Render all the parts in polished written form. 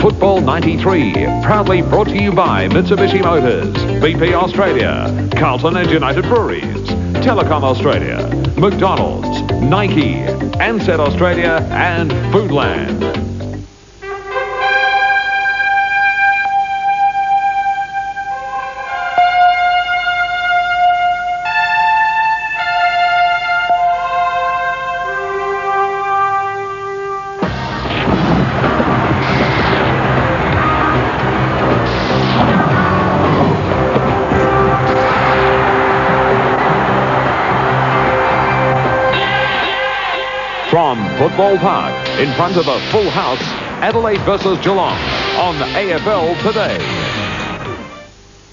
Football 93, proudly brought to you by Mitsubishi Motors, BP Australia, Carlton and United Breweries, Telecom Australia, McDonald's, Nike, Ansett Australia and Foodland. From Football Park, in front of a full house, Adelaide versus Geelong on AFL Today.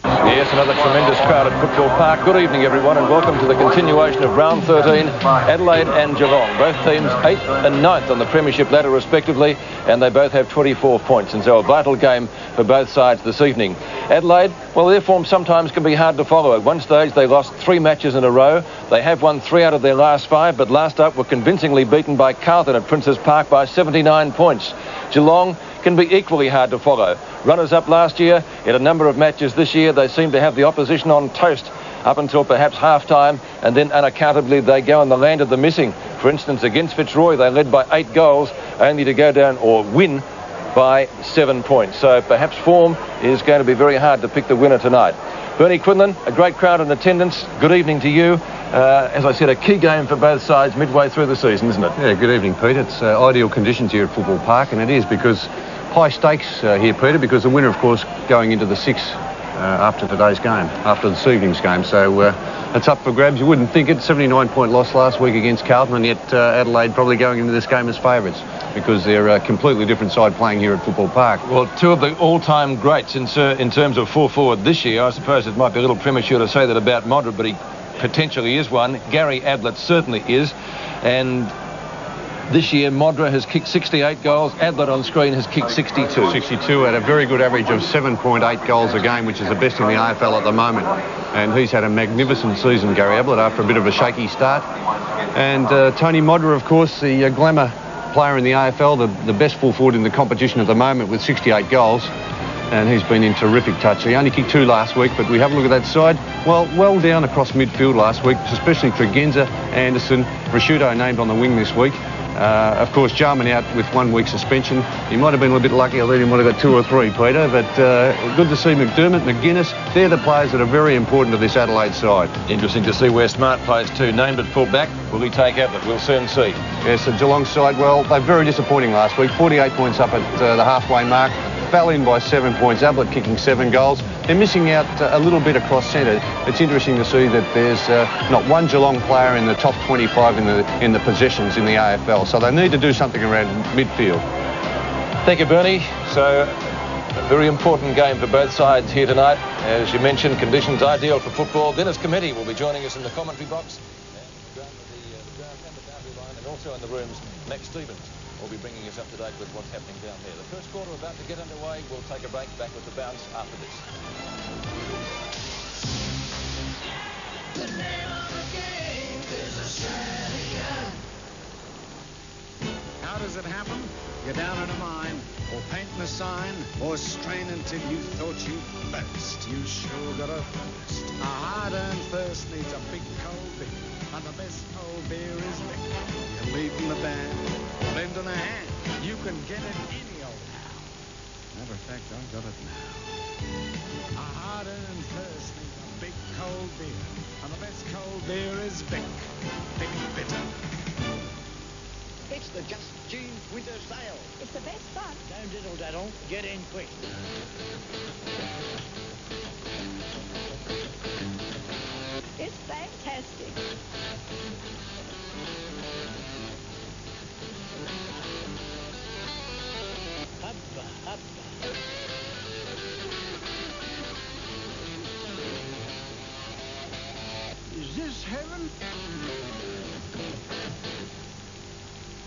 Yes, another tremendous crowd at Football Park. Good evening, everyone, and welcome to the continuation of round 13. Adelaide and Geelong, both teams 8th and 9th on the premiership ladder respectively, and they both have 24 points, and so a vital game for both sides this evening. Adelaide, well, their form sometimes can be hard to follow. At one stage they lost 3 matches in a row. They have won 3 out of their last 5, but last up were convincingly beaten by Carlton at Princes Park by 79 points. Geelong can be equally hard to follow. Runners-up last year, in a number of matches this year, they seem to have the opposition on toast up until perhaps half-time, and then unaccountably they go in the land of the missing. For instance, against Fitzroy, they led by 8 goals, only to go down or win by 7 points. So perhaps form is going to be very hard to pick the winner tonight. Bernie Quinlan, a great crowd in attendance. Good evening to you. As I said, a key game for both sides midway through the season, isn't it? Yeah, good evening, Pete. It's ideal conditions here at Football Park, and it is because high stakes here, Peter, because the winner, of course, going into the 6 after today's game, after this evening's game. So it's up for grabs. You wouldn't think it. 79-point loss last week against Carlton, and yet Adelaide probably going into this game as favourites because they're a completely different side playing here at Football Park. Well, 2 of the all-time greats in terms of full forward this year. I suppose it might be a little premature to say that about Modra, but he potentially is one. Gary Ablett certainly is. And this year, Modra has kicked 68 goals. Ablett on screen has kicked 62. 62 at a very good average of 7.8 goals a game, which is the best in the AFL at the moment. And he's had a magnificent season, Gary Ablett, after a bit of a shaky start. And Tony Modra, of course, the glamour player in the AFL, the best full forward in the competition at the moment with 68 goals. And he's been in terrific touch. He only kicked 2 last week, but we have a look at that side. Well down across midfield last week, especially Tregenza, Anderson, Rashudo named on the wing this week. Of course, Jarman out with 1 week suspension. He might have been a little bit lucky. I thought he might have got 2 or 3, Peter. But good to see McDermott, McGuinness. They're the players that are very important to this Adelaide side. Interesting to see where Smart plays too. Named at full-back. Will he take Ablett? We'll soon see. Yes, the Geelong side, well, they're very disappointing last week. 48 points up at the halfway mark. Fell in by 7 points. Ablett kicking 7 goals. They're missing out a little bit across centre. It's interesting to see that there's not one Geelong player in the top 25 in the possessions in the AFL. So they need to do something around midfield. Thank you, Bernie. So a very important game for both sides here tonight. As you mentioned, conditions ideal for football. Dennis Committee will be joining us in the commentary box. And ground and the boundary line, and also in the rooms, Max Stevens will be bringing us up to date with what's happening down there. The first quarter about to get underway. We'll take a break. Back with the bounce after this. The name of the game is Australia. How does it happen? You're down in a mine, or painting a sign, or strain until you thought you burst. You sure got a thirst. A hard-earned thirst needs a big cold beer, and the best cold beer is Vic. You're leading the band, lending a hand. You can get it any old how. Matter of fact, I've got it now. A hard-earned thirst needs a big cold beer, and the best cold beer is Vic. Vic Bitter. It's the Just June winter sale. It's the best fun. Don't diddle-daddle. Get in quick. It's fantastic. Hubba, hubba. Is this heaven?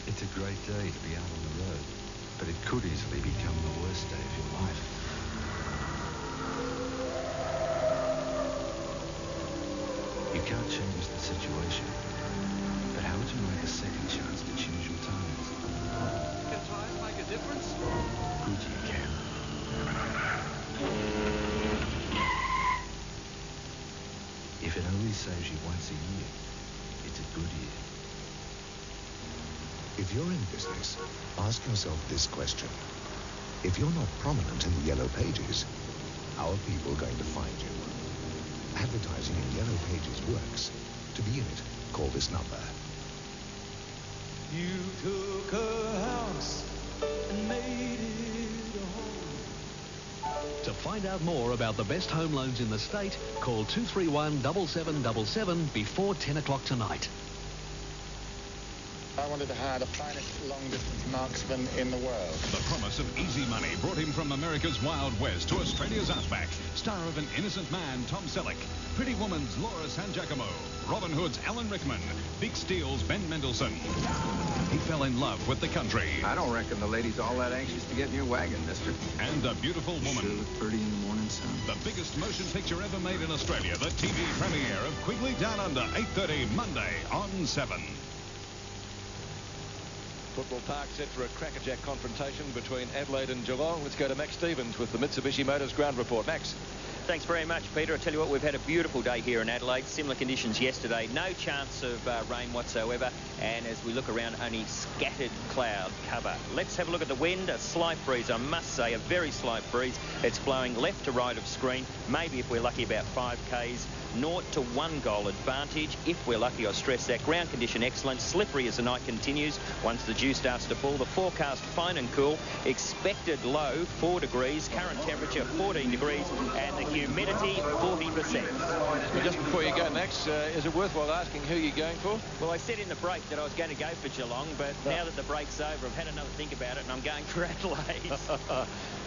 It's a great day to be out on the road, but it could easily become the worst day of your life. You can't change the situation, but how would you like a second chance to choose your times? Can time make a difference? Good you can. If you're in business, ask yourself this question. If you're not prominent in the Yellow Pages, how are people going to find you? Advertising in Yellow Pages works. To be in it, call this number. You took a house and made it a home. To find out more about the best home loans in the state, call 231 7777 before 10 o'clock tonight. I wanted to hire the finest long-distance marksman in the world. The promise of easy money brought him from America's Wild West to Australia's Outback. Star of An Innocent Man, Tom Selleck. Pretty Woman's Laura San Giacomo. Robin Hood's Alan Rickman. Big Steel's Ben Mendelsohn. He fell in love with the country. I don't reckon the lady's all that anxious to get in your wagon, mister. And a beautiful woman. Sure look pretty in the morning sun. The biggest motion picture ever made in Australia. The TV premiere of Quigley Down Under, 8:30 Monday on 7. Football Park set for a crackerjack confrontation between Adelaide and Geelong. Let's go to Max Stevens with the Mitsubishi Motors ground report. Max. Thanks very much, Peter. I tell you what, we've had a beautiful day here in Adelaide. Similar conditions yesterday. No chance of rain whatsoever. And as we look around, only scattered cloud cover. Let's have a look at the wind. A slight breeze, I must say, a very slight breeze. It's blowing left to right of screen. Maybe if we're lucky about 5 k's. 0 to 1 goal advantage. If we're lucky, I stress that. Ground condition excellent. Slippery as the night continues. Once the dew starts to fall, the forecast fine and cool. Expected low 4 degrees. Current temperature 14 degrees. And the humidity 40%. Well, just before you go, Max, is it worthwhile asking who you're going for? Well, I said in the break that I was going to go for Geelong, but now that the break's over, I've had another think about it, and I'm going for Adelaide.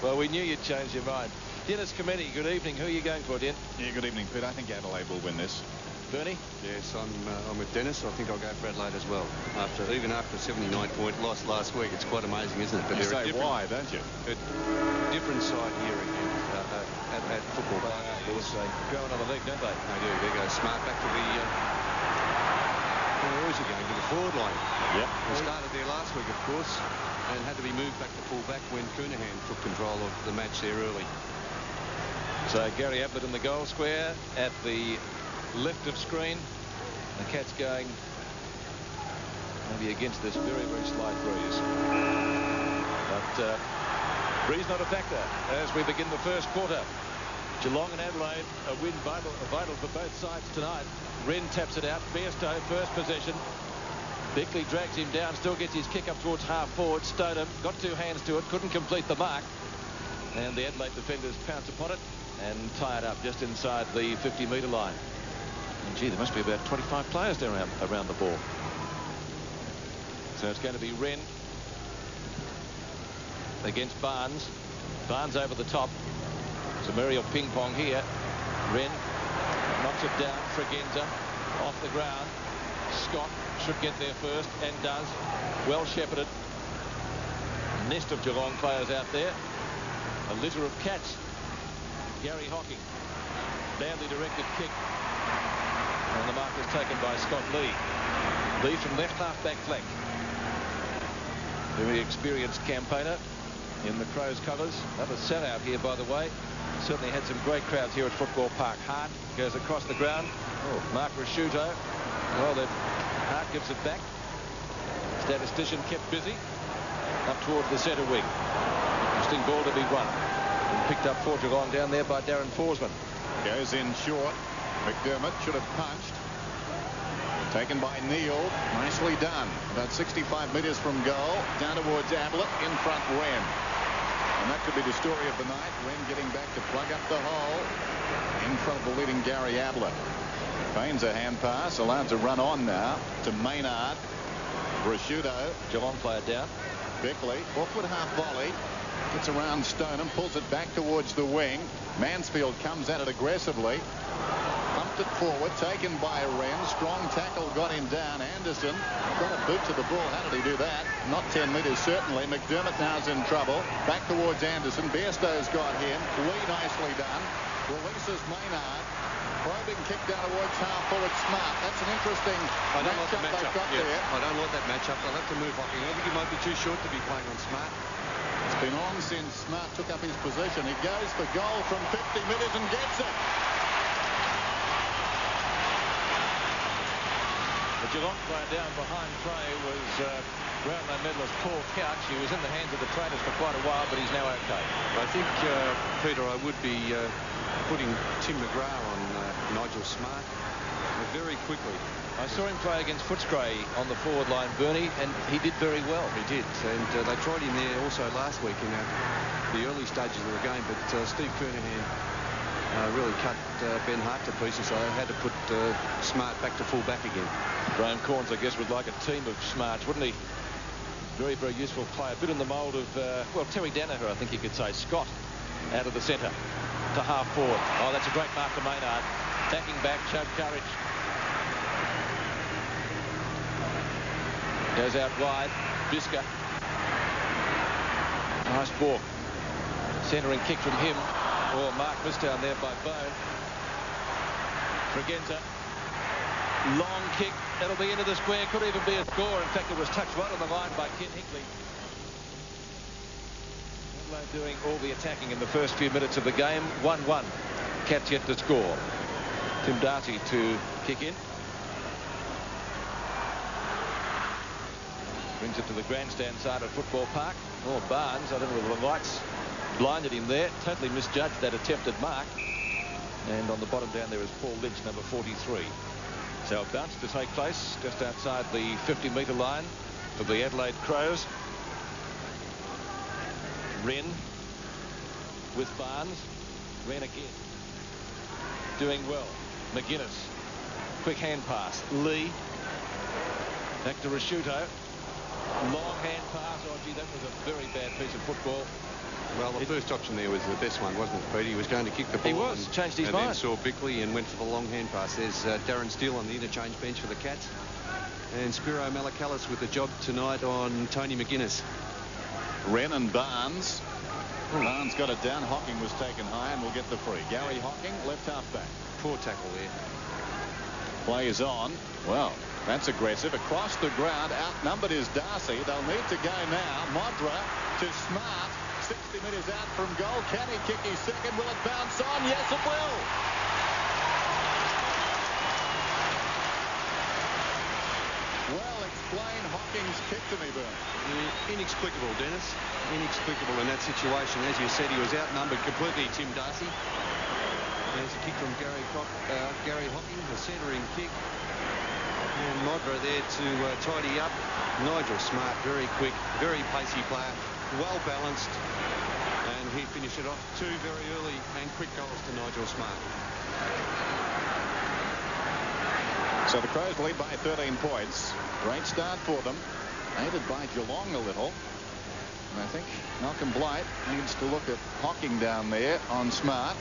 Well, we knew you'd change your mind. Dennis Committee, good evening. Who are you going for, Den? Yeah, good evening, Pete. I think Adelaide will win this. Bernie? Yes, I'm with Dennis. I think I'll go for Adelaide as well. Even after a 79-point loss last week, it's quite amazing, isn't it? But you say why, don't you? A different side here again at football. They grow another league, don't they? They do. They go smart back to the... where is he going? To the forward line. Yep. They started there last week, of course, and had to be moved back to full back when Coonahan took control of the match there early. So Gary Ablett in the goal square at the left of screen. The Cats going maybe against this very, very slight breeze. But breeze not a factor as we begin the first quarter. Geelong and Adelaide, a win vital for both sides tonight. Wren taps it out. Bairstow, first possession. Bickley drags him down, still gets his kick up towards half forward. Stoneham got 2 hands to it, couldn't complete the mark. And the Adelaide defenders pounce upon it and tie it up just inside the 50-metre line. And gee, there must be about 25 players there around the ball. So it's going to be Wren against Barnes. Barnes over the top. Some aerial ping-pong here. Wren knocks it down. Fregenza off the ground. Scott should get there first and does. Well shepherded. A nest of Geelong players out there. A litter of cats. Gary Hocking. Badly directed kick. And the mark is taken by Scott Lee. Lee from left half-back flank. Very experienced campaigner in the Crows colours. Another sellout here, by the way. Certainly had some great crowds here at Football Park. Hart goes across the ground. Oh, Mark Rasciuto. Well, then Hart gives it back. Statistician kept busy. Up towards the centre wing. Interesting ball to be run. And picked up for Geelong down there by Darren Forsman. Goes in short. McDermott should have punched. Taken by Neal. Nicely done. About 65 metres from goal. Down towards Ablett. In front, Wren. And that could be the story of the night. Wren getting back to plug up the hole. In front of the leading Gary Ablett. Feigns a hand pass. Allowed to run on now to Maynard. Rasciuto. Geelong player down. Bickley. Awkward half volley. Gets around Stoneham. Pulls it back towards the wing. Mansfield comes at it aggressively. Pumped it forward, taken by Wren. Strong tackle got him down. Anderson got a boot to the ball. How did he do that? Not 10 metres, certainly. McDermott now's in trouble. Back towards Anderson. Bairstow's got him. Lee nicely done. Releases Maynard. Probing kick down towards half forward. Smart. That's an interesting matchup they've got there. I don't like that matchup. They'll have to move Hocking. I think he might be too short to be playing on Smart. It's been on since Smart took up his position. He goes for goal from 50 metres and gets it. The The Geelong player down behind Trey was Brownlow medalist Paul Couch. He was in the hands of the trainers for quite a while, but he's now okay. I think, Peter, I would be putting Tim McGrath on Nigel Smart very quickly. I saw him play against Footscray on the forward line, Bernie, and he did very well. He did, and they tried him there also last week in the early stages of the game, but Steve Kernahan really cut Ben Hart to pieces, so they had to put Smart back to full back again. Graham Corns, I guess, would like a team of Smarts, wouldn't he? Very, very useful player. A bit in the mould of, well, Terry Danaher, I think you could say. Scott out of the centre to half forward. Oh, that's a great mark to Maynard. Backing back, showed courage. Goes out wide. Bisker. Nice ball. Centering kick from him. Oh, Mark missed down there by Bone. Fregenza. Long kick. That'll be into the square. Could even be a score. In fact, it was touched right on the line by Ken Hinkley. Adelaide doing all the attacking in the first few minutes of the game. 1-1. Cats yet to score. Tim Darcy to kick in. Brings it to the grandstand side of Football Park. Oh, Barnes, I don't know whether the lights blinded him there. Totally misjudged that attempted mark. And on the bottom down there is Paul Lynch, number 43. So a bounce to take place just outside the 50-metre line of the Adelaide Crows. Wren with Barnes. Wren again. Doing well. McGuinness. Quick hand pass. Lee. Back to Rasciuto. Long hand pass. Oh, gee, that was a very bad piece of football. Well, the first option there was the best one, wasn't it, Pete? He was going to kick the ball. He was. Changed his mind. And then saw Bickley and went for the long hand pass. There's Darren Steele on the interchange bench for the Cats. And Spiro Malakalis with the job tonight on Tony McGuinness. Wren and Barnes. Barnes got it down. Hocking was taken high and will get the free. Gary Hocking, left half back. Poor tackle there. Plays on. Well, that's aggressive. Across the ground, outnumbered is Darcy. They'll need to go now. Modra to Smart. 60 metres out from goal. Can he kick his second? Will it bounce on? Yes, it will. Well, explain Hocking's kick to me, Bern. Inexplicable, Dennis. Inexplicable in that situation. As you said, he was outnumbered completely, Tim Darcy. There's a kick from Gary Hocking, the centering kick. And Modra there to tidy up. Nigel Smart, very quick, very pacey player, well balanced. And he finished it off. Two very early and quick goals to Nigel Smart. So the Crows lead by 13 points. Great start for them. Aided by Geelong a little. And I think Malcolm Blight needs to look at Hocking down there on Smart.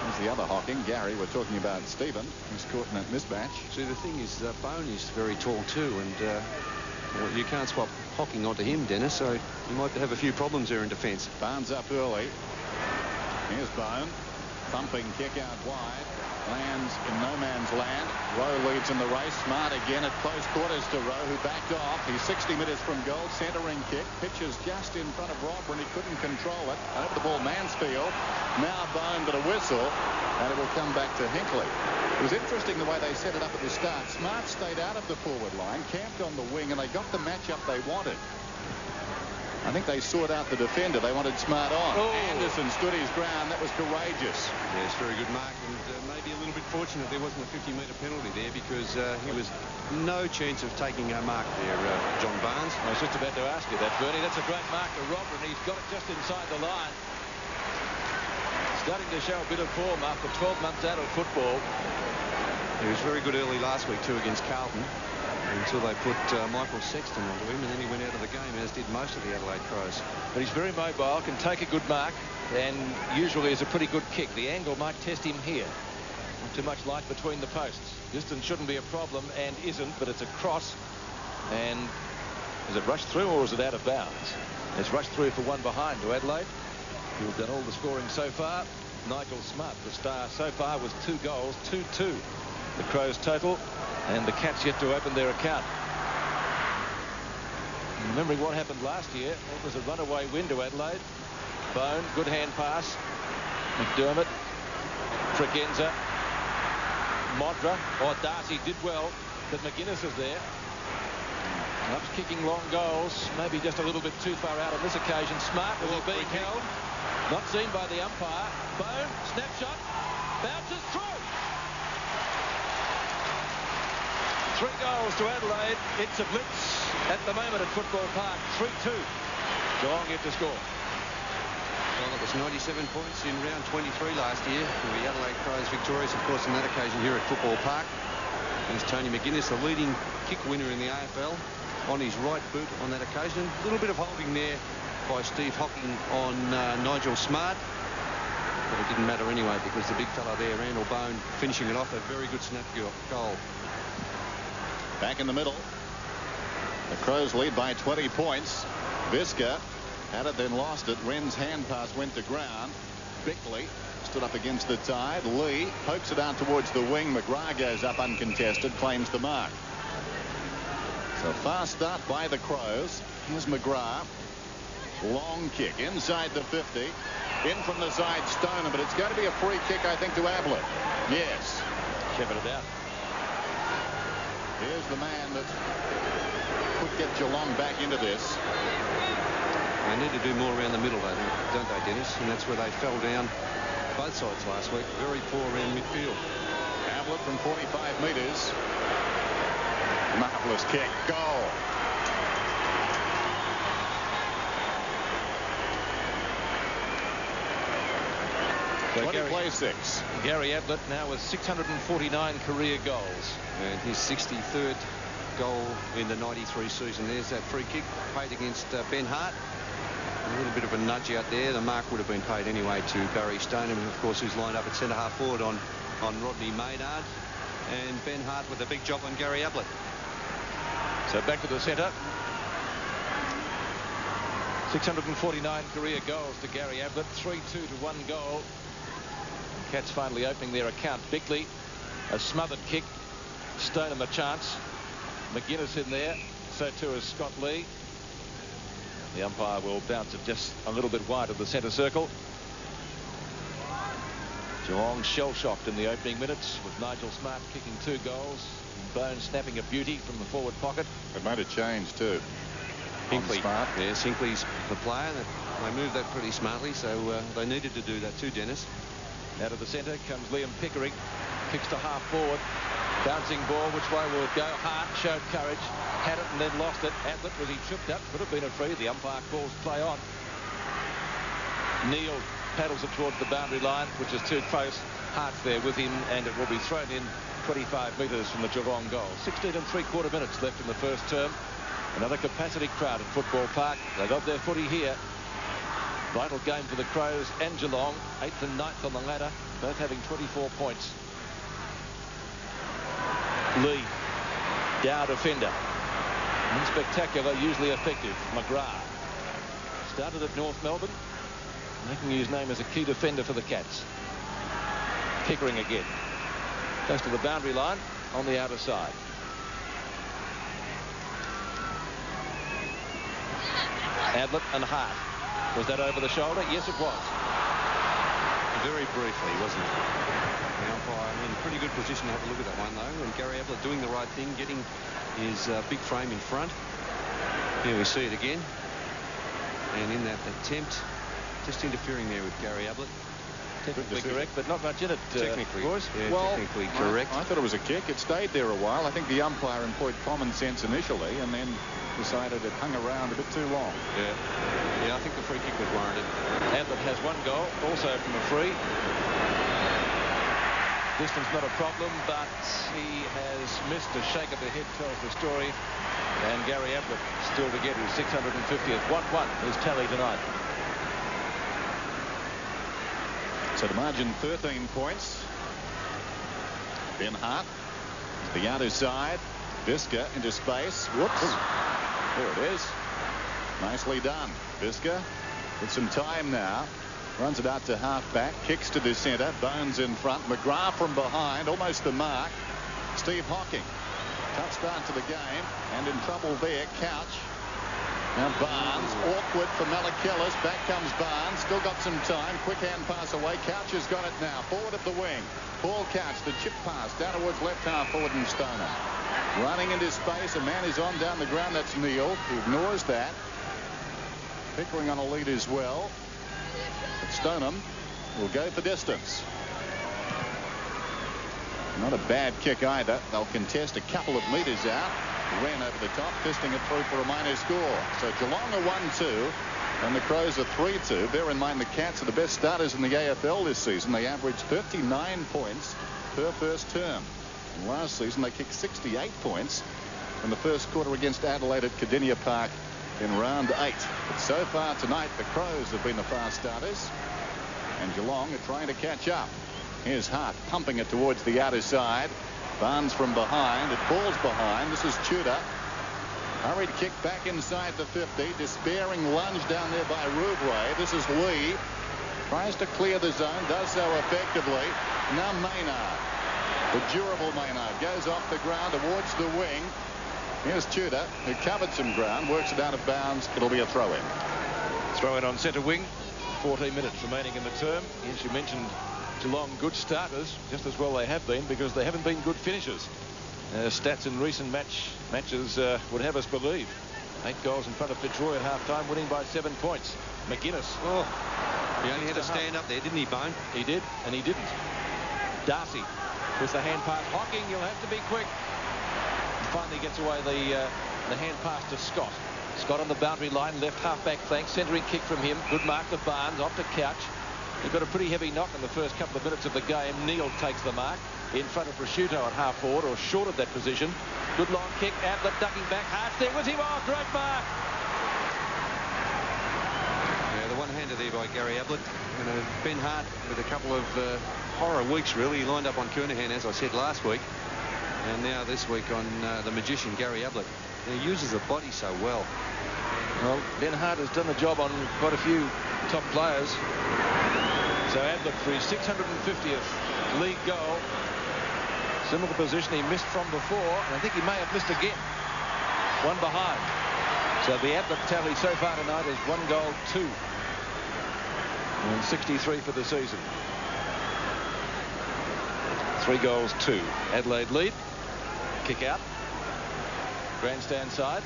There's the other Hocking, Gary. We're talking about Stephen, who's caught in that mismatch. See, the thing is, Bone is very tall too, and well, you can't swap Hocking onto him, Dennis, so you might have a few problems there in defence. Barnes up early. Here's Bone. Thumping kick out wide. Lands in no man's land. Rowe leads in the race. Smart again at close quarters to Rowe, who backed off. He's 60 metres from goal. Centering kick. Pitches just in front of Rob when he couldn't control it. Over the ball, Mansfield. Now Bone, but a whistle. And it will come back to Hinkley. It was interesting the way they set it up at the start. Smart stayed out of the forward line, camped on the wing, and they got the matchup they wanted. I think they sought out the defender. They wanted Smart on. Oh. Anderson stood his ground. That was courageous. Yes, very good mark, and maybe a little bit fortunate there wasn't a 50-metre penalty there, because he was no chance of taking a mark there, John Barnes. I was just about to ask you that, Bernie. That's a great mark to Robert, and he's got it just inside the line. Starting to show a bit of form after 12 months out of football. He was very good early last week, too, against Carlton, until they put Michael Sexton onto him, and then he went out of the game, as did most of the Adelaide Crows. But he's very mobile, can take a good mark, and usually is a pretty good kick. The angle might test him here. Not too much light between the posts. Distance shouldn't be a problem, and isn't, but it's a cross. And is it rushed through, or is it out of bounds? It's rushed through for one behind to Adelaide, who have done all the scoring so far. Nigel Smart, the star so far, was 2 goals, 2-2. The Crows total, and the Cats yet to open their account. Remembering what happened last year, it was a runaway win to Adelaide. Bone, good hand pass. McDermott, Fregenza, Modra. Oh, Darcy did well. that McGuinness is there. Loves kicking long goals, maybe just a little bit too far out on this occasion. Smart, was he being held? Not seen by the umpire. Bone, snapshot, bounces through. 3 goals to Adelaide. It's a blitz at the moment at Football Park. 3-2. Geelong yet to score. Well, it was 97 points in round 23 last year. The Adelaide Crows victorious, of course, on that occasion here at Football Park. There's Tony McGuinness, the leading kick winner in the AFL, on his right boot on that occasion. A little bit of holding there by Steve Hocking on Nigel Smart. But it didn't matter anyway because the big fella there, Randall Bone, finishing it off, a very good snap goal. Back in the middle. The Crows lead by 20 points. Visca had it, then lost it. Wren's hand pass went to ground. Bickley stood up against the tide. Lee pokes it out towards the wing. McGrath goes up uncontested, claims the mark. So fast start by the Crows. Here's McGrath. Long kick inside the 50. In from the side, Stoner, but it's going to be a free kick, I think, to Adelaide. Yes. Kevin it out. Here's the man that could get Geelong back into this. They need to do more around the middle, don't they, Dennis? And that's where they fell down both sides last week. Very poor around midfield. Ablett from 45 metres. Marvellous kick. Goal. So 20 play 6. Gary Ablett now with 649 career goals. And his 63rd goal in the 93 season. There's that free kick paid against Ben Hart. A little bit of a nudge out there. The mark would have been paid anyway to Barry Stoneham, of course, who's lined up at centre-half forward on Rodney Maynard. And Ben Hart with a big job on Gary Ablett. So back to the centre. 649 career goals to Gary Ablett. 3-2 to 1 goal. Cats finally opening their account. Bickley, a smothered kick. Stoneham a chance. McGuinness in there. So too is Scott Lee. The umpire will bounce it just a little bit wide of the centre circle. Geelong shell-shocked in the opening minutes with Nigel Smart kicking 2 goals. Bone snapping a beauty from the forward pocket. It made a change too. Hinkley. Smart. Yes, Hinkley's the player. They moved that pretty smartly, so they needed to do that too, Dennis. Out of the centre comes Liam Pickering. Kicks to half forward. Bouncing ball, which way will it go? Hart showed courage, had it and then lost it. Ablett, was he tripped up? Could have been a free. The umpire calls play on. Neal paddles it towards the boundary line, which is too close. Hart's there with him, and it will be thrown in 25 metres from the Geelong goal. 16 3/4 minutes left in the first term. Another capacity crowd at Football Park. They got their footy here. Vital game for the Crows and Geelong. 8th and 9th on the ladder, both having 24 points. Lee, Dow defender. Unspectacular, usually effective. McGrath started at North Melbourne, making his name as a key defender for the Cats. Pickering again. Goes to the boundary line on the outer side. Ablett and Hart. Was that over the shoulder? Yes, it was. Very briefly, wasn't it? The umpire in a pretty good position to have a look at that one, though. And Gary Ablett doing the right thing, getting his big frame in front. Here we see it again. And in that attempt, just interfering there with Gary Ablett. Technically correct, but not much in it, technically, boys. Yeah, well, technically correct. I thought it was a kick. It stayed there a while. I think the umpire employed common sense initially and then decided it hung around a bit too long. Yeah, I think the free kick was warranted. Ablett has 1 goal, also from a free. Distance not a problem, but he has missed. A shake of the head tells the story. And Gary Ablett still to get his 650th. 1-1 is tally tonight. So the margin 13 points. Ben Hart, the outer side. Visca into space. Whoops. There it is. Nicely done. Visca with some time now. Runs it out to half-back. Kicks to the centre. Bones in front. McGrath from behind. Almost the mark. Steve Hocking. Tough start to the game. And in trouble there. Couch. Now Barnes. Awkward for Malakillis. Back comes Barnes. Still got some time. Quick hand pass away. Couch has got it now. Forward at the wing. Paul Couch. The chip pass down towards left half forward and Stoner. Running into space. A man is on down the ground. That's Neal. He ignores that. Pickering on a lead as well. But Stoneham will go for distance. Not a bad kick either. They'll contest a couple of metres out. Wren over the top, fisting it through for a minor score. So Geelong are 1-2 and the Crows are 3-2. Bear in mind the Cats are the best starters in the AFL this season. They averaged 39 points per first term. And last season they kicked 68 points in the first quarter against Adelaide at Cardinia Park in round 8. But so far tonight the Crows have been the fast starters and Geelong are trying to catch up. Here's Hart pumping it towards the outer side. Barnes from behind. It falls behind. This is Tudor. Hurried kick back inside the 50. Despairing lunge down there by Rouvray. This is Lee. Tries to clear the zone. Does so effectively. Now Maynard. The durable Maynard goes off the ground towards the wing. Here's Tudor, who covered some ground. Works it out of bounds. It'll be a throw-in. Throw-in on centre wing. 14 minutes remaining in the term. As you mentioned, Geelong good starters, just as well they have been, because they haven't been good finishers. Stats in recent matches would have us believe. 8 goals in front of Fitzroy at half-time, winning by 7 points. McGuinness. Oh, he only had to stand up there, didn't he, Bone? He did, and he didn't. Darcy with the hand pass. Hocking, you'll have to be quick. And finally gets away the hand pass to Scott. Scott on the boundary line, left half-back flank, centering kick from him. Good mark to Barnes, off to Couch. He got a pretty heavy knock in the first couple of minutes of the game. Neal takes the mark in front of Prosciutto at half forward, or short of that position. Good long kick. Ablett ducking back. Hart's there with him. Oh, great mark. Yeah, the one-hander there by Gary Ablett. And Ben Hart with a couple of horror weeks, really. He lined up on Kernahan, as I said last week. And now this week on the magician, Gary Ablett. He uses the body so well. Well, Ben Hart has done the job on quite a few top players. So Ablett for his 650th league goal. Similar position he missed from before, and I think he may have missed again. One behind. So the Ablett tally so far tonight is 1 goal, 2. And 63 for the season. 3 goals, 2. Adelaide lead. Kick out. Grandstand side.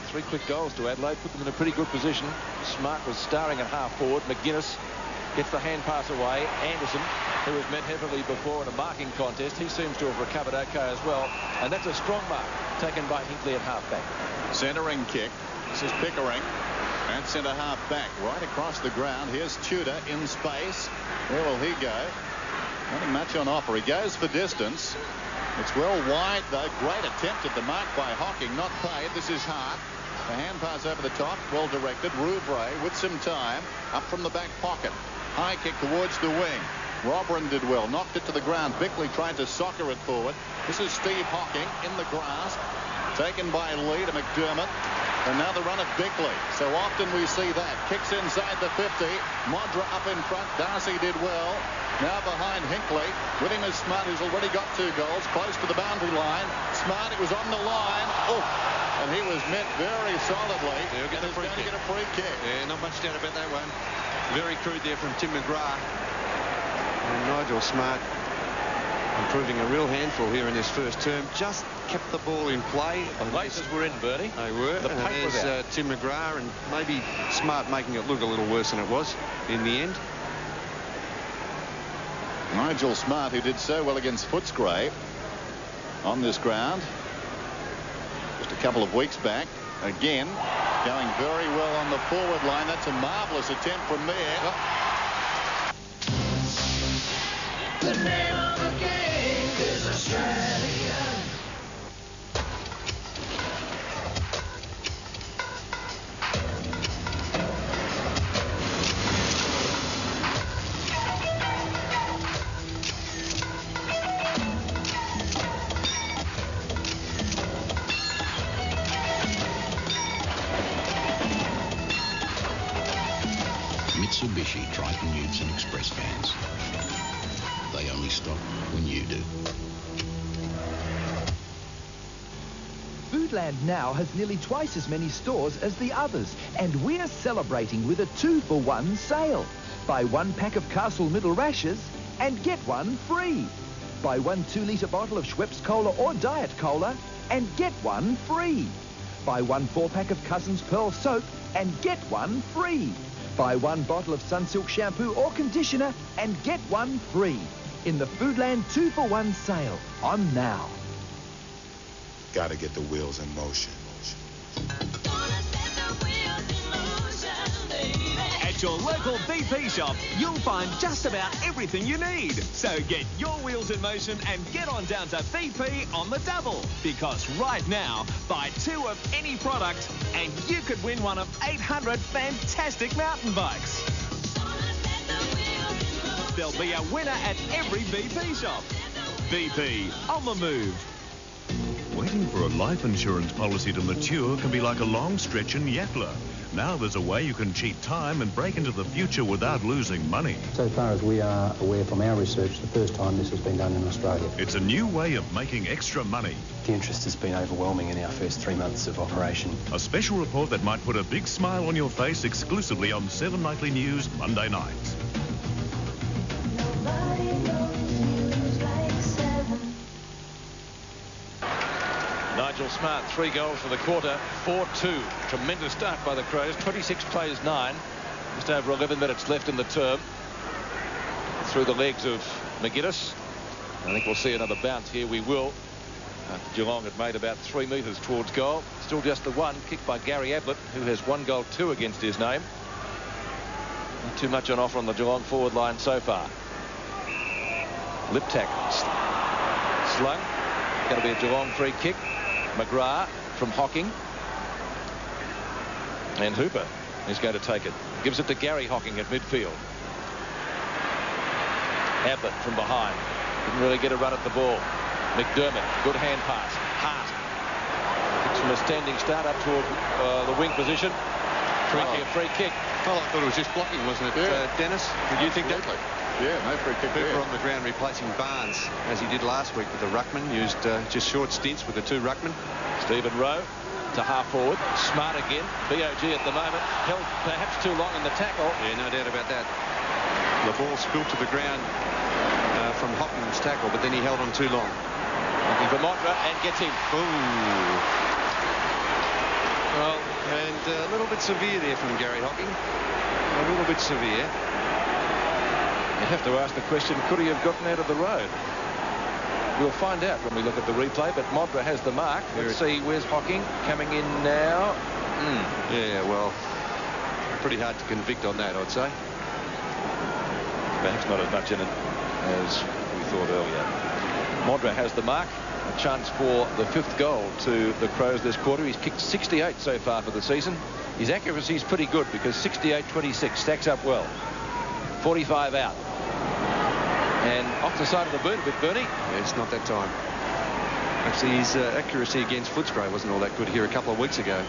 3 quick goals to Adelaide. Put them in a pretty good position. Smart was starring at half forward. McGuinness gets the hand pass away. Anderson, who was met heavily before in a marking contest, he seems to have recovered okay as well. And that's a strong mark taken by Hinkley at half-back. Centering kick. This is Pickering. And centre half-back right across the ground. Here's Tudor in space. Where will he go? Nothing much on offer. He goes for distance. It's well wide, though. Great attempt at the mark by Hocking. Not paid. This is Hart. The hand pass over the top. Well directed. Rouvray with some time. Up from the back pocket. High kick towards the wing. Robran did well. Knocked it to the ground. Bickley tried to soccer it forward. This is Steve Hocking in the grasp. Taken by Lee to McDermott. And now the run of Bickley. So often we see that. Kicks inside the 50. Modra up in front. Darcy did well. Now behind Hinkley. With him is Smart, who's already got 2 goals. Close to the boundary line. Smart, it was on the line. Oh, and he was met very solidly. He'll get and going to get a free kick. Yeah, not much doubt about that one. Very crude there from Tim McGrath. And Nigel Smart improving a real handful here in this first term. Just kept the ball in play. The laces were in, Bernie. They were. The paint was out. Tim McGrath, and maybe Smart making it look a little worse than it was in the end. Nigel Smart, who did so well against Footscray on this ground just a couple of weeks back. Again, going very well on the forward line. That's a marvellous attempt from there. The name of the game is Australia. Mitsubishi Triton Utes and Express fans. They only stop when you do. Foodland now has nearly twice as many stores as the others, and we're celebrating with a 2-for-1 sale. Buy 1 pack of Castle Middle Rashers and get 1 free. Buy 1 2-litre bottle of Schweppes Cola or Diet Cola and get one free. Buy 1 4-pack of Cousins Pearl soap and get one free. Buy 1 bottle of Sunsilk shampoo or conditioner and get one free. In the Foodland 2-for-1 sale on now. Gotta get the wheels in motion. At your local BP shop, you'll find just about everything you need. So get your wheels in motion and get on down to BP on the double. Because right now, buy 2 of any product and you could win one of 800 fantastic mountain bikes. There'll be a winner at every BP shop. BP, on the move. Waiting for a life insurance policy to mature can be like a long stretch in Yatla. Now there's a way you can cheat time and break into the future without losing money. So far as we are aware from our research, the first time this has been done in Australia. It's a new way of making extra money. The interest has been overwhelming in our first 3 months of operation. A special report that might put a big smile on your face exclusively on 7 Nightly News Monday nights. Nigel Smart, 3 goals for the quarter, 4-2. Tremendous start by the Crows. 26 plays 9. Just over 11 minutes left in the term. Through the legs of McGuinness. I think we'll see another bounce here. We will. Geelong had made about 3 metres towards goal. Still just the one, kicked by Gary Ablett, who has 1 goal, 2 against his name. Not too much on offer on the Geelong forward line so far. Lip tack slung. Going to be a Geelong free kick. McGrath from Hocking. And Hooper is going to take it. Gives it to Gary Hocking at midfield. Ablett from behind. Didn't really get a run at the ball. McDermott, good hand pass. Hart. Kicks from a standing start up toward the wing position. Drinking a free kick. Well, I thought it was just blocking, wasn't it, Dennis? Did you think that? Yeah, no free kick there. Hooper on the ground replacing Barnes, as he did last week with the ruckman. Used just short stints with the 2 ruckmen. Stephen Rowe to half forward. Smart again. BOG at the moment. Held perhaps too long in the tackle. Yeah, no doubt about that. The ball spilled to the ground from Hocking's tackle, but then he held on too long. Looking for Motra and gets him. Ooh. Well, and a little bit severe there from Gary Hocking. A little bit severe. You have to ask the question, could he have gotten out of the road? We'll find out when we look at the replay, but Modra has the mark. Let's see, where's Hocking coming in now? Yeah, well, pretty hard to convict on that, I'd say. Perhaps not as much in it as we thought earlier. Modra has the mark. A chance for the 5th goal to the Crows this quarter. He's kicked 68 so far for the season. His accuracy is pretty good because 68-26 stacks up well. 45 out. And off the side of the boot a bit, Bernie. Yeah, it's not that time. Actually, his accuracy against Footscray wasn't all that good here a couple of weeks ago.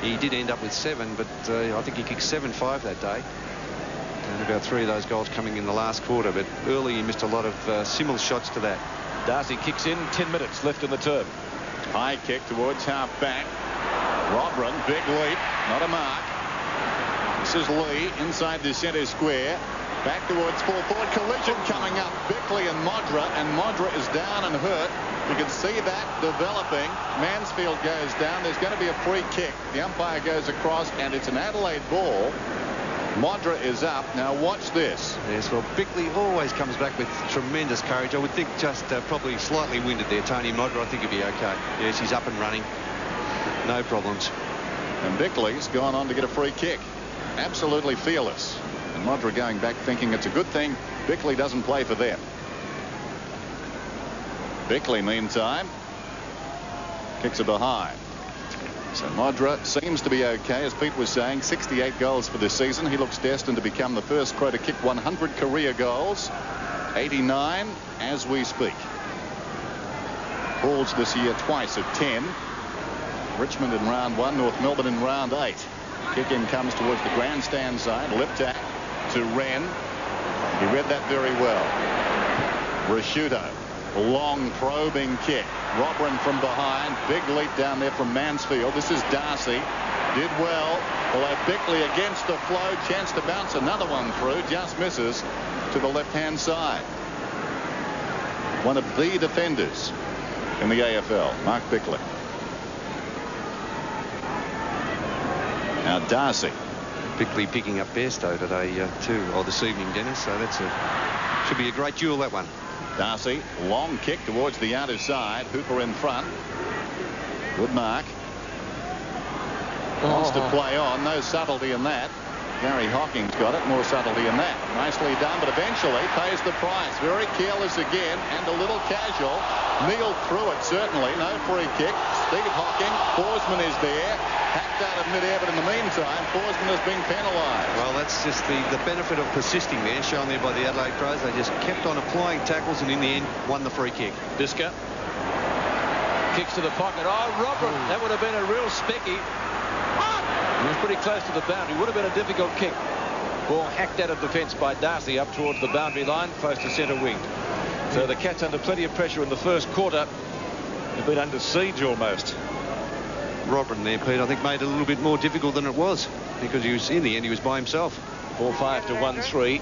He did end up with 7, but I think he kicked 7-5 that day. And about 3 of those goals coming in the last quarter. But early he missed a lot of similar shots to that. Darcy kicks in, 10 minutes left in the term. High kick towards half back. Robran, big leap, not a mark. This is Lee inside the centre square. Back towards full forward. Collision coming up. Bickley and Modra is down and hurt. You can see that developing. Mansfield goes down. There's going to be a free kick. The umpire goes across, and it's an Adelaide ball. Modra is up. Now watch this. Yes, well, Bickley always comes back with tremendous courage. I would think just probably slightly winded there, Tony Modra. I think he'll be okay. Yes, he's up and running. No problems. And Bickley's gone on to get a free kick. Absolutely fearless. And Modra going back thinking it's a good thing Bickley doesn't play for them. Bickley, meantime, kicks it behind. So Modra seems to be okay. As Pete was saying, 68 goals for this season. He looks destined to become the first Crow to kick 100 career goals. 89 as we speak. Balls this year twice at 10. Richmond in round 1, North Melbourne in round 8. Kick in comes towards the grandstand side. Lip tap to Wren. He read that very well. Rashuto. Long probing kick. Robran from behind. Big leap down there from Mansfield. This is Darcy. Did well. Below Bickley against the flow. Chance to bounce another one through. Just misses to the left-hand side. one of the defenders in the AFL, Mark Bickley. Now Darcy. Bickley picking up Bairstow today too, or this evening, Dennis. So that's should be a great duel, that one. Darcy, long kick towards the outer side. Hooper in front. Good mark. Wants to play on. No subtlety in that. Gary Hocking's got it. More subtlety in that. Nicely done, but eventually pays the price. Very careless again and a little casual. Neil threw it, certainly. No free kick. Steve Hocking. Forsman is there. Hacked out of midair, but in the meantime, Forsman has been penalised. Well, that's just the benefit of persisting there, shown there by the Adelaide Crows. They just kept on applying tackles and in the end won the free kick. Bisker. Kicks to the pocket. Oh, Robert. That would have been a real specky. He was pretty close to the boundary. Would have been a difficult kick. Ball hacked out of defence by Darcy up towards the boundary line, close to centre wing. So the Cats, under plenty of pressure in the first quarter, have been under siege almost. Robin there, Pete, I think made it a little bit more difficult than it was, because he was, in the end, he was by himself. 4-5 to 1-3.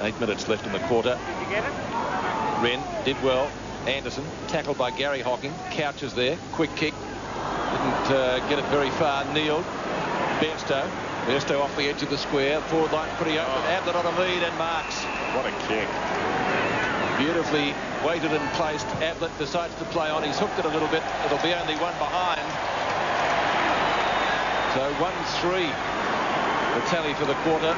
8 minutes left in the quarter. Did you get it? Wren did well. Anderson tackled by Gary Hocking. Couches there. Quick kick. Didn't get it very far. Neil. Bairstow off the edge of the square. Forward line pretty open. Ablett on a lead and marks. What a kick. Beautifully weighted and placed. Ablett decides to play on. He's hooked it a little bit. It'll be only one behind. So 1-3. The tally for the quarter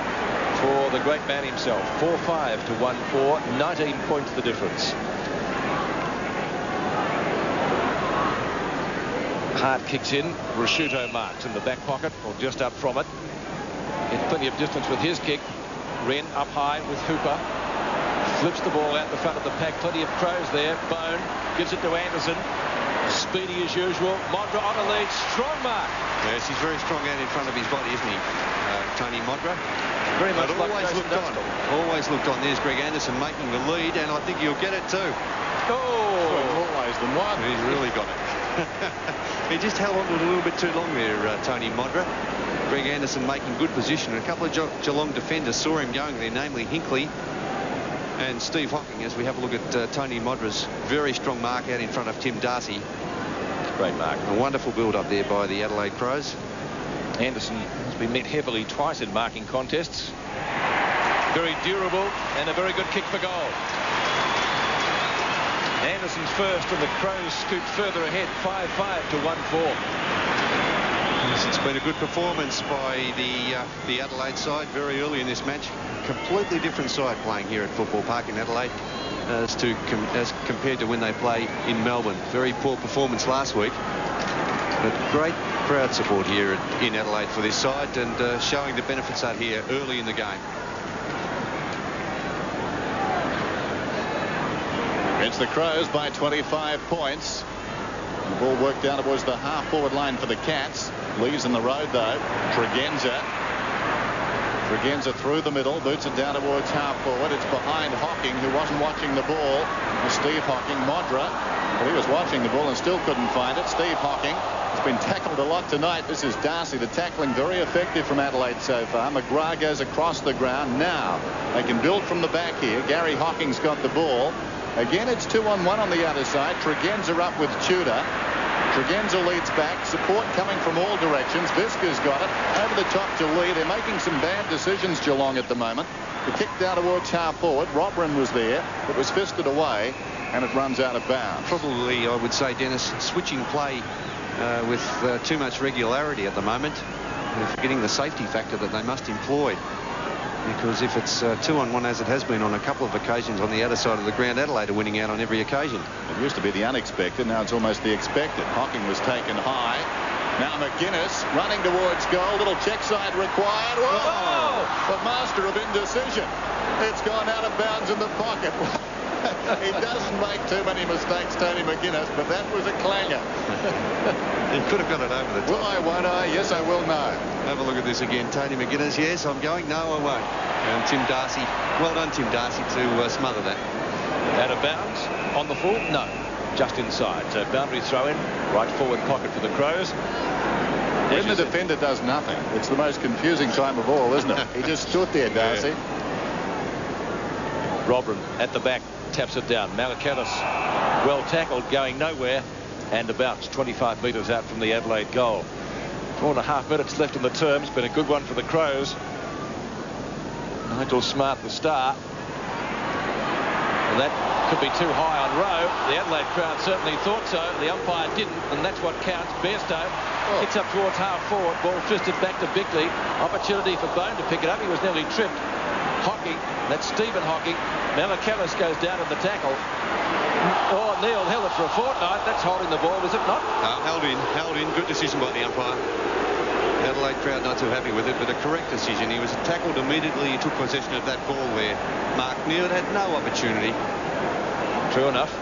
for the great man himself. 4-5 to 1-4. 19 points the difference. Hart kicks in. Rasciuto marks in the back pocket or just up from it. Gets plenty of distance with his kick. Wren up high with Hooper. Flips the ball out the front of the pack. Plenty of Crows there. Bone gives it to Anderson. Speedy as usual. Modra on a lead. Strong mark. Yes, he's very strong out in front of his body, isn't he, Tony Modra? Very much but always looked on. Always looked on. There's Greg Anderson making the lead, and I think he'll get it too. More ways than one. He's really got it. He just held on to it a little bit too long there, Tony Modra. Greg Anderson making good position. A couple of Geelong defenders saw him going there, namely Hinkley and Steve Hocking, as we have a look at Tony Modra's very strong mark out in front of Tim Darcy. Great mark. A wonderful build-up there by the Adelaide Crows. Anderson has been met heavily twice in marking contests. Very durable and a very good kick for goal. Anderson's first and the Crows scoot further ahead. 5-5 to 1-4. It's been a good performance by the Adelaide side very early in this match. Completely different side playing here at Football Park in Adelaide as compared to when they play in Melbourne. Very poor performance last week, but great crowd support here in Adelaide for this side, and showing the benefits out here early in the game. It's the Crows by 25 points. The ball worked down towards the half-forward line for the Cats. Leaves in the road, though. Tregenza through the middle, boots it down towards half-forward. It's behind Hocking, who wasn't watching the ball. Steve Hocking. Modra, well, he was watching the ball and still couldn't find it. Steve Hocking has been tackled a lot tonight. This is Darcy. The tackling very effective from Adelaide so far. McGrath goes across the ground. Now they can build from the back here. Gary Hocking's got the ball. Again, it's 2-on-1 on the other side. Tregenza up with Tudor. Tregenza leads back. Support coming from all directions. Visca's got it. Over the top to Lee. They're making some bad decisions, Geelong, at the moment. The kick down towards half forward. Robrin was there. It was fisted away, and it runs out of bounds. Probably, I would say, Dennis, switching play with too much regularity at the moment. They're forgetting the safety factor that they must employ. Because if it's 2-on-1 as it has been on a couple of occasions on the other side of the ground, Adelaide are winning out on every occasion. It used to be the unexpected. Now it's almost the expected. Hocking was taken high. Now McGuinness running towards goal. Little check side required. Whoa! The master of indecision. It's gone out of bounds in the pocket. He doesn't make too many mistakes, Tony McGuinness, but that was a clanger. He could have got it over the top. Will I, won't I? Yes, I will, no. Have a look at this again. Tony McGuinness, yes, I'm going. No, I won't. And Tim Darcy. Well done, Tim Darcy, to smother that. Out of bounds on the full? No, just inside. So boundary throw in, right forward pocket for the Crows. When the defender does nothing, it's the most confusing time of all, isn't it? He just stood there, Darcy. Robin at the back taps it down. Malakalis well tackled, going nowhere, and a bounce 25 metres out from the Adelaide goal. 4.5 minutes left in the term. It's been a good one for the Crows. Nigel Smart, the star. And that could be too high on Rowe. The Adelaide crowd certainly thought so. The umpire didn't, and that's what counts. Bairstow kicks up towards half forward. Ball twisted back to Bickley. Opportunity for Bone to pick it up. He was nearly tripped. Hocking, that's Stephen Hocking. Malakalis goes down at the tackle. Oh, Neil held it for a fortnight. That's holding the ball, is it not? Held in. Good decision by the umpire. The Adelaide crowd not too happy with it, but a correct decision. He was tackled immediately. He took possession of that ball there. Mark Neal had no opportunity. True enough.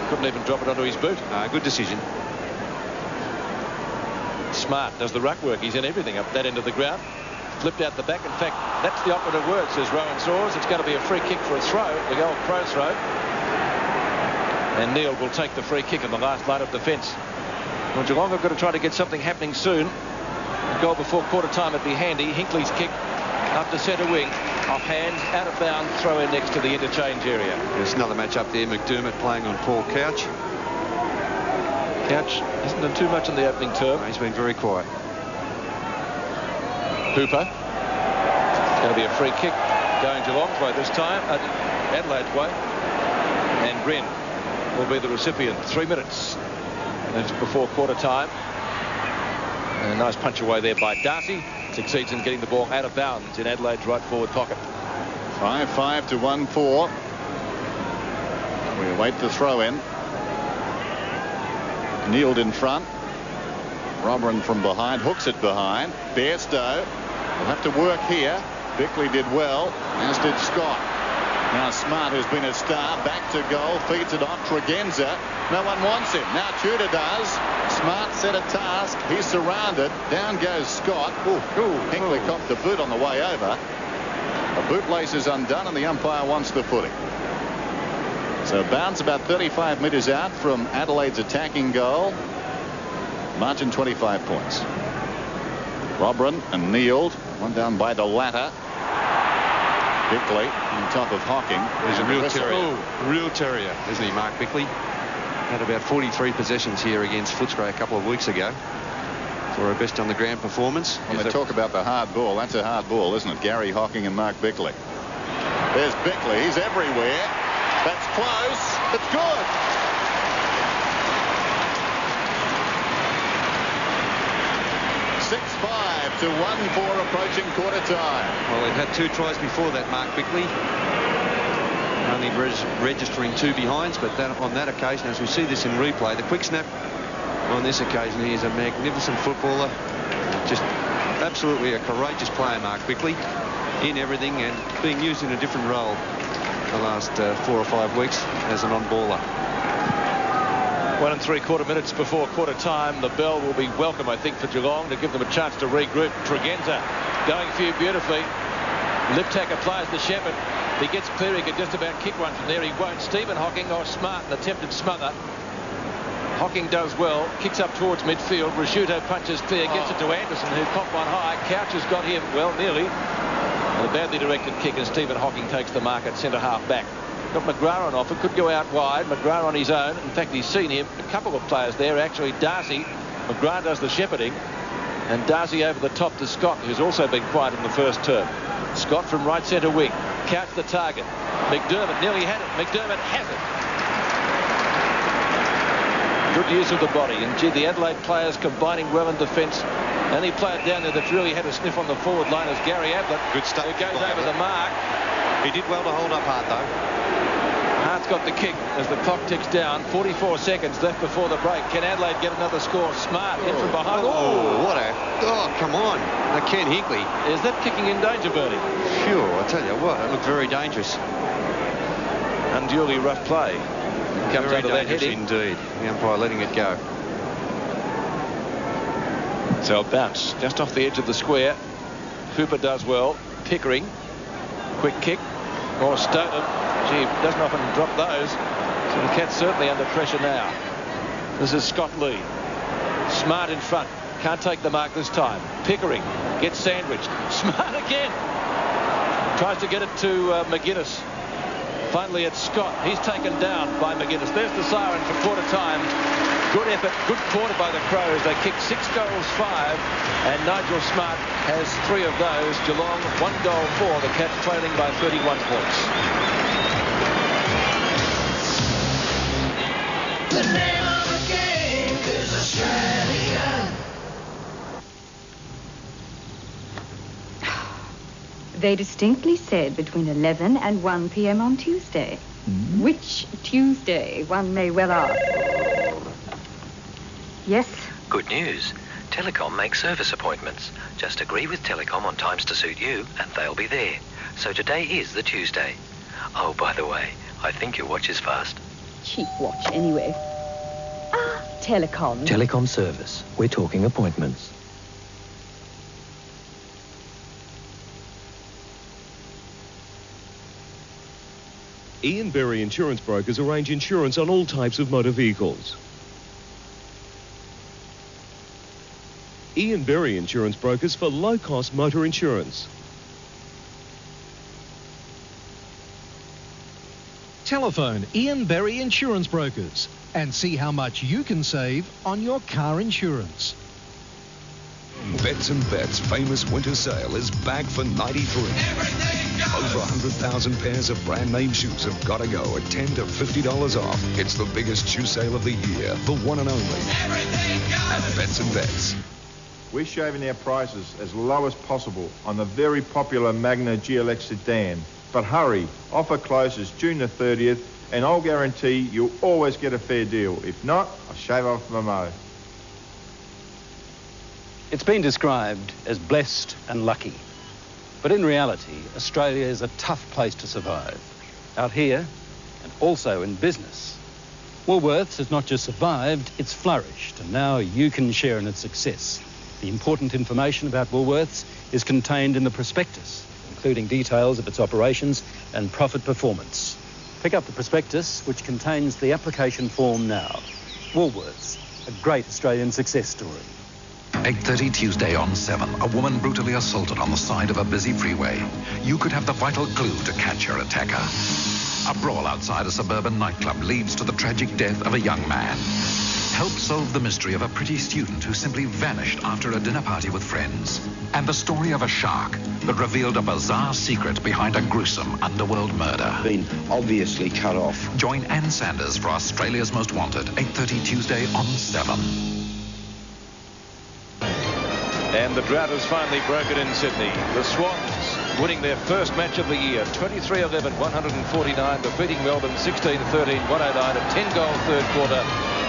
Couldn't even drop it onto his boot. Good decision. Smart does the ruck work. He's in everything up that end of the ground. Flipped out the back. In fact, that's the operative word, says Rowan Saws. It's going to be a free kick for a throw, the old Crow throw. And Neal will take the free kick in the last line of defence. Well, Geelong have got to try to get something happening soon. A goal before quarter time would be handy. Hinkley's kick up to centre wing. Off hands, out of bounds, throw in next to the interchange area. There's another match up there. McDermott playing on Paul Couch. Couch hasn't done too much in the opening term. He's been very quiet. Hooper. It's going to be a free kick going Geelong's way this time. Adelaide's way. And Wren will be the recipient. 3 minutes left before quarter time. And a nice punch away there by Darcy. Succeeds in getting the ball out of bounds in Adelaide's right forward pocket. 5-5 to 1-4. We await the throw in. Kneeled in front. Robin from behind, hooks it behind. Bairstow will have to work here. Bickley did well, as did Scott. Now Smart, who's been a star, back to goal, feeds it off Tregenza. No one wants him. Now Tudor does. Smart set a task. He's surrounded. Down goes Scott. Hinkley copped the boot on the way over. The bootlace is undone and the umpire wants the footing. So bounce about 35 metres out from Adelaide's attacking goal. Margin 25 points. Robin and Neal, one down by the latter. Bickley on top of Hocking. He's a real terrier. Real terrier, isn't he, Mark Bickley? Had about 43 possessions here against Footscray a couple of weeks ago for a best on the ground performance. When they talk about the hard ball, that's a hard ball, isn't it? Gary Hocking and Mark Bickley. There's Bickley. He's everywhere. That's close. It's good. (6-5 to 1-4) approaching quarter time. Well, they've had 2 tries before that, Mark Bickley. Only registering 2 behinds, but on that occasion, as we see this in replay, the quick snap on this occasion, he is a magnificent footballer. Just absolutely a courageous player, Mark Bickley, in everything and being used in a different role the last 4 or 5 weeks as an on-baller. 1 3/4 minutes before quarter time. The bell will be welcome, I think, for Geelong to give them a chance to regroup. Tregenza going for you beautifully. Lip tack applies the Shepherd. He gets clear. He could just about kick one from there. He won't. Stephen Hocking, Smart, an attempted smother. Hocking does well. Kicks up towards midfield. Rasciuto punches clear. Gets it to Anderson, who popped one high. Couch has got him. Well, nearly. And a badly directed kick as Stephen Hocking takes the mark at centre-half back. Got McGrath off. It could go out wide. McGrath on his own. In fact, he's seen him. A couple of players there. Actually, Darcy. McGrath does the shepherding. And Darcy over the top to Scott, who's also been quiet in the first term. Scott from right centre wing. Couch the target. McDermott nearly had it. McDermott has it. Good use of the body. And gee, the Adelaide players combining well in defence. Only player down there that's really had a sniff on the forward line is Gary Ablett. Good stuff. Who goes over the mark. He did well to hold up Hart, though. Hart's got the kick as the clock ticks down. 44 seconds left before the break. Can Adelaide get another score? Smart in from behind. Come on. Now, Ken Hinkley. Is that kicking in danger, Bernie? Sure, I tell you what, it looked very dangerous. Unduly rough play. Comes very under that dangerous heading. indeed. The umpire letting it go. So a bounce just off the edge of the square. Hooper does well. Pickering. Quick kick. Or Stoughton. Gee, doesn't often drop those. So the Cats certainly under pressure now. This is Scott Lee. Smart in front. Can't take the mark this time. Pickering gets sandwiched. Smart again. Tries to get it to McGuinness. Finally, it's Scott. He's taken down by McGuinness. There's the siren for quarter time. Good effort, good quarter by the Crows. They kicked 6 goals, 5, and Nigel Smart has 3 of those. Geelong, 1 goal, 4. The Cats trailing by 31 points. The name of the game is Australia. They distinctly said between 11 and 1 p.m. on Tuesday. Which Tuesday, one may well ask. Yes? Good news. Telecom makes service appointments. Just agree with Telecom on times to suit you, and they'll be there. So today is the Tuesday. Oh, by the way, I think your watch is fast. Cheap watch, anyway. Ah, Telecom. Telecom service. We're talking appointments. Ian Berry Insurance Brokers arrange insurance on all types of motor vehicles. Ian Berry Insurance Brokers for low-cost motor insurance. Telephone Ian Berry Insurance Brokers and see how much you can save on your car insurance. Bets and Bets famous winter sale is back for 93. Over 100,000 pairs of brand name shoes have got to go at $10 to $50 off. It's the biggest shoe sale of the year, the one and only at Bets and Bets. We're shaving our prices as low as possible on the very popular Magna GLX sedan. But hurry, offer closes June the 30th, and I'll guarantee you'll always get a fair deal. If not, I'll shave off my mo. It's been described as blessed and lucky. But in reality, Australia is a tough place to survive. Out here, and also in business. Woolworths has not just survived, it's flourished, and now you can share in its success. The important information about Woolworths is contained in the prospectus, including details of its operations and profit performance. Pick up the prospectus, which contains the application form now. Woolworths, a great Australian success story. 8:30 Tuesday on 7. A woman brutally assaulted on the side of a busy freeway. You could have the vital clue to catch her attacker. A brawl outside a suburban nightclub leads to the tragic death of a young man. Help solve the mystery of a pretty student who simply vanished after a dinner party with friends. And the story of a shark that revealed a bizarre secret behind a gruesome underworld murder. Been obviously cut off. Join Ann Sanders for Australia's Most Wanted, 8:30 Tuesday on 7. And the drought has finally broken in Sydney. The Swans winning their first match of the year, 23-11, 149, defeating Melbourne 16-13, 109, a 10-goal third quarter.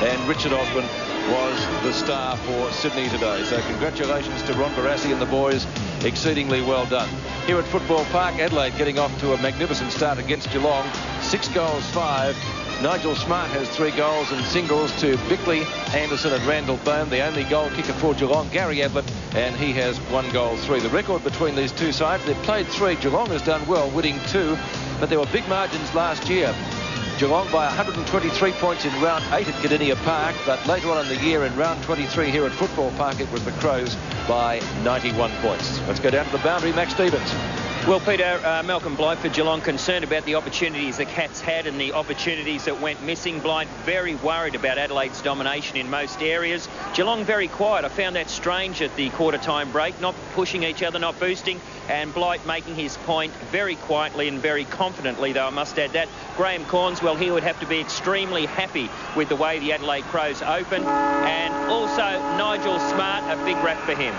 And Richard Osborne was the star for Sydney today. So congratulations to Ron Barassi and the boys. Exceedingly well done. Here at Football Park, Adelaide getting off to a magnificent start against Geelong. 6 goals, 5. Nigel Smart has 3 goals and singles to Bickley, Anderson and Randall Bone. The only goal kicker for Geelong, Gary Ablett, and he has 1 goal, 3. The record between these two sides, they've played 3. Geelong has done well, winning 2, but there were big margins last year. Geelong by 123 points in round 8 at Cardinia Park, but later on in the year in round 23 here at Football Park, it was the Crows by 91 points. Let's go down to the boundary, Max Stevens. Well, Peter, Malcolm Blight for Geelong concerned about the opportunities the Cats had and the opportunities that went missing. Blight very worried about Adelaide's domination in most areas. Geelong very quiet. I found that strange at the quarter-time break, not pushing each other, not boosting, and Blight making his point very quietly and very confidently, though I must add that. Graham Corns, well, he would have to be extremely happy with the way the Adelaide Crows opened, and also Nigel Smart, a big rap for him.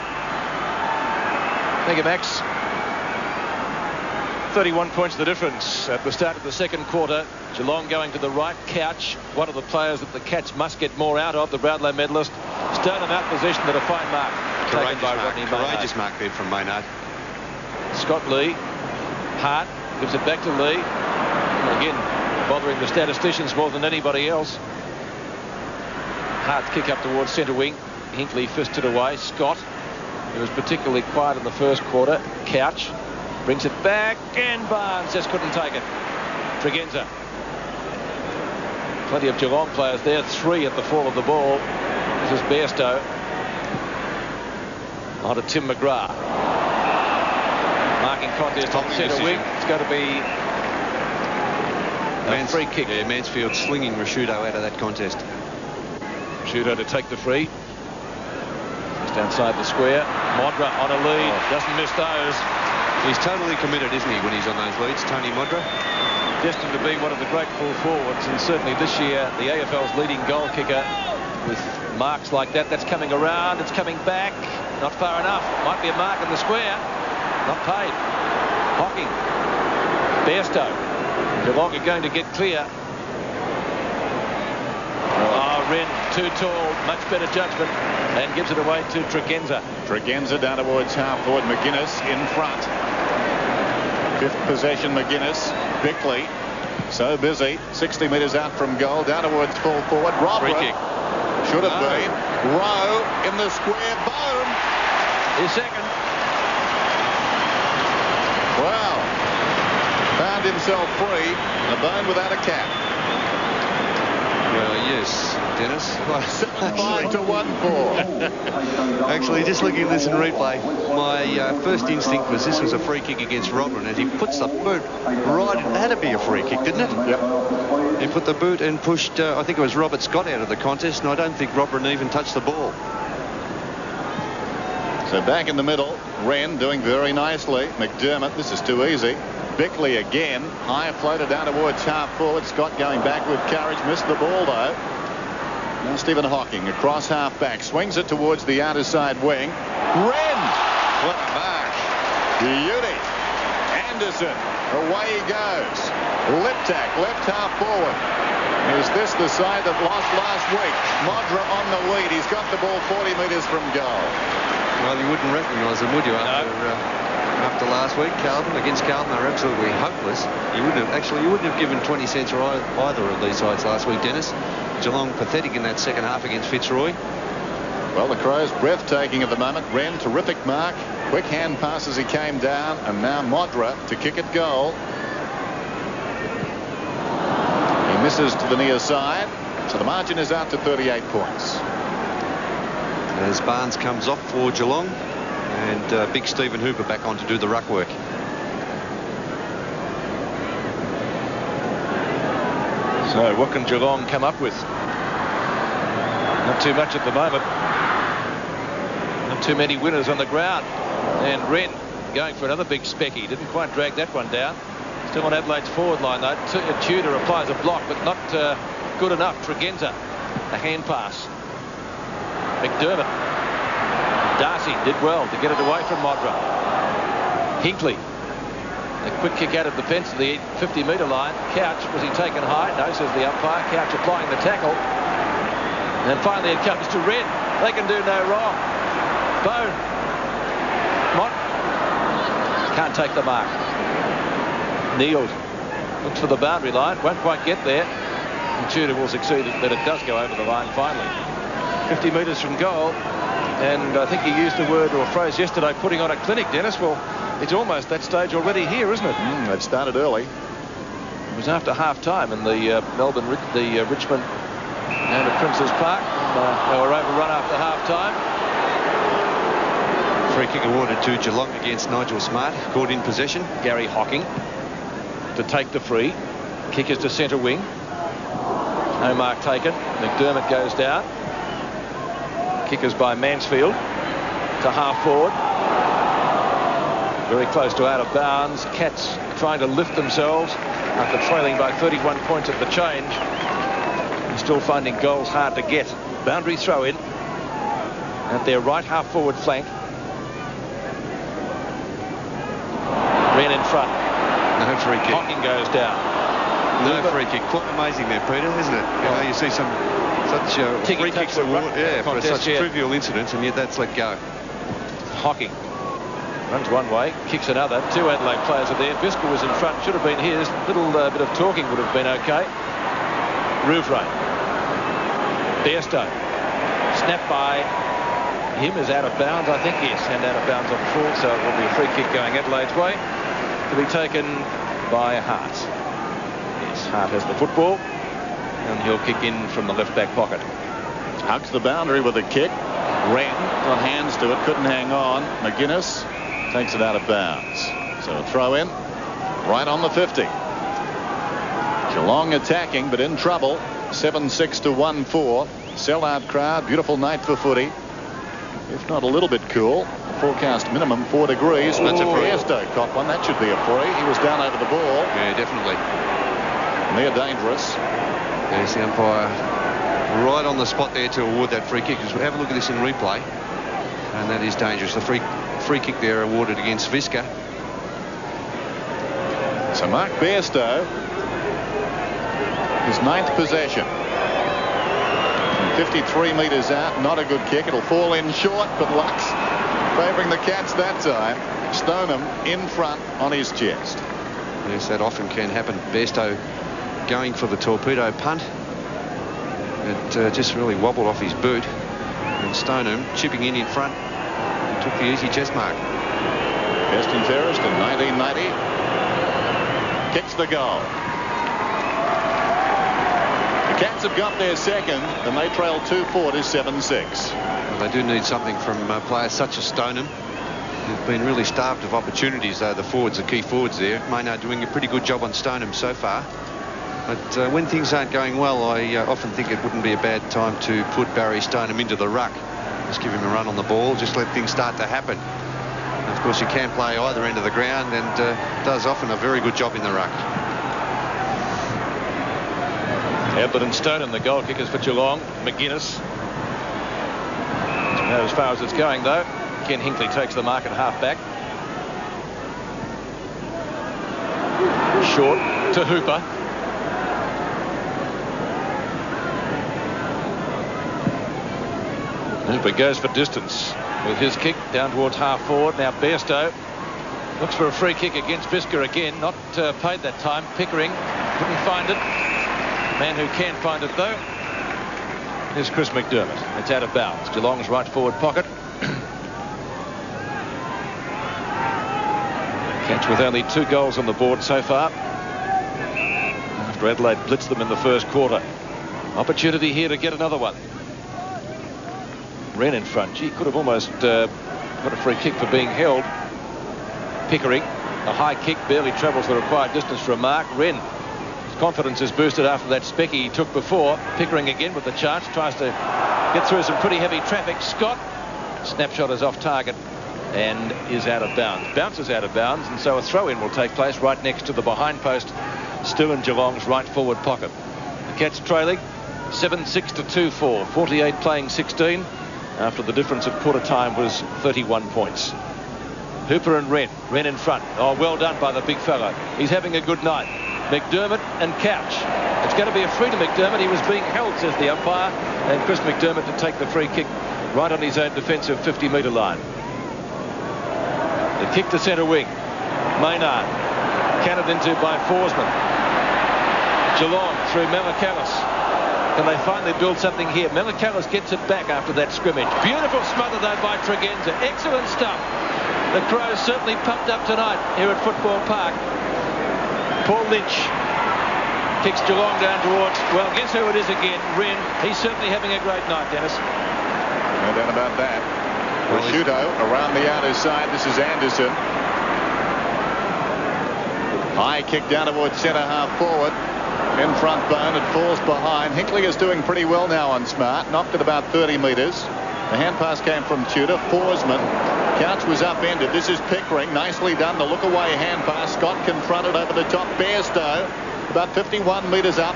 Thank you, Max. 31 points the difference at the start of the second quarter. Geelong going to the right. Couch, one of the players that the Cats must get more out of, the Brownlow medalist. Stoneham out position at a fine mark. Courageous mark there from Maynard. Scott Lee. Hart gives it back to Lee. Again, bothering the statisticians more than anybody else. Hart's kick up towards centre wing. Hinkley fisted away. Scott, who was particularly quiet in the first quarter. Couch. Brings it back, and Barnes just couldn't take it. Tregenza. Plenty of Geelong players there. 3 at the fall of the ball. This is Bairstow. On to Tim McGrath. Marking contest on centre wing. It's going to be free kick. Yeah, Mansfield slinging Rashudo out of that contest. Rashudo to take the free. Just outside the square. Modra on a lead. Doesn't miss those. He's totally committed, isn't he, when he's on those leads, Tony Modra? Destined to be one of the great full forwards, and certainly this year the AFL's leading goal kicker with marks like that. That's coming around. It's coming back. Not far enough. Might be a mark in the square. Not paid. Hocking. Bairstow. Geelong are going to get clear. Oh, Wren too tall. Much better judgment, and gives it away to Tregenza. Tregenza down towards half forward. McGuinness in front. Fifth possession, McGuinness. Bickley, so busy. 60 metres out from goal. Down towards full forward. Robert. Free kick. Should have been. Rowe in the square. Boom. His second. Well, found himself free. A bone without a cap. Well, yes, Dennis. 7-5 to 1-4. Actually, just looking at this in replay, my first instinct was this was a free kick against Robin, and he puts the boot right. It had to be a free kick, didn't it? Yep. He put the boot and pushed, I think it was Robert Scott out of the contest, and I don't think Robin even touched the ball. So back in the middle, Wren doing very nicely. McDermott, this is too easy. Bickley again, high floater down towards half forward. Scott going back with courage, missed the ball though. Now Stephen Hocking across half back, swings it towards the outer side wing. Wren, what a mark! Beauty. Anderson, away he goes. Liptak, left half forward. Is this the side that lost last week? Modra on the lead. He's got the ball 40 metres from goal. Well, you wouldn't recognise them, would you? After last week, Carlton against Carlton, they were absolutely hopeless. You wouldn't have given 20 cents for either of these sides last week, Dennis. Geelong pathetic in that second half against Fitzroy. Well, the Crows breathtaking at the moment. Wren, terrific mark. Quick hand pass as he came down, and now Modra to kick it goal. He misses to the near side, so the margin is out to 38 points. As Barnes comes off for Geelong, and big Stephen Hooper back on to do the ruck work. So what can Geelong come up with? Not too much at the moment. Not too many winners on the ground. And Wren going for another big specky. Didn't quite drag that one down. Still on Adelaide's forward line though. Tudor applies a block, but not good enough. Tregenza, a hand pass. McDermott. Darcy did well to get it away from Modra. Hinkley. A quick kick out of the fence to the 50-metre line. Couch, was he taken high? No, says the umpire. Couch applying the tackle. And then finally it comes to Wren. They can do no wrong. Bone. Can't take the mark. Kneels. Looks for the boundary line. Won't quite get there. And Tudor will succeed, but it does go over the line finally. 50 metres from goal. And I think he used a word or a phrase yesterday, putting on a clinic, Dennis. Well, it's almost that stage already here, isn't it? They've started early. It was after half-time in the Richmond and at Princes Park. They were overrun after half-time. Free kick awarded to Geelong against Nigel Smart, caught in possession. Gary Hocking to take the free. Kick is to centre wing. No mark taken. McDermott goes down. Kickers by Mansfield to half forward. Very close to out of bounds. Cats trying to lift themselves after trailing by 31 points at the change. And still finding goals hard to get. Boundary throw in at their right half forward flank. Wren in front. No free kick. Hocking goes down. No free kick. Quite amazing there, Peter, isn't it? You know, you see such free kicks award, for such trivial incidents, and yet that's let go. Hocking runs one way, kicks another. Two Adelaide players are there. Biscoe was in front, should have been his. Little bit of talking would have been okay. Rouvray. Bairstow. Snap by him is out of bounds, I think, yes, and out of bounds on full, so it will be a free kick going Adelaide's way to be taken by Hart. Yes, Hart has the football, and he'll kick in from the left back pocket. Hugs the boundary with a kick. Wren got hands to it, couldn't hang on. McGuinness takes it out of bounds. So a throw in right on the 50. Geelong attacking, but in trouble. 7-6 to 1-4. Sellout crowd. Beautiful night for footy. If not a little bit cool. Forecast minimum 4 degrees. That's a free. Bairstow caught one. That should be a free. He was down over the ball. Yeah, definitely. Near dangerous. There's the umpire right on the spot there to award that free kick. Just have a look at this in replay. And that is dangerous. The free kick there awarded against Visca. So Mark Bairstow, his 9th possession. From 53 metres out, not a good kick. It'll fall in short, but Lux favouring the Cats that time. Stoneham in front on his chest. Yes, that often can happen. Bairstow going for the torpedo punt. It just really wobbled off his boot. And Stoneham chipping in front. Took the easy chest mark. Best and fairest in 1990. Kicks the goal. The Cats have got their second, and they trail 2-4 to 7-6. Well, they do need something from players such as Stoneham. They've been really starved of opportunities, though, the forwards, the key forwards there. Maynard doing a pretty good job on Stoneham so far. But when things aren't going well, I often think it wouldn't be a bad time to put Barry Stoneham into the ruck. Just give him a run on the ball, just let things start to happen. And of course, you can play either end of the ground and does often a very good job in the ruck. Ablett and Stoneham, the goal kickers for Geelong. McGuinness. Not as far as it's going, though. Ken Hinckley takes the mark at half-back. Short to Hooper. Hooper goes for distance with his kick down towards half-forward. Now Bairstow looks for a free kick against Visca again. Not paid that time. Pickering couldn't find it. Man who can find it, though, is Chris McDermott. It's out of bounds. Geelong's right forward pocket. Cats with only 2 goals on the board so far, after Adelaide blitzed them in the first quarter. Opportunity here to get another one. Wren in front. Gee, could have almost got a free kick for being held. Pickering, a high kick, barely travels the required distance for a mark. Wren, his confidence is boosted after that specky he took before. Pickering again with the chance, tries to get through some pretty heavy traffic. Scott, snapshot is off target and is out of bounds. Bounces out of bounds, and so a throw-in will take place right next to the behind post, still in Geelong's right forward pocket. The Cats trailing 7-6 to 2-4, 48 playing 16. After the difference at quarter time was 31 points. Hooper and Wren. Wren in front. Oh, well done by the big fellow. He's having a good night. McDermott and Couch. It's going to be a free to McDermott. He was being held, says the umpire. And Chris McDermott to take the free kick right on his own defensive 50-metre line. The kick to centre wing. Maynard. Cannoned into by Forsman. Geelong through Mellicallis. Can they finally build something here? Mellicallis gets it back after that scrimmage. Beautiful smother, though, by Tregenza. Excellent stuff. The Crows certainly pumped up tonight here at Football Park. Paul Lynch kicks Geelong down towards, well, guess who it is again? Wren. He's certainly having a great night, Dennis. No doubt about that. Rashuto around the outer side. This is Anderson. High kick down towards centre half forward. In front bone, it falls behind. Hinckley is doing pretty well now on Smart. Knocked it about 30 metres. The hand pass came from Tudor. Forsman. Couch was upended. This is Pickering. Nicely done. The look away hand pass. Scott confronted over the top. Bairstow about 51 metres up.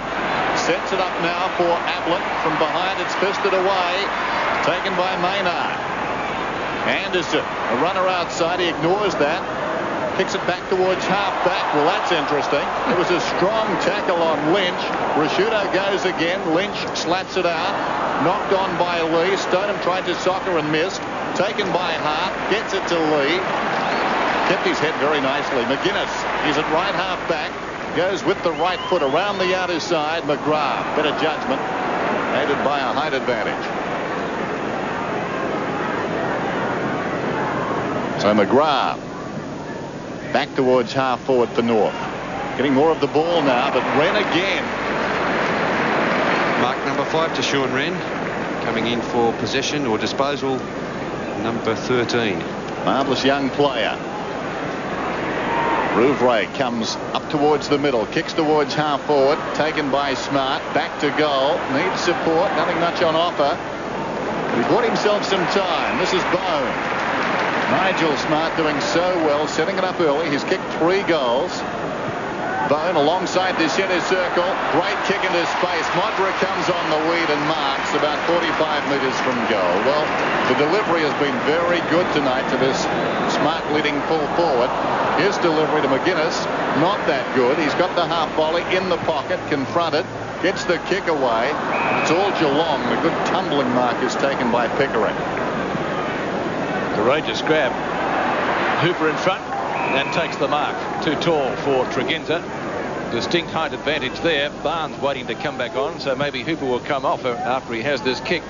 Sets it up now for Ablett. From behind, it's fisted away. Taken by Maynard. Anderson, a runner outside. He ignores that. Kicks it back towards half-back. Well, that's interesting. It was a strong tackle on Lynch. Rashuto goes again. Lynch slats it out. Knocked on by Lee. Stoneham tried to soccer and missed. Taken by Hart. Gets it to Lee. Kept his head very nicely. McGuinness, he's at right half-back. Goes with the right foot around the outer side. McGrath, better judgment. Aided by a height advantage. So McGrath back towards half forward for North. Getting more of the ball now, but Wren again. Mark number 5 to Sean Wren. Coming in for possession or disposal, number 13. Marvellous young player. Rouvray comes up towards the middle, kicks towards half forward, taken by Smart, back to goal, needs support, nothing much on offer. But he bought himself some time. This is Bone. Nigel Smart doing so well, setting it up early. He's kicked 3 goals. Bone alongside the centre circle. Great kick into space. Modra comes on the lead and marks about 45 metres from goal. Well, the delivery has been very good tonight to this Smart leading full forward. His delivery to McGuinness, not that good. He's got the half volley in the pocket, confronted, gets the kick away. It's all Geelong. The good tumbling mark is taken by Pickering. Courageous grab. Hooper in front and takes the mark. Too tall for Tregenza. Distinct height advantage there. Barnes waiting to come back on, so maybe Hooper will come off after he has this kick.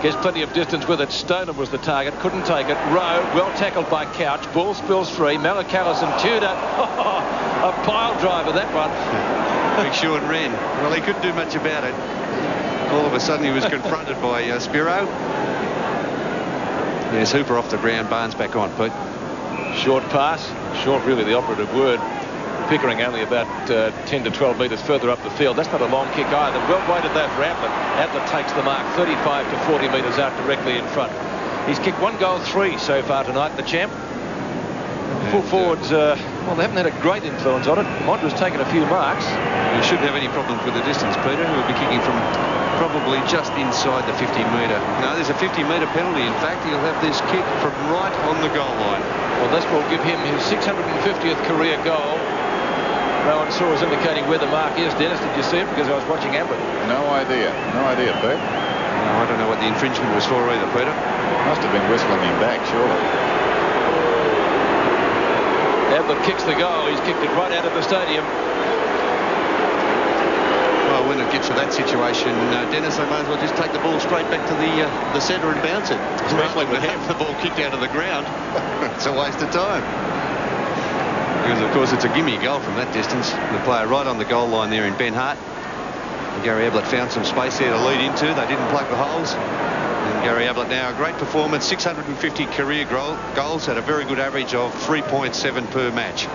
Gets plenty of distance with it. Stoneham was the target. Couldn't take it. Rowe, well tackled by Couch. Ball spills free. Malacallis and Tudor. A pile driver, that one. Big Sean Wren. Well, he couldn't do much about it. All of a sudden, he was confronted by Spiro. Yes, Hooper off the ground. Barnes back on, Pete. Short pass. Short, really, the operative word. Pickering only about 10 to 12 metres further up the field. That's not a long kick either. Well weighted though for Ablett. Ablett takes the mark 35 to 40 metres out directly in front. He's kicked 1 goal 3 so far tonight, the champ. Full forwards, well, they haven't had a great influence on it. Modra's taken a few marks. He shouldn't have any problems with the distance, Peter. He'll be kicking from probably just inside the 50-metre. No, there's a 50-metre penalty. In fact, he'll have this kick from right on the goal line. Well, this will give him his 650th career goal. Rowan Saw is indicating where the mark is. Dennis, did you see it? Because I was watching Ablett. No idea. No idea, Pete. No, I don't know what the infringement was for either, Peter. Must have been whistling him back, surely. Ablett kicks the goal. He's kicked it right out of the stadium. Well, when it gets to that situation, Dennis, I might as well just take the ball straight back to the centre and bounce it. Especially with having the ball kicked out of the ground. It's a waste of time. Because, of course, it's a gimme goal from that distance. The player right on the goal line there in Ben Hart. And Gary Ablett found some space there to lead into. They didn't plug the holes. And Gary Ablett now, a great performance. 650 career goals at a very good average of 3.7 per match.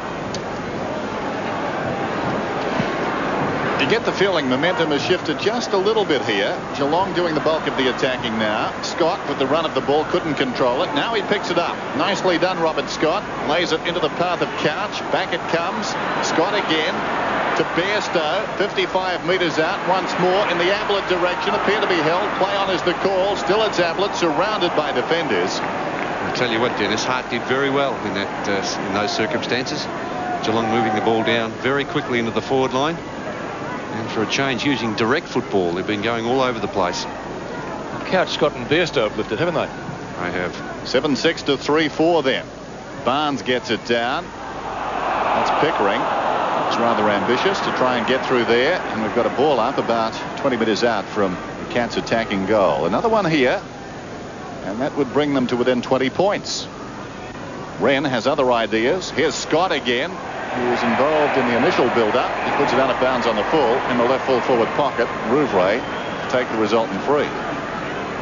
You get the feeling momentum has shifted just a little bit here. Geelong doing the bulk of the attacking now. Scott with the run of the ball couldn't control it. Now he picks it up. Nicely done, Robert Scott. Lays it into the path of Couch. Back it comes. Scott again to Bairstow. 55 metres out once more in the Ablett direction. Appear to be held. Play on is the call. Still it's Ablett surrounded by defenders. I'll tell you what, Dennis, Hart did very well in those circumstances. Geelong moving the ball down very quickly into the forward line. And for a change, using direct football. They've been going all over the place. Couch, Scott and Bairstow have lifted, haven't they? They have. 7-6 to 3-4 then. Barnes gets it down. That's Pickering. It's rather ambitious to try and get through there. And we've got a ball up about 20 metres out from the Cats' attacking goal. Another one here. And that would bring them to within 20 points. Wren has other ideas. Here's Scott again, who was involved in the initial build-up. He puts it out of bounds on the full in the left full forward pocket. Rouvray to take the resultant free.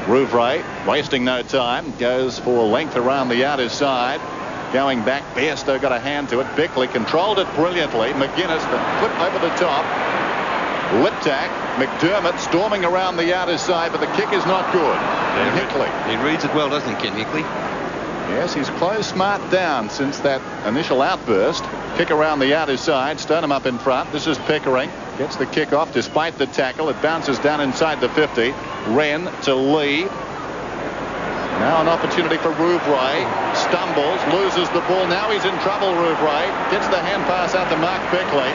Rouvray, wasting no time, goes for length around the outer side. Going back, Bairstow got a hand to it. Bickley controlled it brilliantly. McGuinness, the clip over the top. Liptak, McDermott storming around the outer side, but the kick is not good. And Hickley. He reads it well, doesn't he, Ken Hickley? Yes, he's closed Smart down since that initial outburst. Kick around the outer side. Stoneham up in front. This is Pickering. Gets the kick off despite the tackle. It bounces down inside the 50. Wren to Lee. Now an opportunity for Rouvray. Stumbles, loses the ball. Now he's in trouble, Rouvray. Gets the hand pass out to Mark Bickley.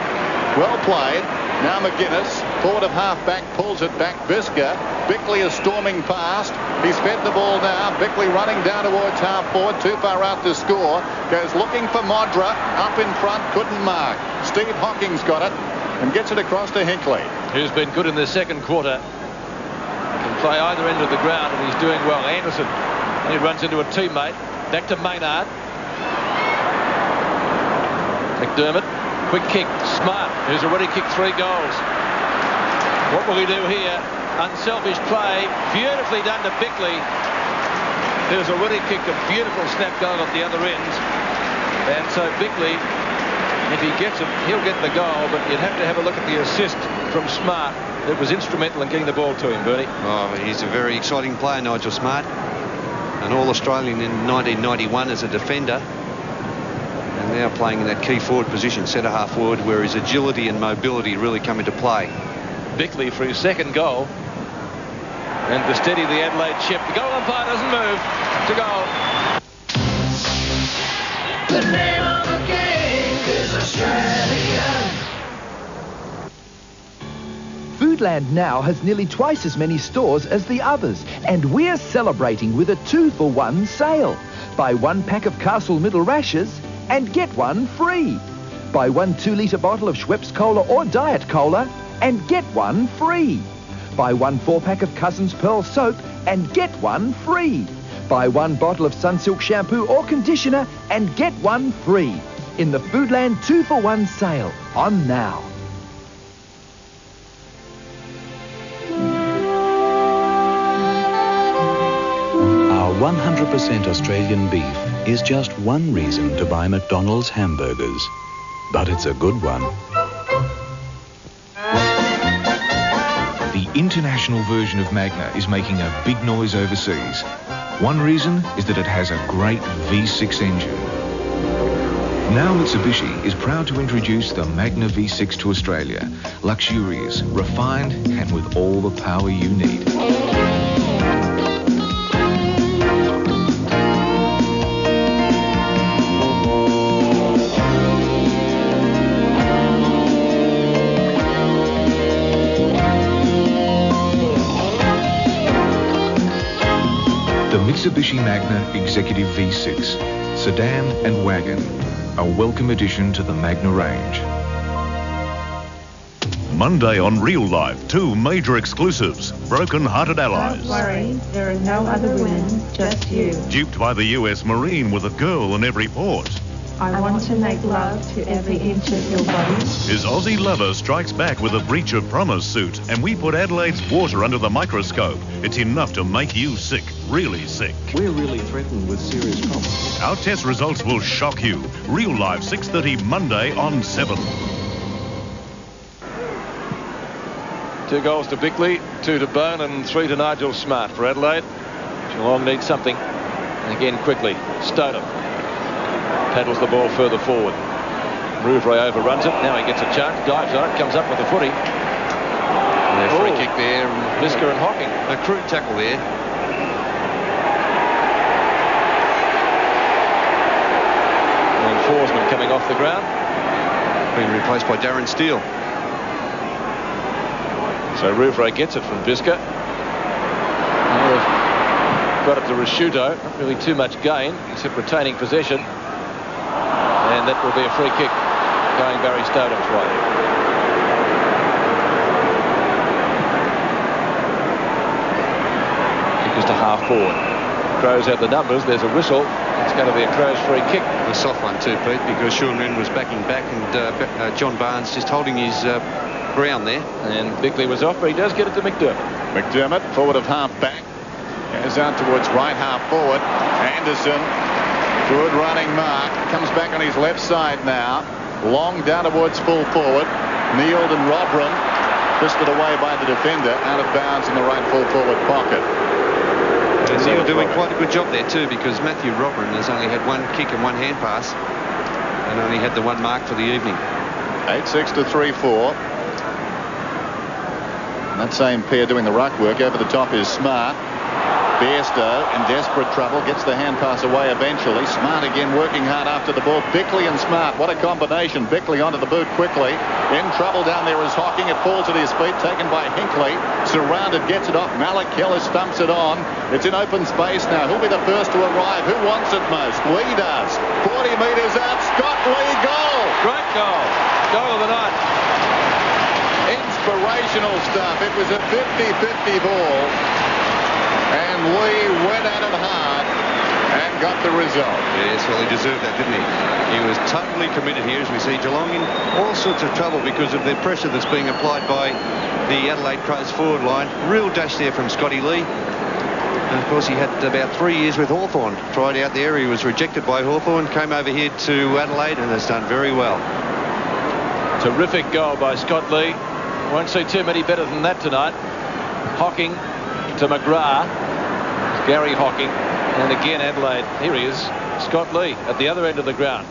Well played. Now McGuinness, forward of half-back, pulls it back. Bisker. Bickley is storming past. He's fed the ball now. Bickley running down towards half-forward. Too far out to score. Goes looking for Modra. Up in front. Couldn't mark. Steve Hocking's got it and gets it across to Hinckley. Who's been good in the second quarter. Can play either end of the ground and he's doing well. Anderson. And he runs into a teammate. Back to Maynard. McDermott. Quick kick. Smart, who's already kicked 3 goals. What will he do here? Unselfish play. Beautifully done to Bickley, who's already kicked a beautiful snap goal at the other end. And so Bickley If he gets it, he'll get the goal, but you'd have to have a look at the assist from Smart. It was instrumental in getting the ball to him, Bernie. Oh, he's a very exciting player, Nigel Smart. An All-Australian in 1991 as a defender. And now playing in that key forward position, centre-half forward, where his agility and mobility really come into play. Bickley for his second goal. And to steady the Adelaide ship. The goal umpire doesn't move. To goal. The name of the game is Australia. Foodland now has nearly twice as many stores as the others, and we're celebrating with a 2-for-1 sale. Buy 1 pack of Castle Middle Rashers and get 1 free. Buy 1 2-litre bottle of Schweppes Cola or Diet Cola and get 1 free. Buy 1 4-pack of Cousins Pearl soap and get 1 free. Buy 1 bottle of Sunsilk shampoo or conditioner and get 1 free. In the Foodland 2-for-1 sale on now. Our 100% Australian beef is just one reason to buy McDonald's hamburgers. But it's a good one. The international version of Magna is making a big noise overseas. One reason is that it has a great V6 engine. Now Mitsubishi is proud to introduce the Magna V6 to Australia. Luxurious, refined, and with all the power you need. The Mitsubishi Magna Executive V6, sedan and wagon, a welcome addition to the Magna range. Monday on Real Life, 2 major exclusives. Broken-hearted allies. Don't worry, there are no other women, just you. Duped by the US Marine with a girl in every port. I want to make love to every inch of your body. His Aussie lover strikes back with a breach of promise suit, and we put Adelaide's water under the microscope. It's enough to make you sick, really sick. We're really threatened with serious problems. Our test results will shock you. Real Life, 6:30 Monday on 7. 2 goals to Bickley, 2 to Bone, and 3 to Nigel Smart for Adelaide. Geelong needs something. And again, quickly, Stoneham paddles the ball further forward. Rouvray overruns it. Now he gets a chance, dives on it, comes up with a footy. Free kick there. Lisker and Hocking. A crude tackle there. And Forsman coming off the ground. Being replaced by Darren Steele. So Rouvray gets it from Bisker. Got it to Rasciuto. Not really too much gain, except retaining possession. And that will be a free kick going Barry Stoneham's way. Kick is to half forward. Crows have the numbers. There's a whistle. It's going to be a Crows free kick. A soft one too, Pete, because Sean Wren was backing back and John Barnes just holding his ground there. And Bickley was off, but he does get it to McDermott. McDermott, forward of half back. Goes out towards right half forward. Anderson, good running mark. Comes back on his left side now. Long down towards full forward. Neild and Robran twisted away by the defender. Out of bounds in the right full forward pocket. And Neild doing quite a good job there too, because Matthew Robran has only had 1 kick and 1 hand pass. And only had the 1 mark for the evening. 8-6 to 3-4. And that same pair doing the ruck work. Over the top is Smart. Bairstow in desperate trouble, gets the hand pass away eventually. Smart again working hard after the ball. Bickley and Smart, what a combination. Bickley onto the boot quickly. In trouble down there is Hocking. It falls at his feet, taken by Hinckley. Surrounded, gets it off. Malik Keller stumps it on. It's in open space now. Who'll be the first to arrive? Who wants it most? Lee does. 40 metres out. Scott Lee, goal! Great goal. Goal of the night. Inspirational stuff. It was a 50-50 ball. And Lee went at it hard and got the result. Yes, well, he deserved that, didn't he? He was totally committed here, as we see Geelong in all sorts of trouble because of the pressure that's being applied by the Adelaide Crows forward line. Real dash there from Scotty Lee. And of course, he had about 3 years with Hawthorn. Tried out there, he was rejected by Hawthorn, came over here to Adelaide and has done very well. Terrific goal by Scott Lee. Won't see too many better than that tonight. Hocking to McGrath. Gary Hocking. And again Adelaide. Here he is. Scott Lee at the other end of the ground,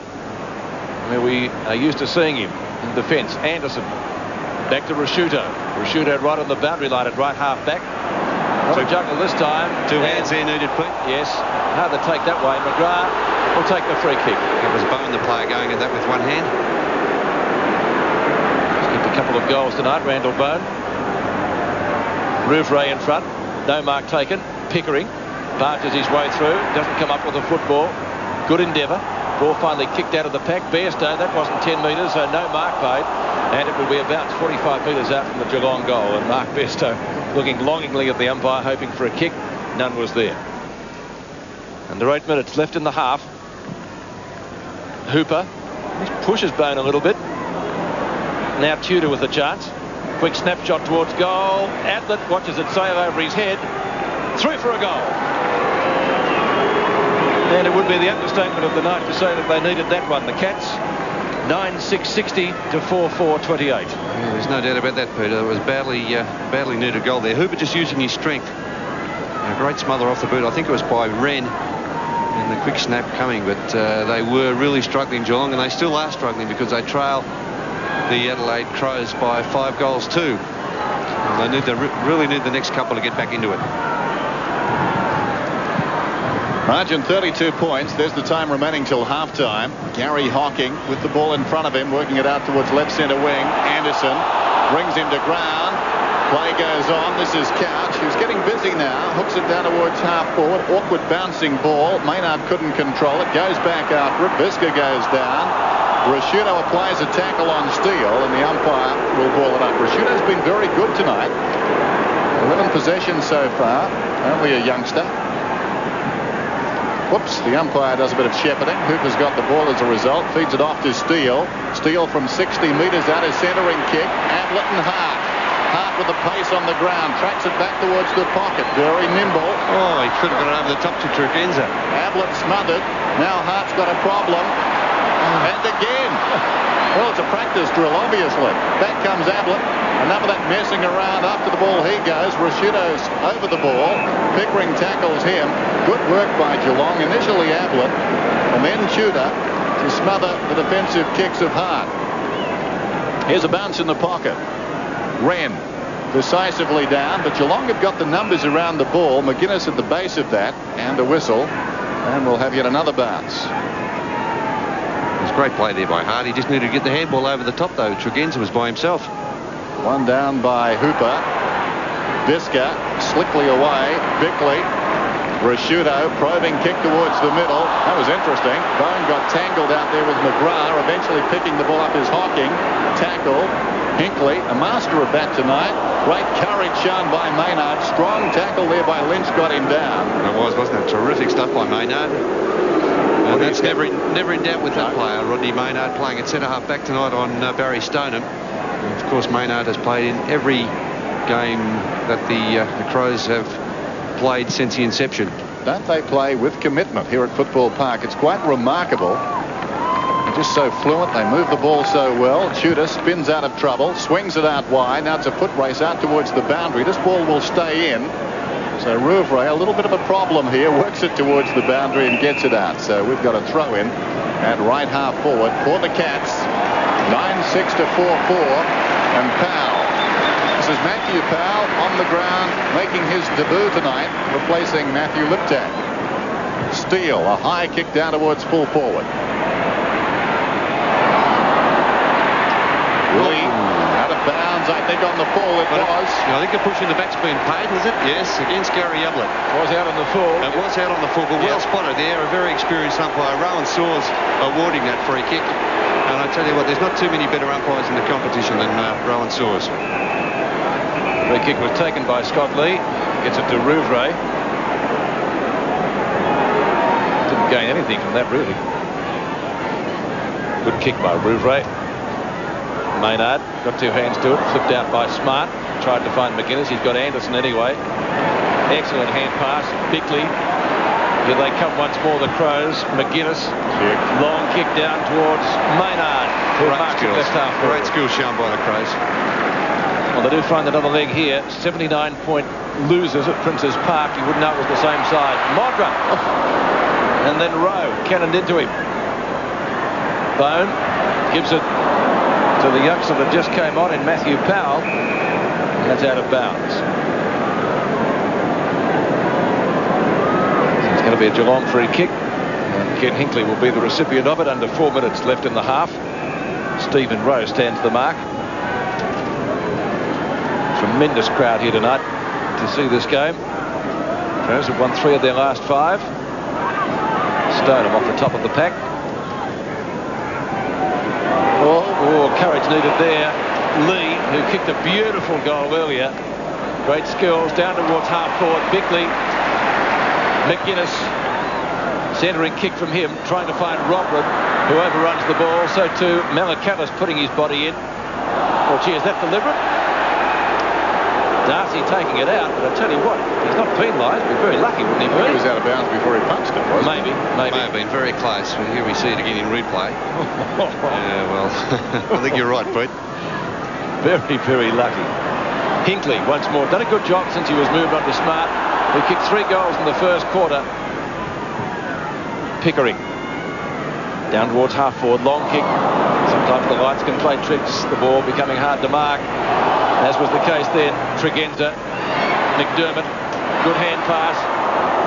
where we are used to seeing him in defence. Anderson. Back to Rashuto. Rashuto right on the boundary line at right half back. Not a juggle this time. Two hands there needed, Pete. Yes. Hard to take that way. McGrath will take the free kick. It was Bone, the player, going at that with one hand. He's kicked a couple of goals tonight, Randall Bone. Rouvray in front. No mark taken. Pickering barges his way through. Doesn't come up with a football. Good endeavour. Ball finally kicked out of the pack. Bairstow, that wasn't 10 metres, so no mark paid. And it will be about 45 metres out from the Geelong goal. And Mark Bairstow looking longingly at the umpire, hoping for a kick. None was there. And there are 8 minutes left in the half. Hooper just pushes Bone a little bit. Now Tudor with the chance. Quick snapshot towards goal. Atlett watches it sail over his head. Through for a goal. And it would be the understatement of the night to say that they needed that one. The Cats, 9-6-60 to 4-4-28. Yeah, there's no doubt about that, Peter. It was badly needed goal there. Hooper just using his strength. A great smother off the boot. I think it was by Wren. And the quick snap coming. But they were really struggling, Geelong, and they still are struggling because they trail the Adelaide Crows by 5-2. And they really need the next couple to get back into it. Margin 32 points. There's the time remaining till half-time. Gary Hocking with the ball in front of him, working it out towards left centre wing. Anderson brings him to ground. Play goes on. This is Couch, who's getting busy now. Hooks it down towards half-forward. Awkward bouncing ball. Maynard couldn't control it. Goes back after it. Bisker goes down. Rashuto applies a tackle on Steele, and the umpire will ball it up. Rashuto's been very good tonight. 11 possessions so far. Only a youngster. Whoops, the umpire does a bit of shepherding. Hooper's got the ball as a result. Feeds it off to Steele. Steele from 60 metres out, a centering kick. Ablett and Hart. Hart with the pace on the ground. Tracks it back towards the pocket. Very nimble. Oh, he could have got it over the top to Trugenza. Ablett smothered. Now Hart's got a problem. And again. Well, it's a practice drill, obviously. Back comes Ablett. Enough of that messing around. After the ball he goes. Rashuto's over the ball. Pickering tackles him. Good work by Geelong. Initially Ablett, and then Tudor to smother the defensive kicks of Hart. Here's a bounce in the pocket. Wren decisively down, but Geelong have got the numbers around the ball. McGuinness at the base of that, and a whistle, and we'll have yet another bounce. It was a great play there by Hart. He just needed to get the handball over the top, though. Trugenza was by himself. One down by Hooper. Bisker slickly away. Bickley. Rashuto probing kick towards the middle. That was interesting. Bone got tangled out there with McGrath, eventually picking the ball up is Hocking. Tackle. Hinkley, a master of that tonight. Great courage shown by Maynard. Strong tackle there by Lynch, got him down. It was, wasn't it? Terrific stuff by Maynard. And that's never in doubt with that player, Rodney Maynard, playing at centre-half back tonight on Barry Stoneham. And of course, Maynard has played in every game that the Crows have played since the inception. Don't they play with commitment here at Football Park? It's quite remarkable. They're just so fluent. They move the ball so well. Tudor spins out of trouble, swings it out wide. Now it's a foot race out towards the boundary. This ball will stay in. So Rouvray, a little bit of a problem here, works it towards the boundary and gets it out. So we've got a throw in at right half forward for the Cats. 9-6 to 4-4. And Powell. This is Matthew Powell on the ground, making his debut tonight, replacing Matthew Liptak. Steele, a high kick down towards full forward. Lee, out of bounds, I think, on the full. It was. I think the push in the back's been paid, was it? Yes, against Gary Ablett. Was out on the full. It was out on the full, but well spotted there. A very experienced umpire, Rowan Saws, awarding that free kick. And I tell you what, there's not too many better umpires in the competition than Rowan Saws. Free kick was taken by Scott Lee. Gets it to Rouvray. Didn't gain anything from that, really. Good kick by Rouvray. Maynard got two hands to it. Flipped out by Smart. Tried to find McGuinness. He's got Anderson anyway. Excellent hand pass. Bickley. Here they come once more, the Crows. McGuinness. Long kick down towards Maynard. Left half Great skill shown by the Crows. Well, they do find another leg here. 79-point losers at Princes Park. You wouldn't know it was the same side. Modra. And then Rowe cannoned into him. Bone gives it to the youngster that just came on in Matthew Powell. And that's out of bounds. So it's going to be a Geelong free kick. And Ken Hinckley will be the recipient of it under 4 minutes left in the half. Stephen Rowe stands the mark. Tremendous crowd here tonight to see this game. Crows have won 3 of their last 5. Stoneham off the top of the pack. Oh, courage needed there. Lee, who kicked a beautiful goal earlier. Great skills down towards half forward. Bickley. McGuinness. Centering kick from him, trying to find Robert, who overruns the ball. So too Malakalis putting his body in. Oh, gee, is that deliberate? Darcy taking it out, but I tell you what, he's not penalised. He'd be very lucky, wouldn't he, Bernie? He was out of bounds before he punched it, wasn't Maybe. May have been very close. Well, here we see it again in replay. Yeah, well, I think you're right, Pete. Very, very lucky. Hinckley, once more, done a good job since he was moved on to Smart, who kicked 3 goals in the first quarter. Pickering. Down towards half forward, long kick. Sometimes the lights can play tricks, the ball becoming hard to mark. As was the case then, Tregenza, McDermott, good hand pass,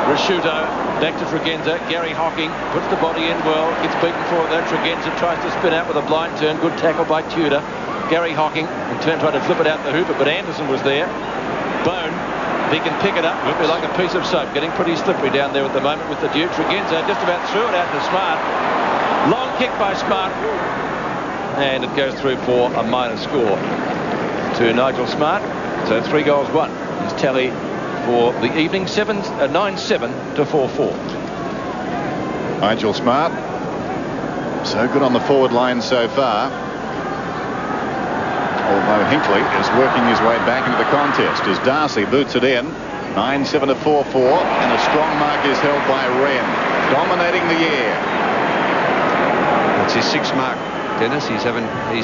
Rashuto, back to Tregenza, Gary Hocking puts the body in well, gets beaten for it though. Tregenza tries to spin out with a blind turn, good tackle by Tudor. Gary Hocking, in turn tried to flip it out the hooper, but Anderson was there. Bone, he can pick it up, it'll be like a piece of soap, getting pretty slippery down there at the moment with the Duke. Tregenza just about threw it out to Smart. Long kick by Smart, and it goes through for a minor score to Nigel Smart. So 3 goals, 1 is tally for the evening. 9-7 to 4-4. Nigel Smart, so good on the forward line so far. Although Hinckley is working his way back into the contest as Darcy boots it in. 9-7 to 4-4, and a strong mark is held by Wren, dominating the air. That's his 6th mark, Dennis. He's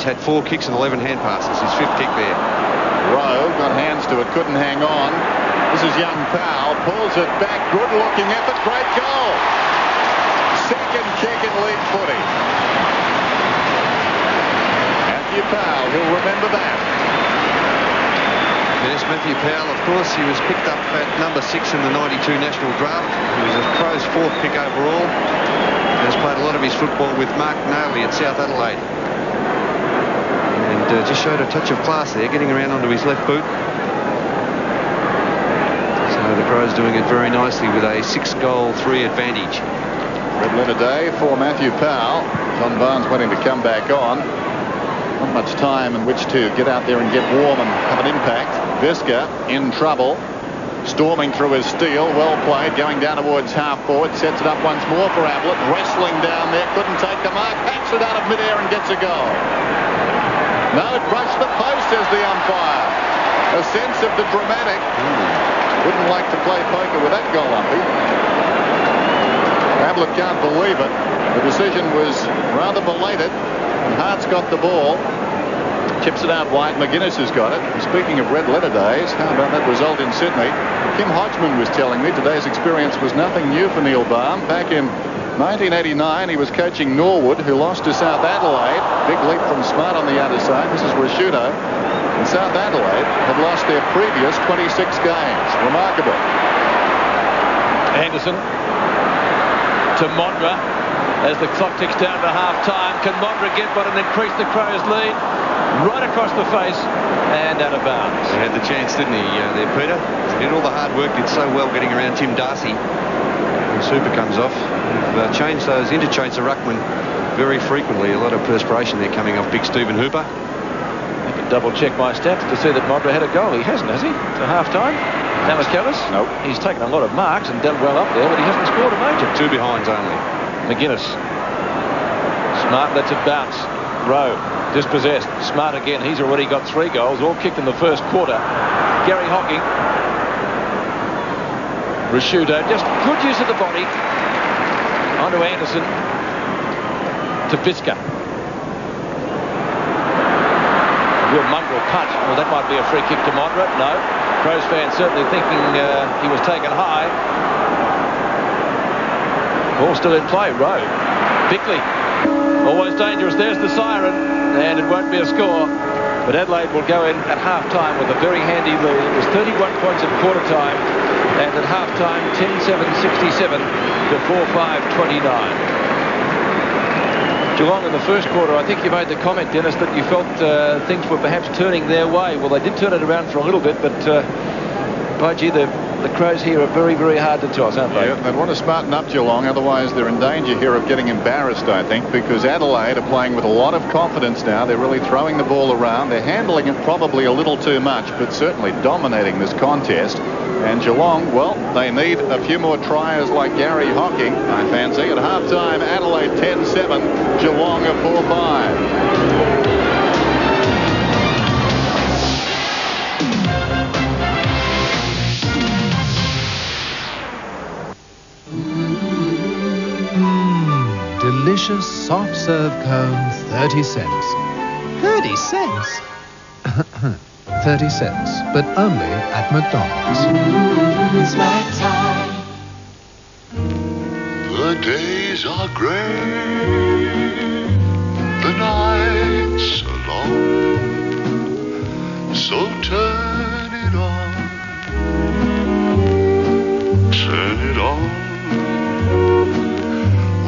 had 4 kicks and 11 hand passes. His 5th kick there. Rowe got hands to it, couldn't hang on. This is young Powell, pulls it back, good looking effort, great goal. Second kick in league footy. Matthew Powell, he'll remember that. Yes, Matthew Powell, of course, he was picked up at number 6 in the 92 national draft. He was a Crows 4th pick overall. He has played a lot of his football with Mark Naley at South Adelaide. And just showed a touch of class there, getting around onto his left boot. So the Crows doing it very nicely with a 6-goal 3 advantage. Red letter day for Matthew Powell. John Barnes wanting to come back on. Not much time in which to get out there and get warm and have an impact. Visca in trouble. Storming through his steal. Well played. Going down towards half forward. Sets it up once more for Ablett. Wrestling down there. Couldn't take the mark. Hacks it out of midair and gets a goal. No, it brushed the post, says the umpire. A sense of the dramatic. Wouldn't like to play poker with that goal, umpy. Ablett can't believe it. The decision was rather belated. And Hart's got the ball. Chips it out wide. McGuinness has got it. Speaking of red letter days, how about that result in Sydney? Kim Hodgman was telling me today's experience was nothing new for Neil Baum. Back in 1989, he was coaching Norwood, who lost to South Adelaide. Big leap from Smart on the other side. This is Rashuto. And South Adelaide had lost their previous 26 games. Remarkable. Anderson to Mondra as the clock ticks down to half-time. Can Mondra get one and increase the Crows' lead? Right across the face and out of bounds. He had the chance, didn't he, there, Peter? He did all the hard work, did so well getting around Tim Darcy. The super comes off. They've changed those, interchanged the ruckman very frequently. A lot of perspiration there coming off big Stephen Hooper. I can double check my stats to see that Mondra had a goal. He hasn't, has he? To half-time? Malakalis? Nope. He's taken a lot of marks and done well up there, but he hasn't scored a major. 2 behinds only. McGuinness. Smart lets it bounce. Rowe dispossessed. Smart again. He's already got 3 goals, all kicked in the first quarter. Gary Hocking. Rashuto. Just good use of the body. Onto Anderson. To Visca. real mongrel punch. Well, that might be a free kick to Modra. No. Crows fans certainly thinking he was taken high. Ball still in play. Rowe. Bickley. Always dangerous. There's the siren. And it won't be a score. But Adelaide will go in at half-time with a very handy lead. It was 31 points at quarter-time. And at half-time, 10-7-67 to 4-5-29. Geelong in the first quarter, I think you made the comment, Dennis, that you felt things were perhaps turning their way. Well, they did turn it around for a little bit, but by gee, the Crows here are very, very hard to toss, aren't they? Yeah, they want to smarten up Geelong, otherwise they're in danger here of getting embarrassed, I think, because Adelaide are playing with a lot of confidence now. They're really throwing the ball around. They're handling it probably a little too much, but certainly dominating this contest. And Geelong, well, they need a few more triers like Gary Hocking, I fancy. At halftime, Adelaide 10-7, Geelong a 4-5. Delicious soft serve cone, 30 cents. 30 cents? 30 cents, but only at McDonald's. It's my time. The days are gray, the nights are long, so turn it on, turn it on,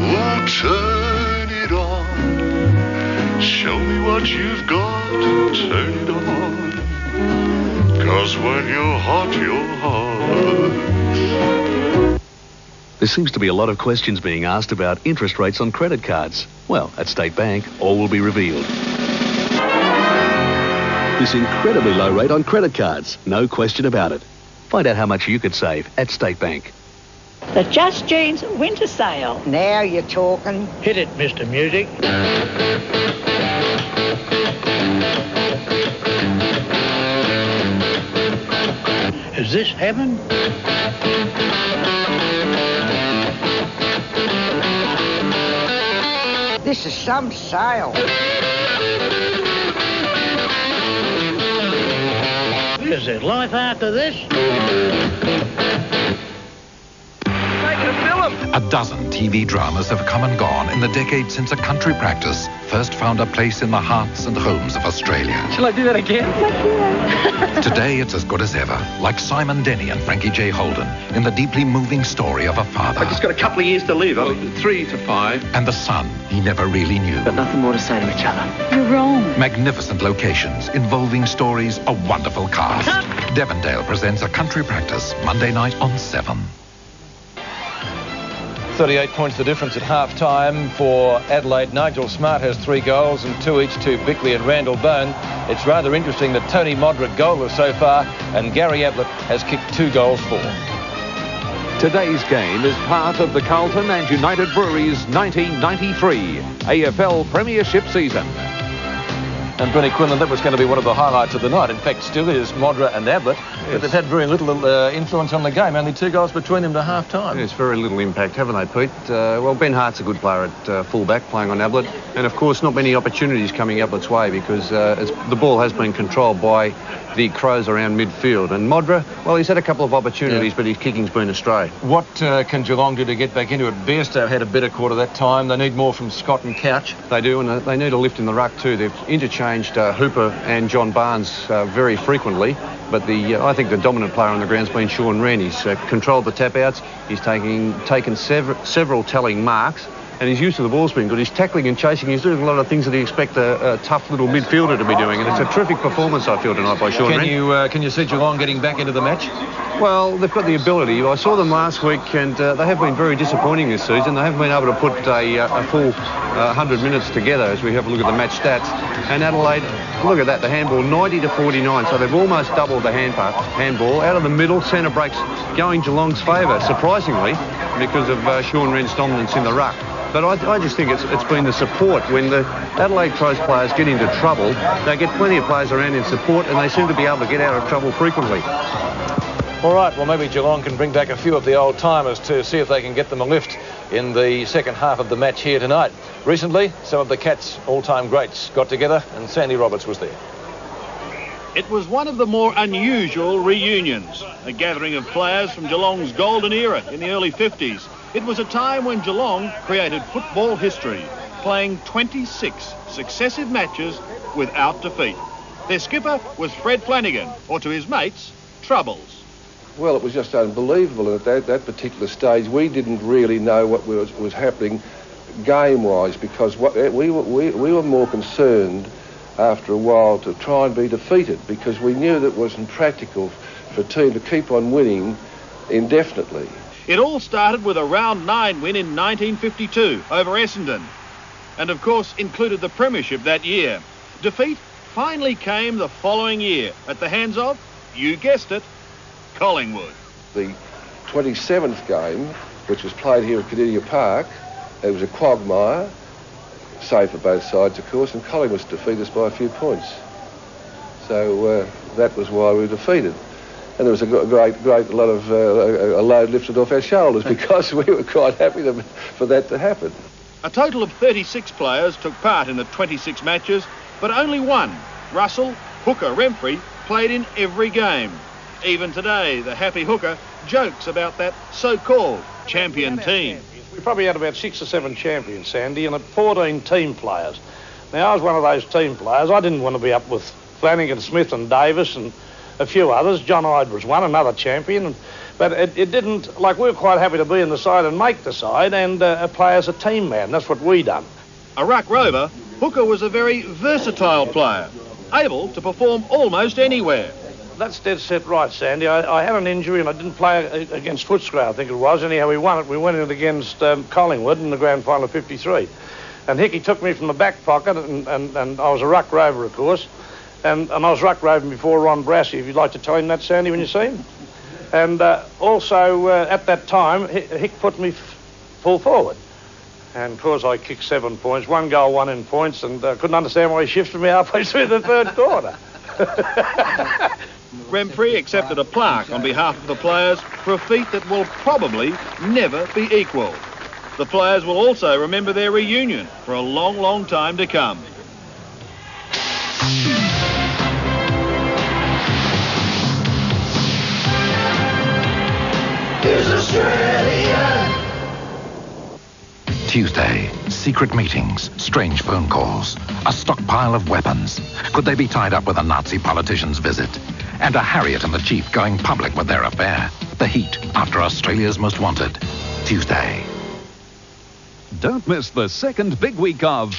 oh turn it on, show me what you've got, turn it on. 'Cause when you're hot, you're hot. There seems to be a lot of questions being asked about interest rates on credit cards. Well, at State Bank, all will be revealed. This incredibly low rate on credit cards, no question about it. Find out how much you could save at State Bank. The Just Jeans winter sale. Now you're talking. Hit it, Mr. Music. Is this heaven? This is some sale. Is there life after this? A dozen TV dramas have come and gone in the decade since a country practice first found a place in the hearts and homes of Australia. Shall I do that again? Today it's as good as ever, like Simon Denny and Frankie J. Holden in the deeply moving story of a father. I've just got a couple of years to live, 3 to 5. And the son he never really knew. Got nothing more to say to each other. You're wrong. Magnificent locations, involving stories, a wonderful cast. Devondale presents A Country Practice, Monday night on 7. 38 points the difference at half-time for Adelaide. Nigel Smart has 3 goals and 2 each to Bickley and Randall Bone. It's rather interesting that Tony Modra goalless so far and Gary Ablett has kicked 2 goals for. Today's game is part of the Carlton and United Breweries 1993 AFL Premiership season. And Bernie Quinlan, that was going to be one of the highlights of the night. In fact, still is Modra and Ablett. Yes. But they've had very little influence on the game. Only 2 goals between them to half-time. Yes, very little impact, haven't they, Pete? Well, Ben Hart's a good player at full-back, playing on Ablett. And, of course, not many opportunities coming Ablett's way because the ball has been controlled by the Crows around midfield. And Modra, well, he's had a couple of opportunities, but his kicking's been astray. What can Geelong do to get back into it? Bairstow had a better quarter that time. They need more from Scott and Couch. They do, and they need a lift in the ruck too. They've interchanged Hooper and John Barnes very frequently, but I think the dominant player on the ground's been Sean Wren. He's controlled the tap-outs. He's taken several telling marks. And his use of the ball's been good. He's tackling and chasing. He's doing a lot of things that you expect a tough little midfielder to be doing. And it's a terrific performance, I feel, tonight by Sean Wren. Can you see Geelong getting back into the match? Well, they've got the ability. I saw them last week, and they have been very disappointing this season. They haven't been able to put a full 100 minutes together as we have a look at the match stats. And Adelaide, look at that, the handball, 90 to 49. So they've almost doubled the handball. Out of the middle, centre breaks going Geelong's favour, surprisingly, because of Sean Wren's dominance in the ruck. But I just think it's been the support. When the Adelaide Crows players get into trouble, they get plenty of players around in support, and they seem to be able to get out of trouble frequently. All right, well, maybe Geelong can bring back a few of the old-timers to see if they can get them a lift in the second half of the match here tonight. Recently, some of the Cats' all-time greats got together, and Sandy Roberts was there. It was one of the more unusual reunions, a gathering of players from Geelong's golden era in the early 50s. It was a time when Geelong created football history, playing 26 successive matches without defeat. Their skipper was Fred Flanagan, or to his mates, Troubles. Well, it was just unbelievable at that particular stage. We didn't really know what was happening game-wise, because we were more concerned after a while to try and be defeated, because we knew that it wasn't practical for a team to keep on winning indefinitely. It all started with a round 9 win in 1952 over Essendon, and of course included the premiership that year. Defeat finally came the following year at the hands of, you guessed it, Collingwood. The 27th game, which was played here at Cardinia Park, it was a quagmire, save for both sides, of course, and Collingwood defeated us by a few points. So that was why we were defeated. And there was a great lot of a load lifted off our shoulders, because we were quite happy for that to happen. A total of 36 players took part in the 26 matches, but only one, Russell Hooker Remfry, played in every game. Even today, the happy Hooker jokes about that so-called champion team. We probably had about 6 or 7 champions, Sandy, and 14 team players. Now, I was one of those team players. I didn't want to be up with Flanagan, Smith and Davis and a few others. John Hyde was one, another champion. But it didn't, like, we were quite happy to be in the side and make the side and play as a team man. That's what we done. A ruck rover, Hooker was a very versatile player, able to perform almost anywhere. That's dead set right, Sandy. I had an injury and I didn't play against Footscray, I think it was. Anyhow, we won it. We went in against Collingwood in the grand final of 53. And Hickey took me from the back pocket, and I was a ruck rover, of course. And I was ruck roving before Ron Brassey, if you'd like to tell him that, Sandy, when you see him. And also, at that time, Hick put me full forward. And, of course, I kicked 7 points, 1 goal, 1 in points, and couldn't understand why he shifted me halfway through the third quarter. Remfry accepted a plaque on behalf of the players for a feat that will probably never be equalled. The players will also remember their reunion for a long, long time to come. Here's Australia. Tuesday, secret meetings, strange phone calls, a stockpile of weapons. Could they be tied up with a Nazi politician's visit? And a Harriet and the Chief going public with their affair. The heat after Australia's Most Wanted. Tuesday. Don't miss the second big week of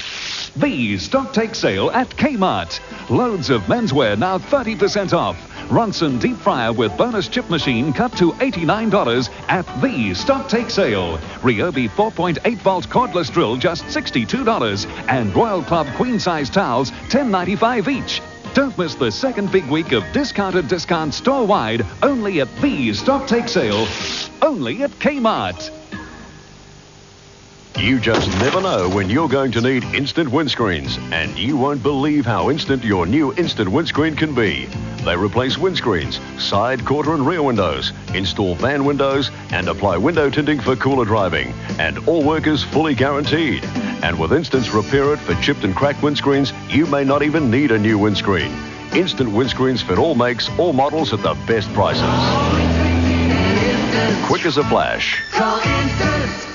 the stock take sale at Kmart. Loads of menswear now 30% off. Ronson deep fryer with bonus chip machine cut to $89 at the stock take sale. Ryobi 4.8 volt cordless drill just $62. And Royal Club queen size towels $10.95 each. Don't miss the second big week of discount store-wide, only at the stock take sale, only at Kmart. You just never know when you're going to need instant windscreens, and you won't believe how instant your new instant windscreen can be. They replace windscreens, side, quarter and rear windows, install van windows and apply window tinting for cooler driving, and all work is fully guaranteed. And with Instant's repair it for chipped and cracked windscreens, you may not even need a new windscreen. Instant windscreens fit all makes, all models at the best prices. Quick as a flash. Call Instant.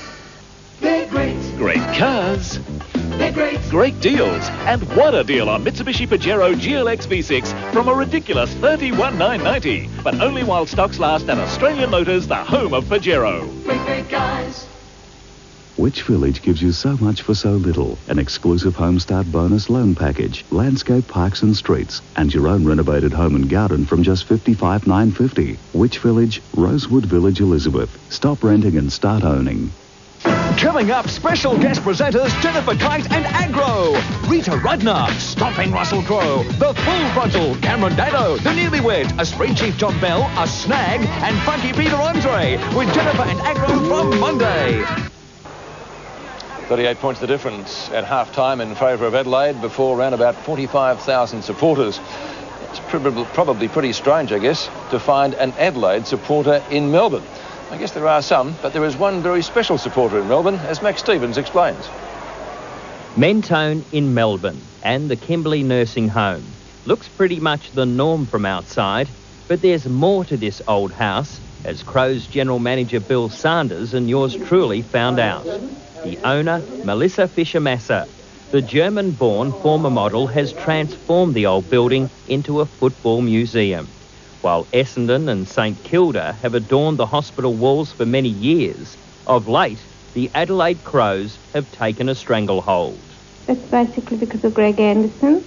They're great. Great cars. They're great. Great deals. And what a deal on Mitsubishi Pajero GLX V6 from a ridiculous $31,990. But only while stocks last at Australian Motors, the home of Pajero. Great guys. Which Village gives you so much for so little? An exclusive home start bonus loan package, landscape parks and streets, and your own renovated home and garden from just $55,950. Which Village? Rosewood Village, Elizabeth. Stop renting and start owning. Coming up, special guest presenters Jennifer Kite and Agro. Rita Rudner, stopping Russell Crowe. The Full Frontal, Cameron Dano. The Newlywed, a Spring Chief John Bell, a Snag, and Funky Peter Andre. With Jennifer and Agro from Monday. 38 points the difference at half-time in favour of Adelaide before around about 45,000 supporters. It's probably pretty strange, I guess, to find an Adelaide supporter in Melbourne. I guess there are some, but there is one very special supporter in Melbourne, as Max Stevens explains. Mentone in Melbourne and the Kimberley Nursing Home. Looks pretty much the norm from outside, but there's more to this old house, as Crows General Manager Bill Sanders and yours truly found out. The owner, Melissa Fischer-Masser, the German-born former model, has transformed the old building into a football museum. While Essendon and St Kilda have adorned the hospital walls for many years, of late, the Adelaide Crows have taken a stranglehold. It's basically because of Greg Anderson.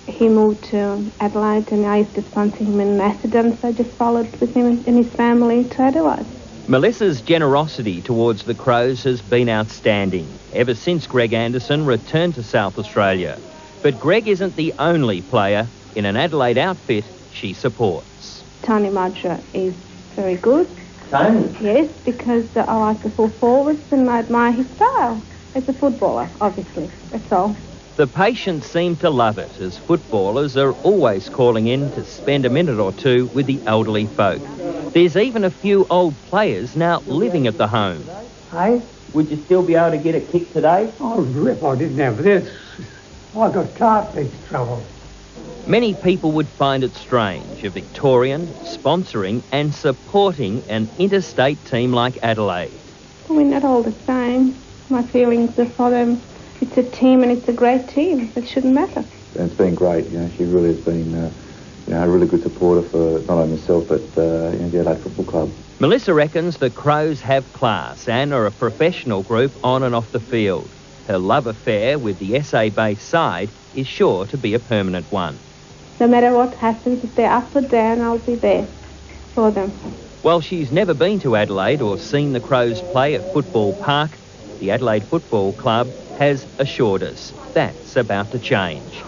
He moved to Adelaide and I used to sponsor him in Macedon, so I just followed with him and his family to Adelaide. Melissa's generosity towards the Crows has been outstanding ever since Greg Anderson returned to South Australia. But Greg isn't the only player in an Adelaide outfit she supports. Tony Madra is very good. Tony? Yes, because I like the full forwards and I admire his style. As a footballer, obviously, that's all. The patients seem to love it, as footballers are always calling in to spend a minute or two with the elderly folk. There's even a few old players now living at the home. Hey? Would you still be able to get a kick today? Oh, rip, I didn't have this. I got cartilage trouble. Many people would find it strange, a Victorian sponsoring and supporting an interstate team like Adelaide. We're not all the same. My feelings are for them. It's a team and it's a great team. It shouldn't matter. It's been great. She really has been a really good supporter for not only myself but the Adelaide Football Club. Melissa reckons the Crows have class and are a professional group on and off the field. Her love affair with the SA-based side is sure to be a permanent one. No matter what happens, if they're up or down, I'll be there for them. While she's never been to Adelaide or seen the Crows play at Football Park, the Adelaide Football Club has assured us that's about to change.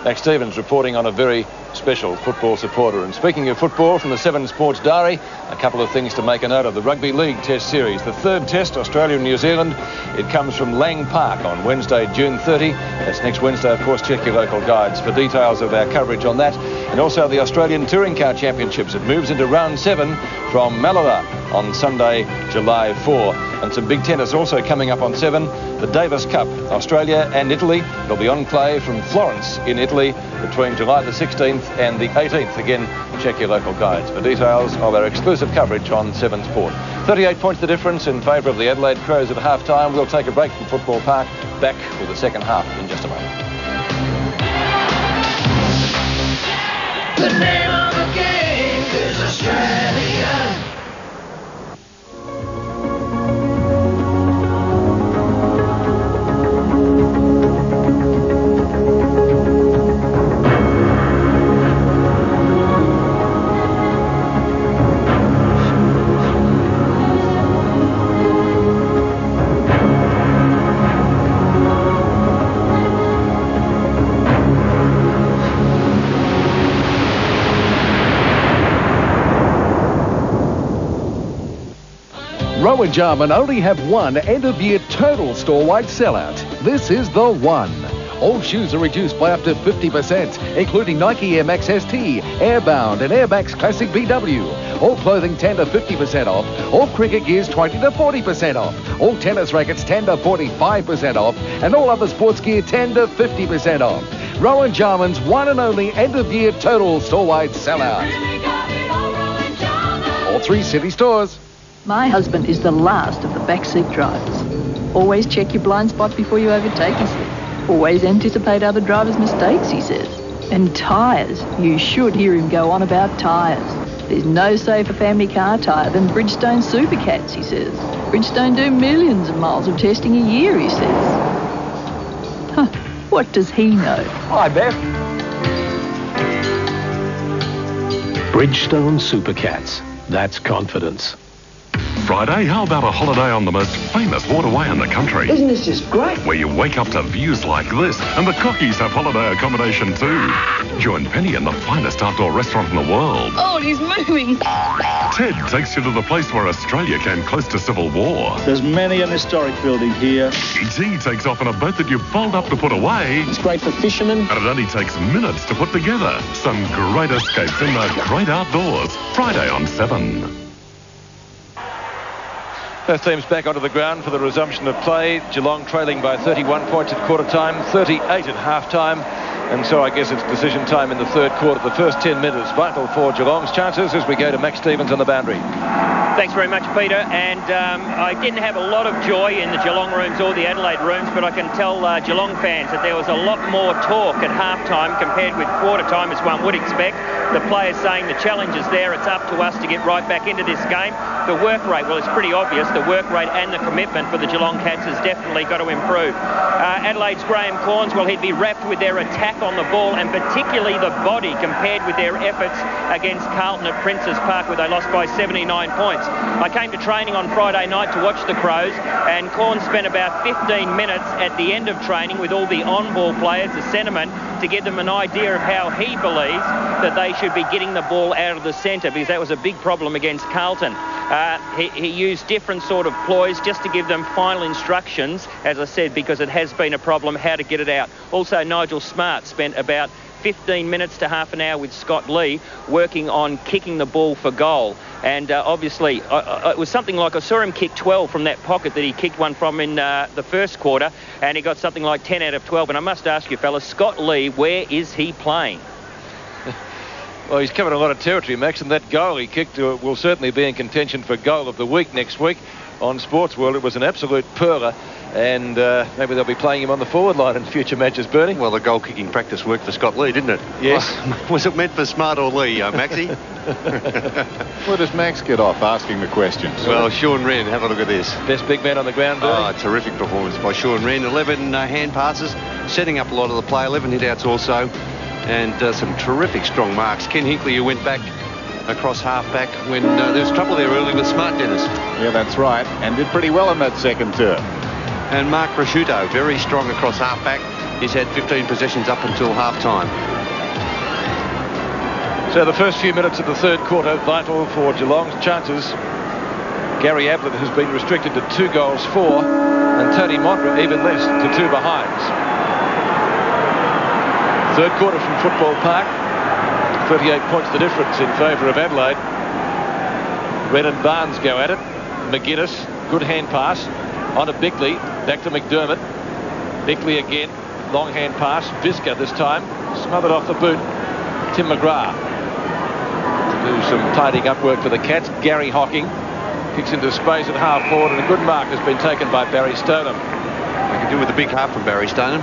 Max Stevens reporting on a very special football supporter. And speaking of football, from the 7 Sports Diary, a couple of things to make a note of. The Rugby League Test Series, the third test, Australia and New Zealand. It comes from Lang Park on Wednesday, June 30. That's next Wednesday, of course. Check your local guides for details of our coverage on that. And also the Australian Touring Car Championships. It moves into round 7 from Malabar on Sunday, July 4. And some big tennis also coming up on 7. The Davis Cup, Australia and Italy. It'll be on play from Florence in Italy between July the 16th and the 18th. Again, check your local guides for details of our exclusive coverage on 7 Sport. 38 points the difference in favour of the Adelaide Crows at half-time. We'll take a break from Football Park. Back with the second half in just a moment. The name of the game is Australia. Rowan Jarman only have one end-of-year total store-wide sellout. This is the one. All shoes are reduced by up to 50%, including Nike Air Max ST, Airbound and Air Max Classic BW. All clothing 10 to 50% off. All cricket gears 20 to 40% off. All tennis rackets 10 to 45% off. And all other sports gear 10 to 50% off. Rowan Jarman's one and only end-of-year total store-wide sellout. All 3 city stores. My husband is the last of the backseat drivers. Always check your blind spot before you overtake, he says. Always anticipate other drivers' mistakes, he says. And tyres. You should hear him go on about tyres. There's no safer family car tyre than Bridgestone Supercats, he says. Bridgestone do millions of miles of testing a year, he says. Huh, what does he know? Hi, Beth. Bridgestone Supercats. That's confidence. Friday, how about a holiday on the most famous waterway in the country? Isn't this just great? Where you wake up to views like this, and the cockies have holiday accommodation too. Join Penny in the finest outdoor restaurant in the world. Oh, he's moving. Ted takes you to the place where Australia came close to civil war. There's many an historic building here. E.T. takes off in a boat that you fold up to put away. It's great for fishermen. And it only takes minutes to put together. Some great escapes in the great outdoors. Friday on 7. Both teams back onto the ground for the resumption of play. Geelong trailing by 31 points at quarter time, 38 at half time. And so I guess it's decision time in the third quarter. The first 10 minutes vital for Geelong's chances as we go to Max Stevens on the boundary. Thanks very much, Peter. And I didn't have a lot of joy in the Geelong rooms or the Adelaide rooms, but I can tell Geelong fans that there was a lot more talk at halftime compared with quarter time, as one would expect. The players saying the challenge is there, it's up to us to get right back into this game. The work rate, well, it's pretty obvious. The work rate and the commitment for the Geelong Cats has definitely got to improve. Adelaide's Graham Corns, well, he'd be wrapped with their attack on the ball and particularly the body compared with their efforts against Carlton at Princes Park, where they lost by 79 points. I came to training on Friday night to watch the Crows, and Corns spent about 15 minutes at the end of training with all the on-ball players, the centremen, to give them an idea of how he believes that they should be getting the ball out of the centre, because that was a big problem against Carlton. He used different sort of ploys just to give them final instructions, as I said, because it has been a problem how to get it out. Also, Nigel Smart spent about 15 minutes to half an hour with Scott Lee working on kicking the ball for goal. And obviously, it was something like, I saw him kick 12 from that pocket that he kicked one from in the first quarter, and he got something like 10 out of 12. And I must ask you, fellas, Scott Lee, where is he playing? Well, he's covered a lot of territory, Max, and that goal he kicked will certainly be in contention for goal of the week next week on Sports World. It was an absolute perler, and maybe they'll be playing him on the forward line in future matches, Bernie. Well, the goal-kicking practice worked for Scott Lee, didn't it? Yes. Was it meant for Smart or Lee, Maxie? Where does Max get off asking the questions? Well, Sean Wren, have a look at this. Best big man on the ground, Bernie. Oh, terrific performance by Sean Wren. 11 hand passes, setting up a lot of the play, 11 hit-outs also, and some terrific strong marks. Ken Hinkley, who went back across half-back when there was trouble there early with Smart, Dennis. Yeah, that's right, and did pretty well in that second term. And Mark Prosciutto, very strong across half-back. He's had 15 possessions up until half-time. So the first few minutes of the third quarter, vital for Geelong's chances. Gary Ablett has been restricted to 2 goals for, and Tony Montra even less, to 2 behinds. Third quarter from Football Park, 38 points the difference in favour of Adelaide. Red and Barnes go at it. McGuinness, good hand pass on to Bickley, back to McDermott. Bickley again, long hand pass. Visca this time, smothered off the boot. Tim McGrath to do some tidying up work for the Cats. Gary Hocking kicks into space at half forward, and a good mark has been taken by Barry Stoneham. They can do with a big half from Barry Stoneham.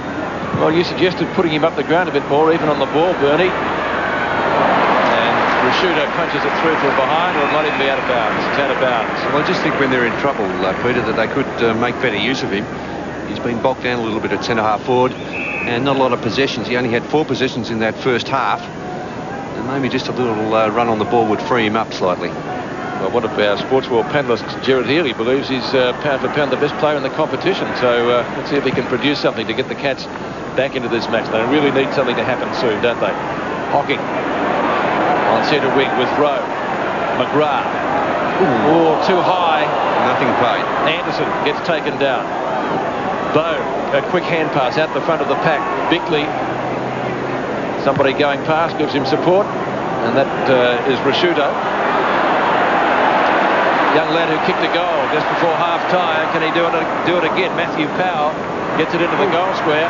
Well, you suggested putting him up the ground a bit more, even on the ball, Bernie. And Prosciutto punches it through from behind, or it might even be out of bounds. It's out of bounds. Well, I just think when they're in trouble, Peter, that they could make better use of him. He's been bogged down a little bit at centre-half forward, and not a lot of possessions. He only had 4 possessions in that first half, and maybe just a little run on the ball would free him up slightly. Well, one of our Sports World panellists, Gerard Healy, believes he's pound for pound the best player in the competition. So let's see if he can produce something to get the Cats back into this match. They really need something to happen soon, don't they? Hocking on centre wing with Rowe. McGrath. Oh, too high. Nothing paid. Anderson gets taken down. Bow, a quick hand pass out the front of the pack. Bickley, somebody going past, gives him support, and that is Prosciutto. Young lad who kicked a goal just before half-time. Can he do it again? Matthew Powell gets it into the goal square.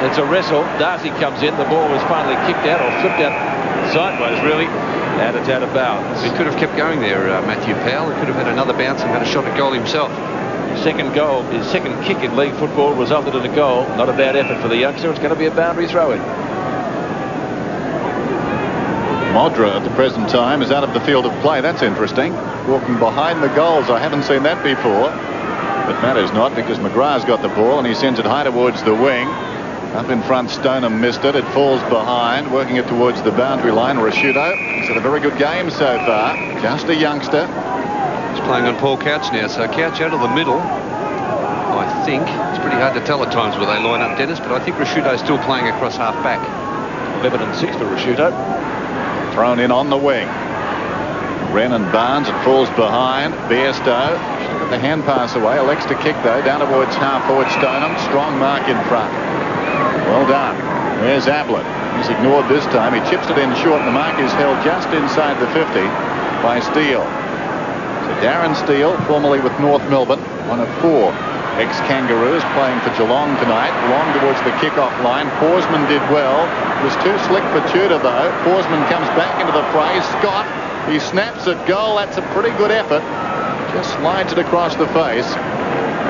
It's a wrestle. Darcy comes in. The ball was finally kicked out, or flipped out sideways, really. And it's out of bounds. He could have kept going there, Matthew Powell. He could have had another bounce and had a shot at goal himself. Second goal, his second kick in league football resulted in a goal. Not a bad effort for the youngster. It's going to be a boundary throw-in. Modra at the present time is out of the field of play. That's interesting. Walking behind the goals. I haven't seen that before. But matters not, because McGrath's got the ball and he sends it high towards the wing. Up in front, Stoneham missed it. It falls behind, working it towards the boundary line. Prosciutto, he's had a very good game so far. Just a youngster. He's playing on Paul Couch now, so Couch out of the middle. I think it's pretty hard to tell at times where they line up, Dennis, but I think Prosciutto's still playing across half back. 11 and 6 for Prosciutto. Thrown in on the wing. Wren and Barnes, it falls behind. Bairstow, should have got the hand pass away. Elects to kick though, down towards half forward Stoneham. Strong mark in front. Well done. There's Ablett. He's ignored this time. He chips it in short, and the mark is held just inside the 50 by Steele. So Darren Steele, formerly with North Melbourne, one of 4 ex-Kangaroos, playing for Geelong tonight. Long towards the kick-off line. Forsman did well. It was too slick for Tudor, though. Forsman comes back into the fray. Scott, he snaps at goal. That's a pretty good effort. Just slides it across the face.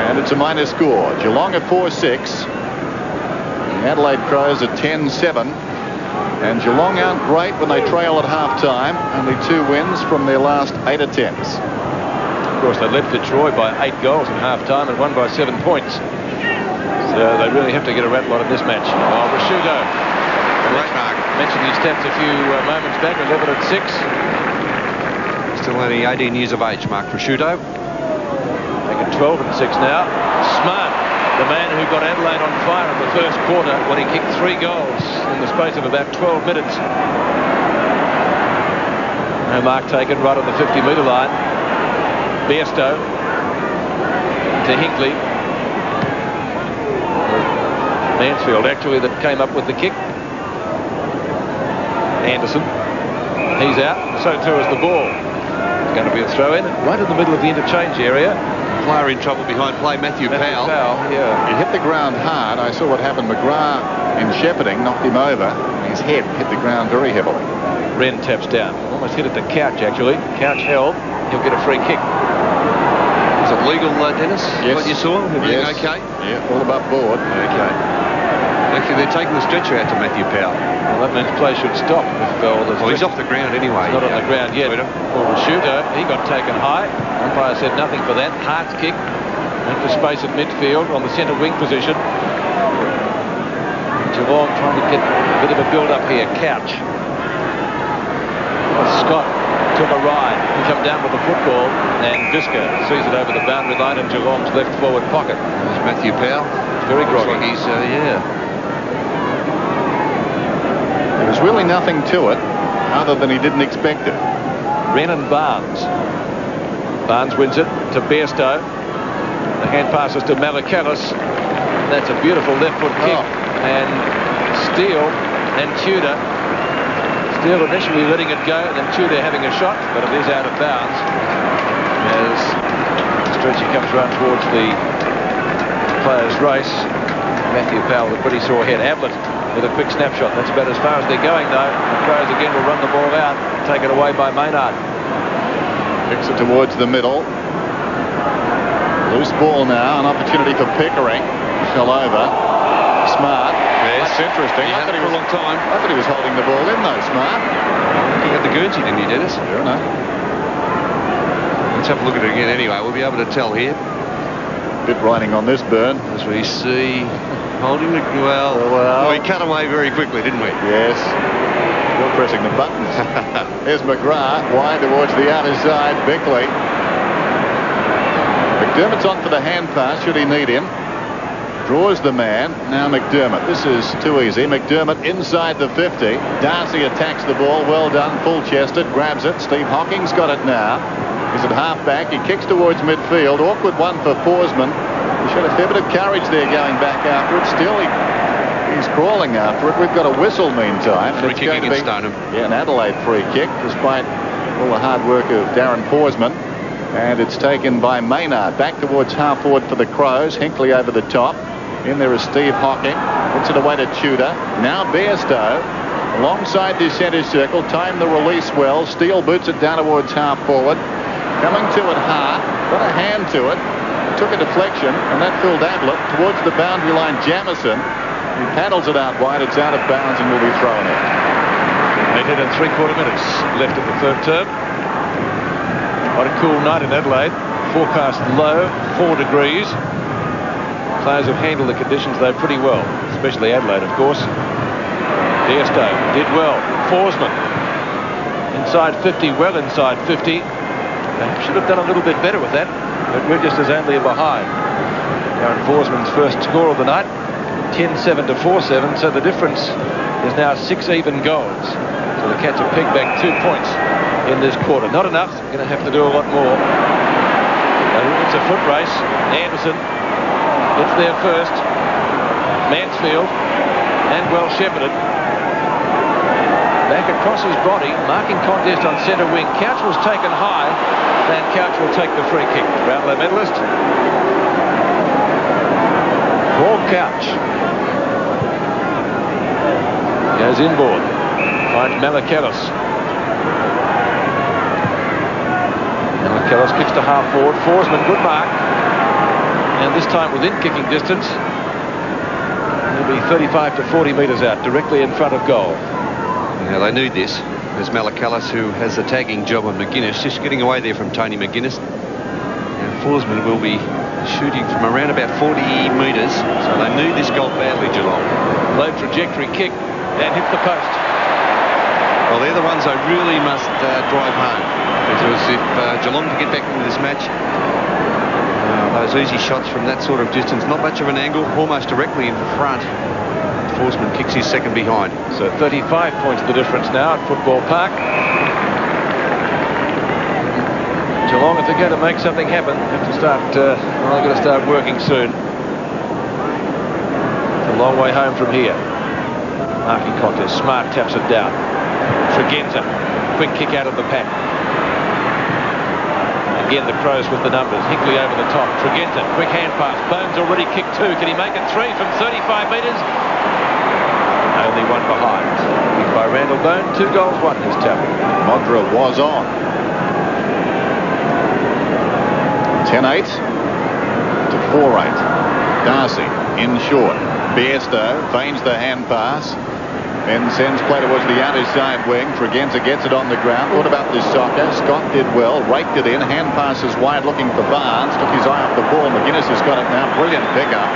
And it's a minor score. Geelong at 4-6. The Adelaide Crows at 10-7. And Geelong aren't great when they trail at half-time. Only 2 wins from their last 8 attempts. Of course, they led Fitzroy by 8 goals in half-time and won by 7 points. So they really have to get a rattle on in this match. Oh, Rashudo. Mentioned his stats a few moments back. 11 at 6. Still only 18 years of age, Mark Rashudo. Making 12 and 6 now. Smart, the man who got Adelaide on fire in the first quarter when he kicked 3 goals in the space of about 12 minutes. No mark taken right on the 50-metre line. Bairstow to Hinkley. Mansfield actually that came up with the kick. Anderson. He's out. So too is the ball. It's going to be a throw in right in the middle of the interchange area. Player in trouble behind play, Matthew Powell. Yeah. He hit the ground hard. I saw what happened. McGrath in shepherding knocked him over. His head hit the ground very heavily. Wren taps down. Almost hit it to Couch actually. Couch held. He'll get a free kick. Is it legal, Dennis? Yes. What you saw? Everything okay? Yeah, all above board. Okay. Actually, they're taking the stretcher out to Matthew Powell. Well, that means play should stop. Well, he's off the ground anyway. He's not on the ground yet. Well, Rashudo, he got taken high. Umpire said nothing for that. Hart's kick into space at midfield on the centre wing position. Geelong trying to get a bit of a build-up here. Couch. Scott took a ride. He come down with the football, and Visca sees it over the boundary line in Geelong's left forward pocket. There's Matthew Powell. Very groggy. Like he's, yeah. There was really nothing to it other than he didn't expect it. Renan Barnes. Barnes wins it to Bairstow. The hand passes to Malakalis. That's a beautiful left foot kick. And Steele and Tudor. Steele initially letting it go, and then Tudor having a shot, but it is out of bounds as Stretchy comes round towards the players' race. Matthew Powell with a pretty sore head. Ablett with a quick snapshot. That's about as far as they're going, though. The Crows again will run the ball out, taken away by Maynard. Kicks it towards the middle. Loose ball now, an opportunity for Pickering. Fell over. Smart. Yes. That's interesting. He had it for a long time. I thought he was holding the ball in, though, Smart. He had the Guernsey, didn't he, Dennis? Sure enough. Let's have a look at it again anyway. We'll be able to tell here. Bit riding on this, Burn. As we see, holding the... Well, we cut away very quickly, didn't we? Yes. You're pressing the buttons. Here's McGrath, wide towards the outer side. Bickley. McDermott's on for the hand pass, should he need him. Draws the man. Now McDermott. This is too easy. McDermott inside the 50. Darcy attacks the ball. Well done. Full-chested. Grabs it. Steve Hocking's got it now. He's at half-back. He kicks towards midfield. Awkward one for Forsman. He showed a fair bit of courage there going back after it. Still, he's crawling after it. We've got a whistle meantime. Free kick against Stoneham. Yeah, an Adelaide free kick, despite all the hard work of Darren Forsman. And it's taken by Maynard. Back towards half-forward for the Crows. Hinkley over the top. In there is Steve Hocking. Puts it away to Tudor. Now Bairstow. Alongside the centre circle. Timed the release well. Steele boots it down towards half-forward. Coming to it hard. Got a hand to it. Took a deflection. And that filled Ablett towards the boundary line. Jamison. He paddles it out wide. It's out of bounds and will be thrown in. 8 and 3/4 minutes left of the third term. What a cool night in Adelaide. Forecast low, 4 degrees. Players have handled the conditions though pretty well, especially Adelaide, of course. Bairstow did well. Forsman inside 50, well inside 50. They should have done a little bit better with that, but we're just as only behind. Darren Forsman's first score of the night, 10-7 to 4-7, so the difference is now 6 even goals. So the Cats have picked back 2 points in this quarter. Not enough. Going to have to do a lot more. It's a foot race. Anderson gets there first. Mansfield and well shepherded. Back across his body. Marking contest on centre wing. Couch was taken high. And Couch will take the free kick. Brownlow medalist. Paul Couch goes inboard, finds Malakellus. Malakellus kicks to half forward. Forsman, good mark, and this time within kicking distance. He'll be 35 to 40 metres out, directly in front of goal. Yeah, they need this. There's Malakellus, who has the tagging job on McGuinness, just getting away there from Tony McGuinness. And Forsman will be shooting from around about 40 metres, so they need this goal badly, Geelong. Low trajectory kick and hits the post. Well, they're the ones they really must drive home, because if Geelong to get back into this match, those easy shots from that sort of distance, not much of an angle, almost directly in front. Forsman kicks his second behind. So 35 points the difference now at Football Park. Geelong, if they're going to make something happen, have to start. They've got to start working soon. It's a long way home from here. Marking contest. Smart taps it down. Tregenza, quick kick out of the pack. Again, the Crows with the numbers. Hinkley over the top. Tregenza, quick hand pass. Bones already kicked 2. Can he make it 3 from 35 metres? Only one behind. Kicked by Randall Bone. 2 goals, 1 his tap. Modra was on. 10-8 to 4-8. Darcy in short. Bairstow feigns the hand pass. Then sends play towards the outside wing. Tregenza gets it on the ground. Thought about this soccer. Scott did well. Raked it in. Hand passes wide looking for Barnes. Took his eye off the ball. McGuinness has got it now. Brilliant pickup.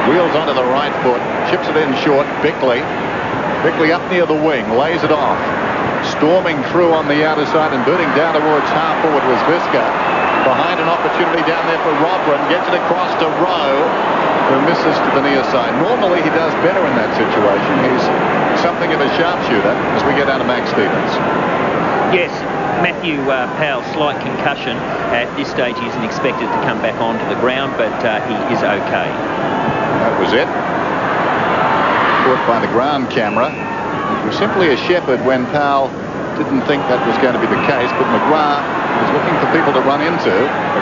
Wheels onto the right foot. Chips it in short. Bickley. Bickley up near the wing. Lays it off. Storming through on the outer side and booting down towards half forward was Visca. Behind an opportunity down there for Robran. Gets it across to Rowe, who misses to the near side. Normally he does better in that situation. He's something of a sharpshooter as we get down to Max Stevens. Yes, Matthew Powell's slight concussion. At this stage he isn't expected to come back onto the ground, but he is okay. That was it. Caught by the ground camera. It was simply a shepherd when Powell didn't think that was going to be the case, but McGrath was looking for people to run into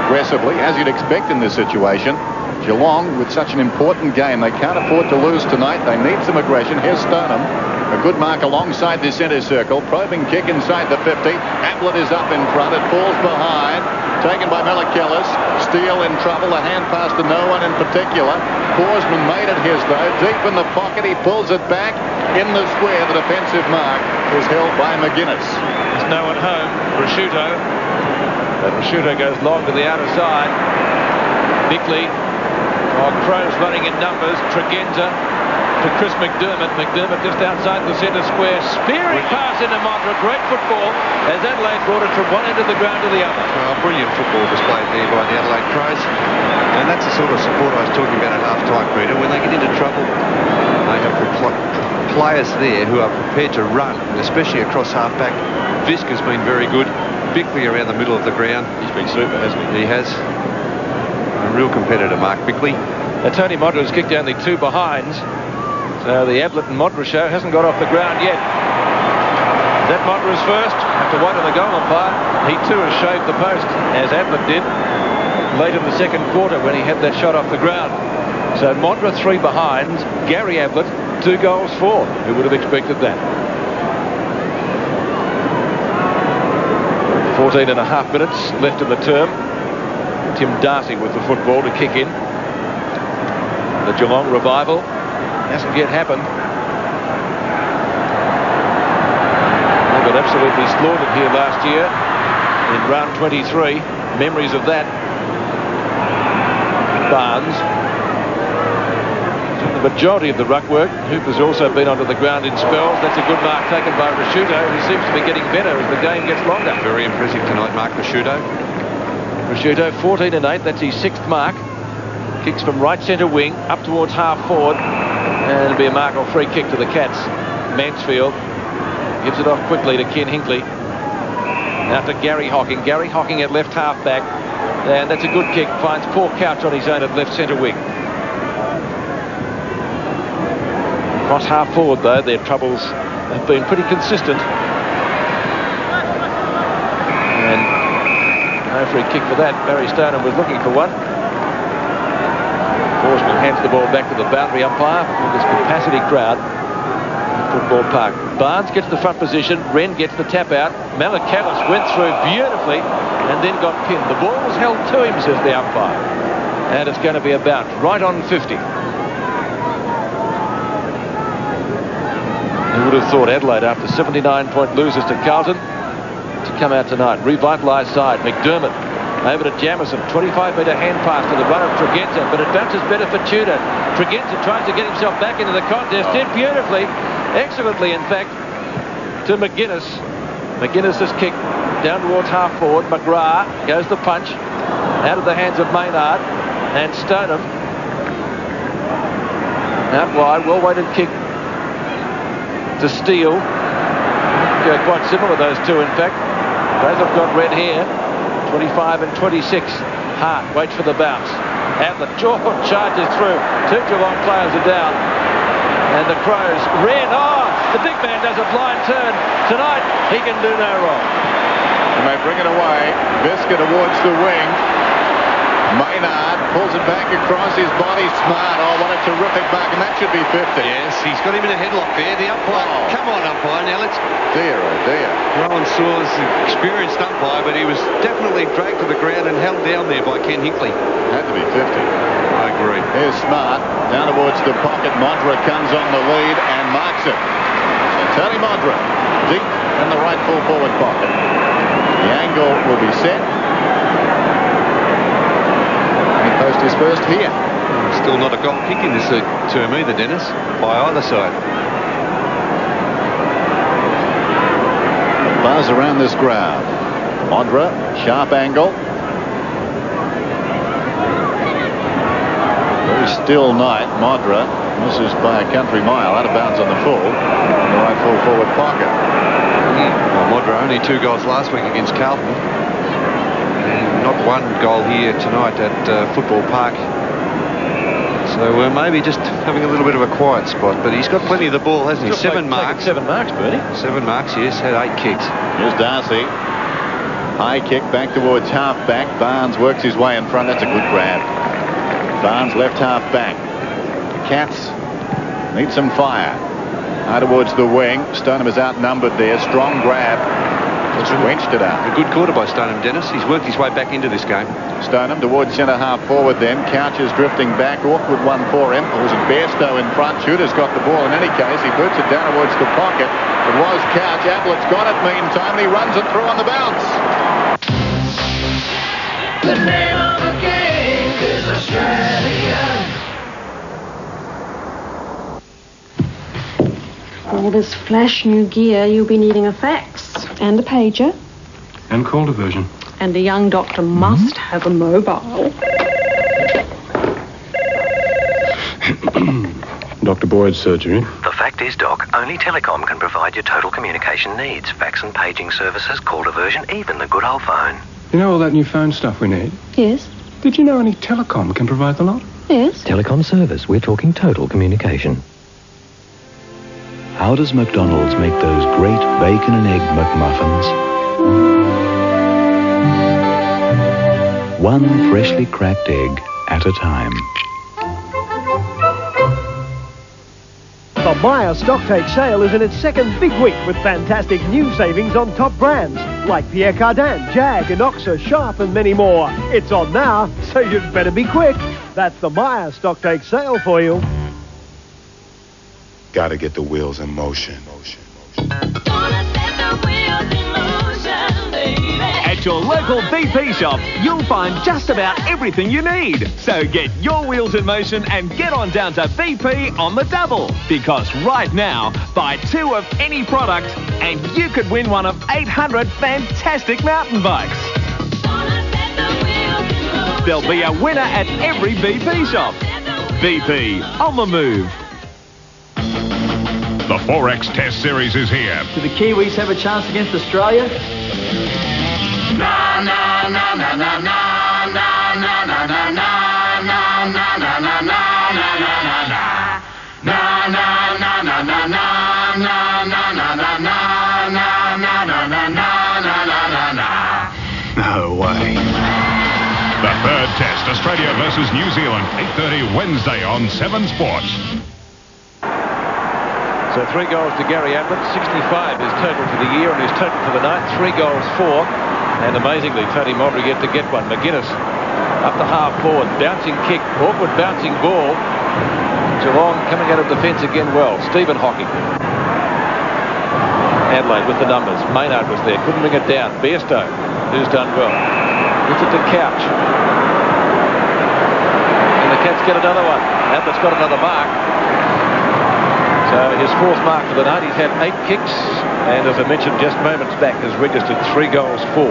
aggressively, as you'd expect in this situation. Geelong, with such an important game, they can't afford to lose tonight. They need some aggression. Here's Stoneham. A good mark alongside the centre circle. Probing kick inside the 50. Ablett is up in front. It falls behind. Taken by Malakellus. Steele in trouble. A hand pass to no one in particular. Forsman made it his, though. Deep in the pocket. He pulls it back. In the square, the defensive mark is held by McGuinness. There's no one home. Rasciuto. But Rasciuto goes long to the outer side. Bickley. Crows running in numbers. Tregenza to Chris McDermott. McDermott just outside the centre square. Spearing pass into Modra. Great football as Adelaide brought it from one end of the ground to the other. Well, brilliant football displayed there by the Adelaide Crows. And that's the sort of support I was talking about at half-time, Peter. When they get into trouble, they have players there who are prepared to run, and especially across half-back. Visca's been very good. Bickley around the middle of the ground. He's been super, hasn't he? He has. A real competitor, Mark Bickley. Now, Tony Modra has kicked only 2 behinds. So the Ablett and Modra show hasn't got off the ground yet. Is that Modra's first? Have to wait on the goal umpire. He too has shaved the post, as Ablett did late in the second quarter when he had that shot off the ground. So Modra 3 behinds. Gary Ablett 2 goals 4. Who would have expected that? 14 and a half minutes left in the term. Tim Darcy with the football to kick in. The Geelong revival hasn't yet happened. They got absolutely slaughtered here last year in round 23. Memories of that. Barnes took the majority of the ruck work. Hooper's also been onto the ground in spells. That's a good mark taken by Rasciuto, who seems to be getting better as the game gets longer. Very impressive tonight, Mark Rasciuto. Rasciuto 14 and 8. That's his 6th mark. Kicks from right centre wing up towards half forward, and it'll be a mark or free kick to the Cats. Mansfield gives it off quickly to Ken Hinkley. Now to Gary Hocking. Gary Hocking at left half back, and that's a good kick. Finds Paul Couch on his own at left centre wing. Across half forward though, their troubles have been pretty consistent. No free kick for that. Barry Stoneham was looking for one. Horseman hands the ball back to the boundary umpire with this capacity crowd at Football Park. Barnes gets the front position. Wren gets the tap out. Malakalis went through beautifully and then got pinned. The ball was held to him, says the umpire. And it's going to be a bounce right on 50. Who would have thought Adelaide, after 79-point losers to Carlton, to come out tonight? Revitalised side. McDermott over to Jamison. 25-metre hand pass to the run of Tregenza, but it bounces better for Tudor. Tregenza tries to get himself back into the contest. Did beautifully, excellently in fact, to McGuinness. McGuinness's kick down towards half forward. McGrath goes the punch out of the hands of Maynard and Stoneham. Out wide, well-weighted kick to Steele. Quite similar, those two, in fact. Both have got red hair. 25 and 26. Hart waits for the bounce. Outlet. George charges through. Two Geelong players are down. And the Crows. Wren. Oh, the big man does a blind turn. Tonight, he can do no wrong. And they bring it away. Biscuit towards the wing. Maynard pulls it back across his body. Smart. Oh, what a terrific mark. And that should be 50. Yes, he's got him in a headlock there. The umpire. Oh. Come on, umpire. Now let's... Dear, oh dear. Rowan Sewell's an experienced umpire, but he was definitely dragged to the ground and held down there by Ken Hickley. Had to be 50. I agree. Here's Smart. Down towards the pocket. Modra comes on the lead and marks it. So Tony Modra deep in the right full forward pocket. The angle will be set. Post is first here. Still not a goal kick in this term either, Dennis, by either side. Buzz around this crowd. Modra, sharp angle. Very still night. Modra misses by a country mile, out of bounds on the full. In the right full forward pocket. Well, Modra only 2 goals last week against Carlton. Not 1 goal here tonight at Football Park. So we're maybe just having a little bit of a quiet spot, but he's got plenty of the ball, hasn't he? 7 marks. 7 marks, Bernie. 7 marks, yes. Had 8 kicks. Here's Darcy. High kick back towards half back. Barnes works his way in front. That's a good grab. Barnes left half back. The Cats need some fire. High towards the wing. Stoneham is outnumbered there. Strong grab. Just wrenched it out. A good quarter by Stoneham, Dennis. He's worked his way back into this game. Stoneham towards centre half forward then. Couch is drifting back. Awkward one for him. It was Bairstow in front. Shooter's got the ball in any case. He boots it down towards the pocket. It was Couch. Ablett's got it meantime. He runs it through on the bounce. The name of the game is Australia. All this flash new gear, you'll be needing a fax. And a pager. And call diversion. And a young doctor must have a mobile. Dr. Boyd's surgery. The fact is, Doc, only Telecom can provide your total communication needs. Fax and paging services, call diversion, even the good old phone. You know all that new phone stuff we need? Yes. Did you know only Telecom can provide the lot? Yes. Telecom service, we're talking total communication. How does McDonald's make those great bacon and egg McMuffins? One freshly cracked egg at a time. The Myer Stocktake sale is in its second big week with fantastic new savings on top brands like Pierre Cardin, Jag, Inoxa, Sharp and many more. It's on now, so you'd better be quick. That's the Myer Stocktake sale for you. Gotta get the wheels in motion. At your local BP shop, you'll find just about everything you need. So get your wheels in motion and get on down to BP on the double. Because right now, buy 2 of any product and you could win one of 800 fantastic mountain bikes. There'll be a winner at every BP shop. BP, on the move. The 4X Test Series is here. Do the Kiwis have a chance against Australia? Na na na na na na na na na na na na na na na na No way. The third test Australia versus New Zealand, 8:30 Wednesday on 7 Sports. So 3 goals to Gary Ablett, 65 his total for the year and his total for the night, 3 goals, 4. And amazingly, Tony Modric yet to get one. McGuinness up the half forward, bouncing kick, awkward bouncing ball. Geelong coming out of defence again well. Stephen Hocking. Adelaide with the numbers. Maynard was there, couldn't bring it down. Bairstow, who's done well. Gets it to Couch. And the Cats get another one. Ablett's got another mark. So his 4th mark for the night. He's had 8 kicks, and as I mentioned just moments back, has registered 3 goals, 4.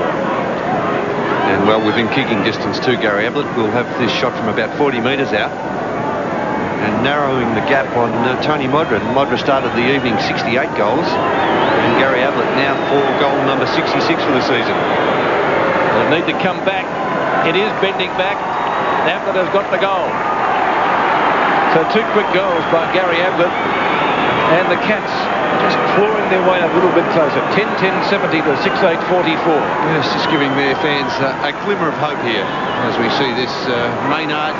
And well within kicking distance too, Gary Ablett will have this shot from about 40 metres out and narrowing the gap on Tony Modra. Modra started the evening 68 goals, and Gary Ablett now for goal number 66 for the season. They'll need to come back. It is bending back. Ablett has got the goal. So 2 quick goals by Gary Ablett. And the Cats just clawing their way a little bit closer. 10-10-70 to 6-8-44. Yes, just giving their fans a glimmer of hope here as we see this Maynard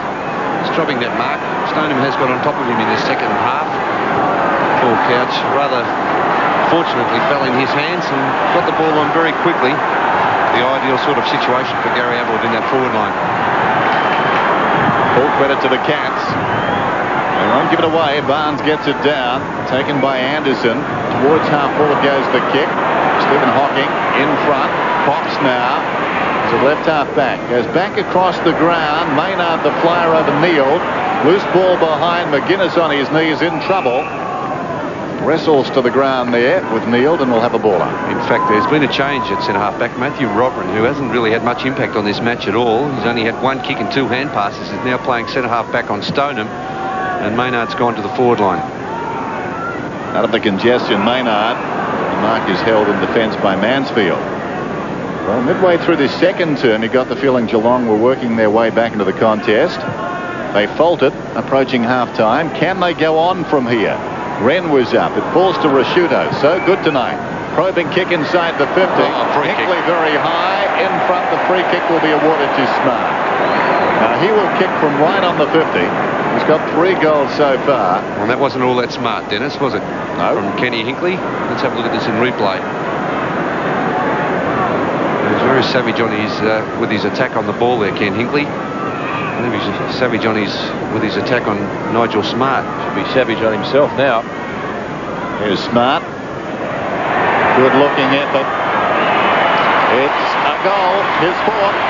dropping that mark. Stoneham has got on top of him in the second half. Poor Couch rather fortunately fell in his hands and got the ball on very quickly. The ideal sort of situation for Gary Ablett in that forward line. All credit to the Cats. They won't give it away. Barnes gets it down. Taken by Anderson. Towards half forward goes the kick. Stephen Hocking in front. Pops now. It's a left half back. Goes back across the ground. Maynard the flyer over Neal. Loose ball behind. McGuinness on his knees in trouble. Wrestles to the ground there with Neal and will have a baller. In fact, there's been a change at centre-half back. Matthew Rodman, who hasn't really had much impact on this match at all. He's only had 1 kick and 2 hand passes. Is now playing centre-half back on Stoneham. And Maynard's gone to the forward line. Out of the congestion, Maynard. The mark is held in defence by Mansfield. Well, midway through this second turn, you got the feeling Geelong were working their way back into the contest. They faltered, approaching half-time. Can they go on from here? Wren was up. It falls to Rasciuto. So good tonight. Probing kick inside the 50. Hinkley very high. In front, the free kick will be awarded to Smart. Now, he will kick from right on the 50. He's got 3 goals so far. Well, that wasn't all that smart, Dennis, was it? No. From Kenny Hinkley. Let's have a look at this in replay. He was very savage on his with his attack on the ball there, Ken Hinkley. I think he's savage on with his attack on Nigel Smart. Should be savage on himself now. Here's Smart. Good looking effort. It's a goal. His 4th.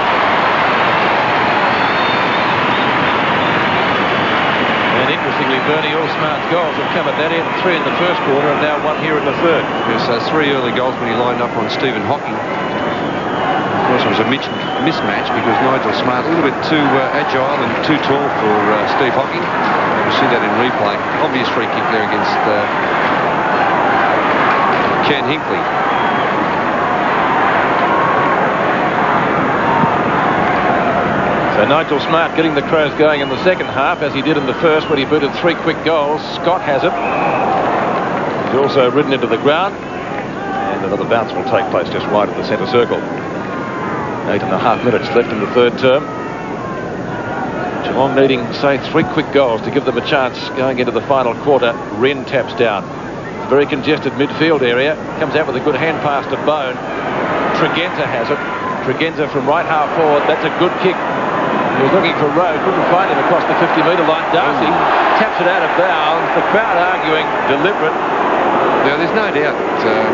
And interestingly, Bernie, all Smart's goals have come at that end. 3 in the first quarter and now 1 here in the third. Yes, so 3 early goals when he lined up on Stephen Hocking. Of course, it was a mismatch because Nigel Smart a little bit too agile and too tall for Steve Hocking. We'll see that in replay. Obvious free kick there against Ken Hinkley. So Nigel Smart getting the Crows going in the second half, as he did in the first when he booted 3 quick goals. Scott has it. He's also ridden into the ground. And another bounce will take place just wide of the centre circle. 8.5 minutes left in the third term. Geelong needing, say, 3 quick goals to give them a chance going into the final quarter. Wren taps down. Very congested midfield area. Comes out with a good hand pass to Bone. Tregenza has it. Tregenza from right half forward. That's a good kick. He was looking for Rowe, couldn't find him across the 50-metre line. Darcy taps it out of bounds. The crowd arguing deliberate. Now, there's no doubt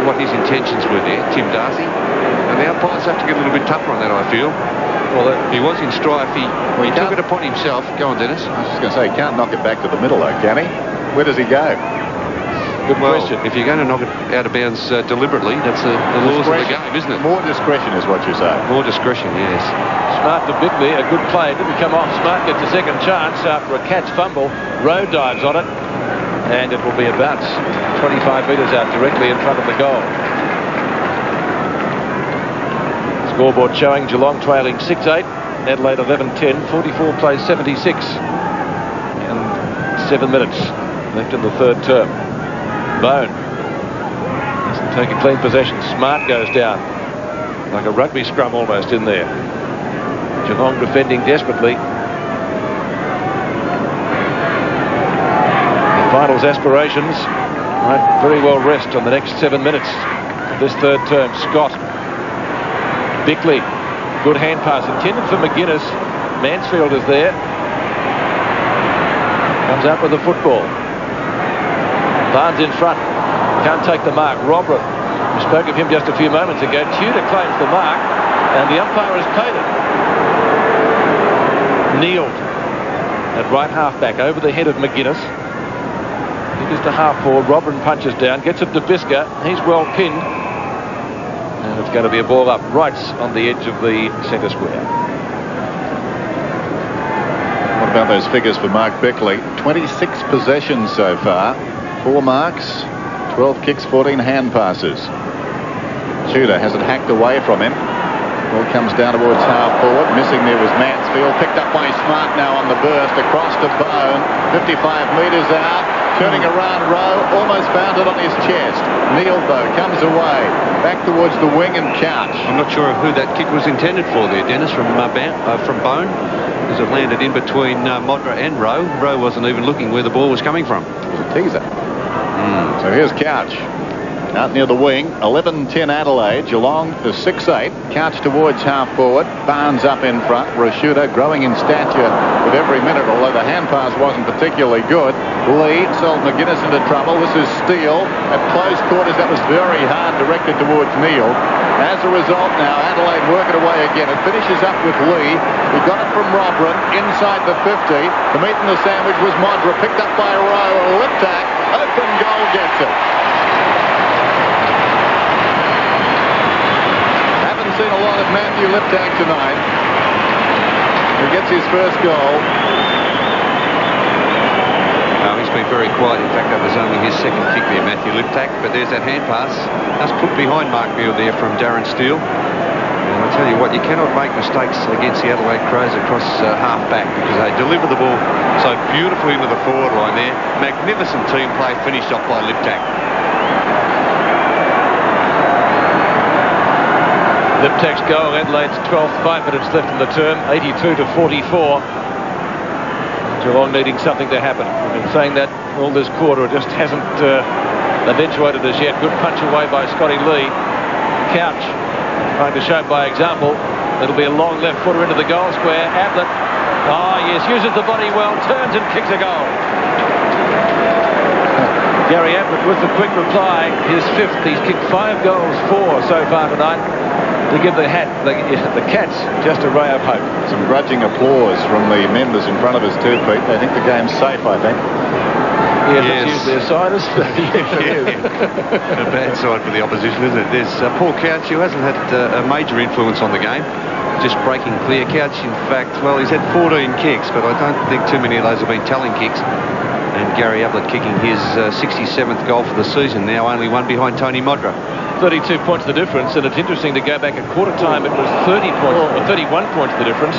what his intentions were there, Tim Darcy. And the umpires have to get a little bit tougher on that, I feel. Well, he was in strife. He took it upon himself. Go on, Dennis. I was just going to say, he can't knock it back to the middle, though, can he? Where does he go? Good question. If you're going to knock it out of bounds deliberately, that's the laws of the game, isn't it? More discretion is what you say. More discretion, yes. Smart to Bickley, a good play. Didn't come off. Smart gets a second chance after a catch fumble. Rowe dives on it. And it will be about 25 metres out directly in front of the goal. Scoreboard showing Geelong trailing 6-8. Adelaide 11-10. 44 plays 76. And 7 minutes left in the third term. Bone doesn't take a clean possession. Smart goes down like a rugby scrum almost in there. Geelong defending desperately. his aspirations might very well rest on the next 7 minutes of this third term. Scott. Bickley. Good hand pass intended for McGuinness. Mansfield is there. Comes out with the football. Barnes in front. Can't take the mark. Robert. We spoke of him just a few moments ago. Tudor claims the mark, and the umpire has paid it. Kneeled at right half-back over the head of McGuinness. It is to half-forward. Robin punches down, gets it to Bisker. He's well pinned. And it's going to be a ball up right on the edge of the centre square. What about those figures for Mark Bickley? 26 possessions so far. 4 marks, 12 kicks, 14 hand passes. Tudor has it hacked away from him. Ball comes down towards half forward. Missing there was Mansfield. Picked up by Smart now on the burst. Across to Bone. 55 metres out. Turning around Rowe. Almost found it on his chest. Neal, though, comes away. Back towards the wing and Couch. I'm not sure of who that kick was intended for there, Dennis, from Bone. As it landed in between Modra and Rowe. Rowe wasn't even looking where the ball was coming from. It was a teaser. So here's Couch. Out near the wing, 11-10 Adelaide. Geelong to 6-8. Couch towards half forward. Barnes up in front. Rashuda growing in stature with every minute, although the hand pass wasn't particularly good. Lee sold McGuinness into trouble. This is Steele. At close quarters, that was very hard, directed towards Neal. As a result now, Adelaide work it away again. It finishes up with Lee. He got it from Robrin inside the 50. The meat in the sandwich was Modra, picked up by Rowe. Lip tack. Open goal gets it. Seen a lot of Matthew Liptak tonight. He gets his first goal. He's been very quiet. In fact, that was only his second kick there, Matthew Liptak. But there's that hand pass. That's put behind Mark Beale there from Darren Steele. And I tell you what, you cannot make mistakes against the Adelaide Crows across half-back, because they deliver the ball so beautifully into the forward line there. Magnificent team play finished off by Liptak. Liptak's goal, Adelaide's 12th, 5 minutes left in the term, 82-44. Geelong needing something to happen. We've been saying that all this quarter. It just hasn't eventuated as yet. Good punch away by Scotty Lee. Couch trying to show by example. It'll be a long left footer into the goal square. Ablett, yes, uses the body well, turns and kicks a goal. Gary Ablett with the quick reply, his 5th. He's kicked 5 goals, 4 so far tonight, to give the Cats just a ray of hope. Some grudging applause from the members in front of us too, Pete. They think the game's safe, I think. Yes. It's usually a sign. Yes, it is. A bad sign for the opposition, isn't it? There's Paul Couch, who hasn't had a major influence on the game. Just breaking clear. Couch, in fact, well, he's had 14 kicks, but I don't think too many of those have been telling kicks. And Gary Ablett kicking his 67th goal for the season, now only one behind Tony Modra. 32 points the difference, and it's interesting to go back at quarter time. It was 30 points, or 31 points the difference.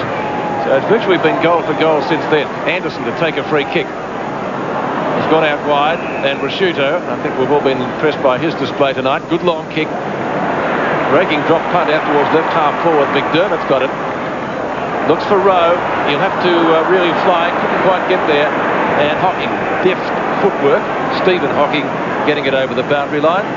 So it's virtually been goal for goal since then. Anderson to take a free kick. He's gone out wide, and Rashuto, I think we've all been impressed by his display tonight. Good long kick. Breaking drop punt out towards left half forward. McDermott's got it. Looks for Rowe. He'll have to really fly. Couldn't quite get there. And Hocking, deft footwork. Stephen Hocking getting it over the boundary line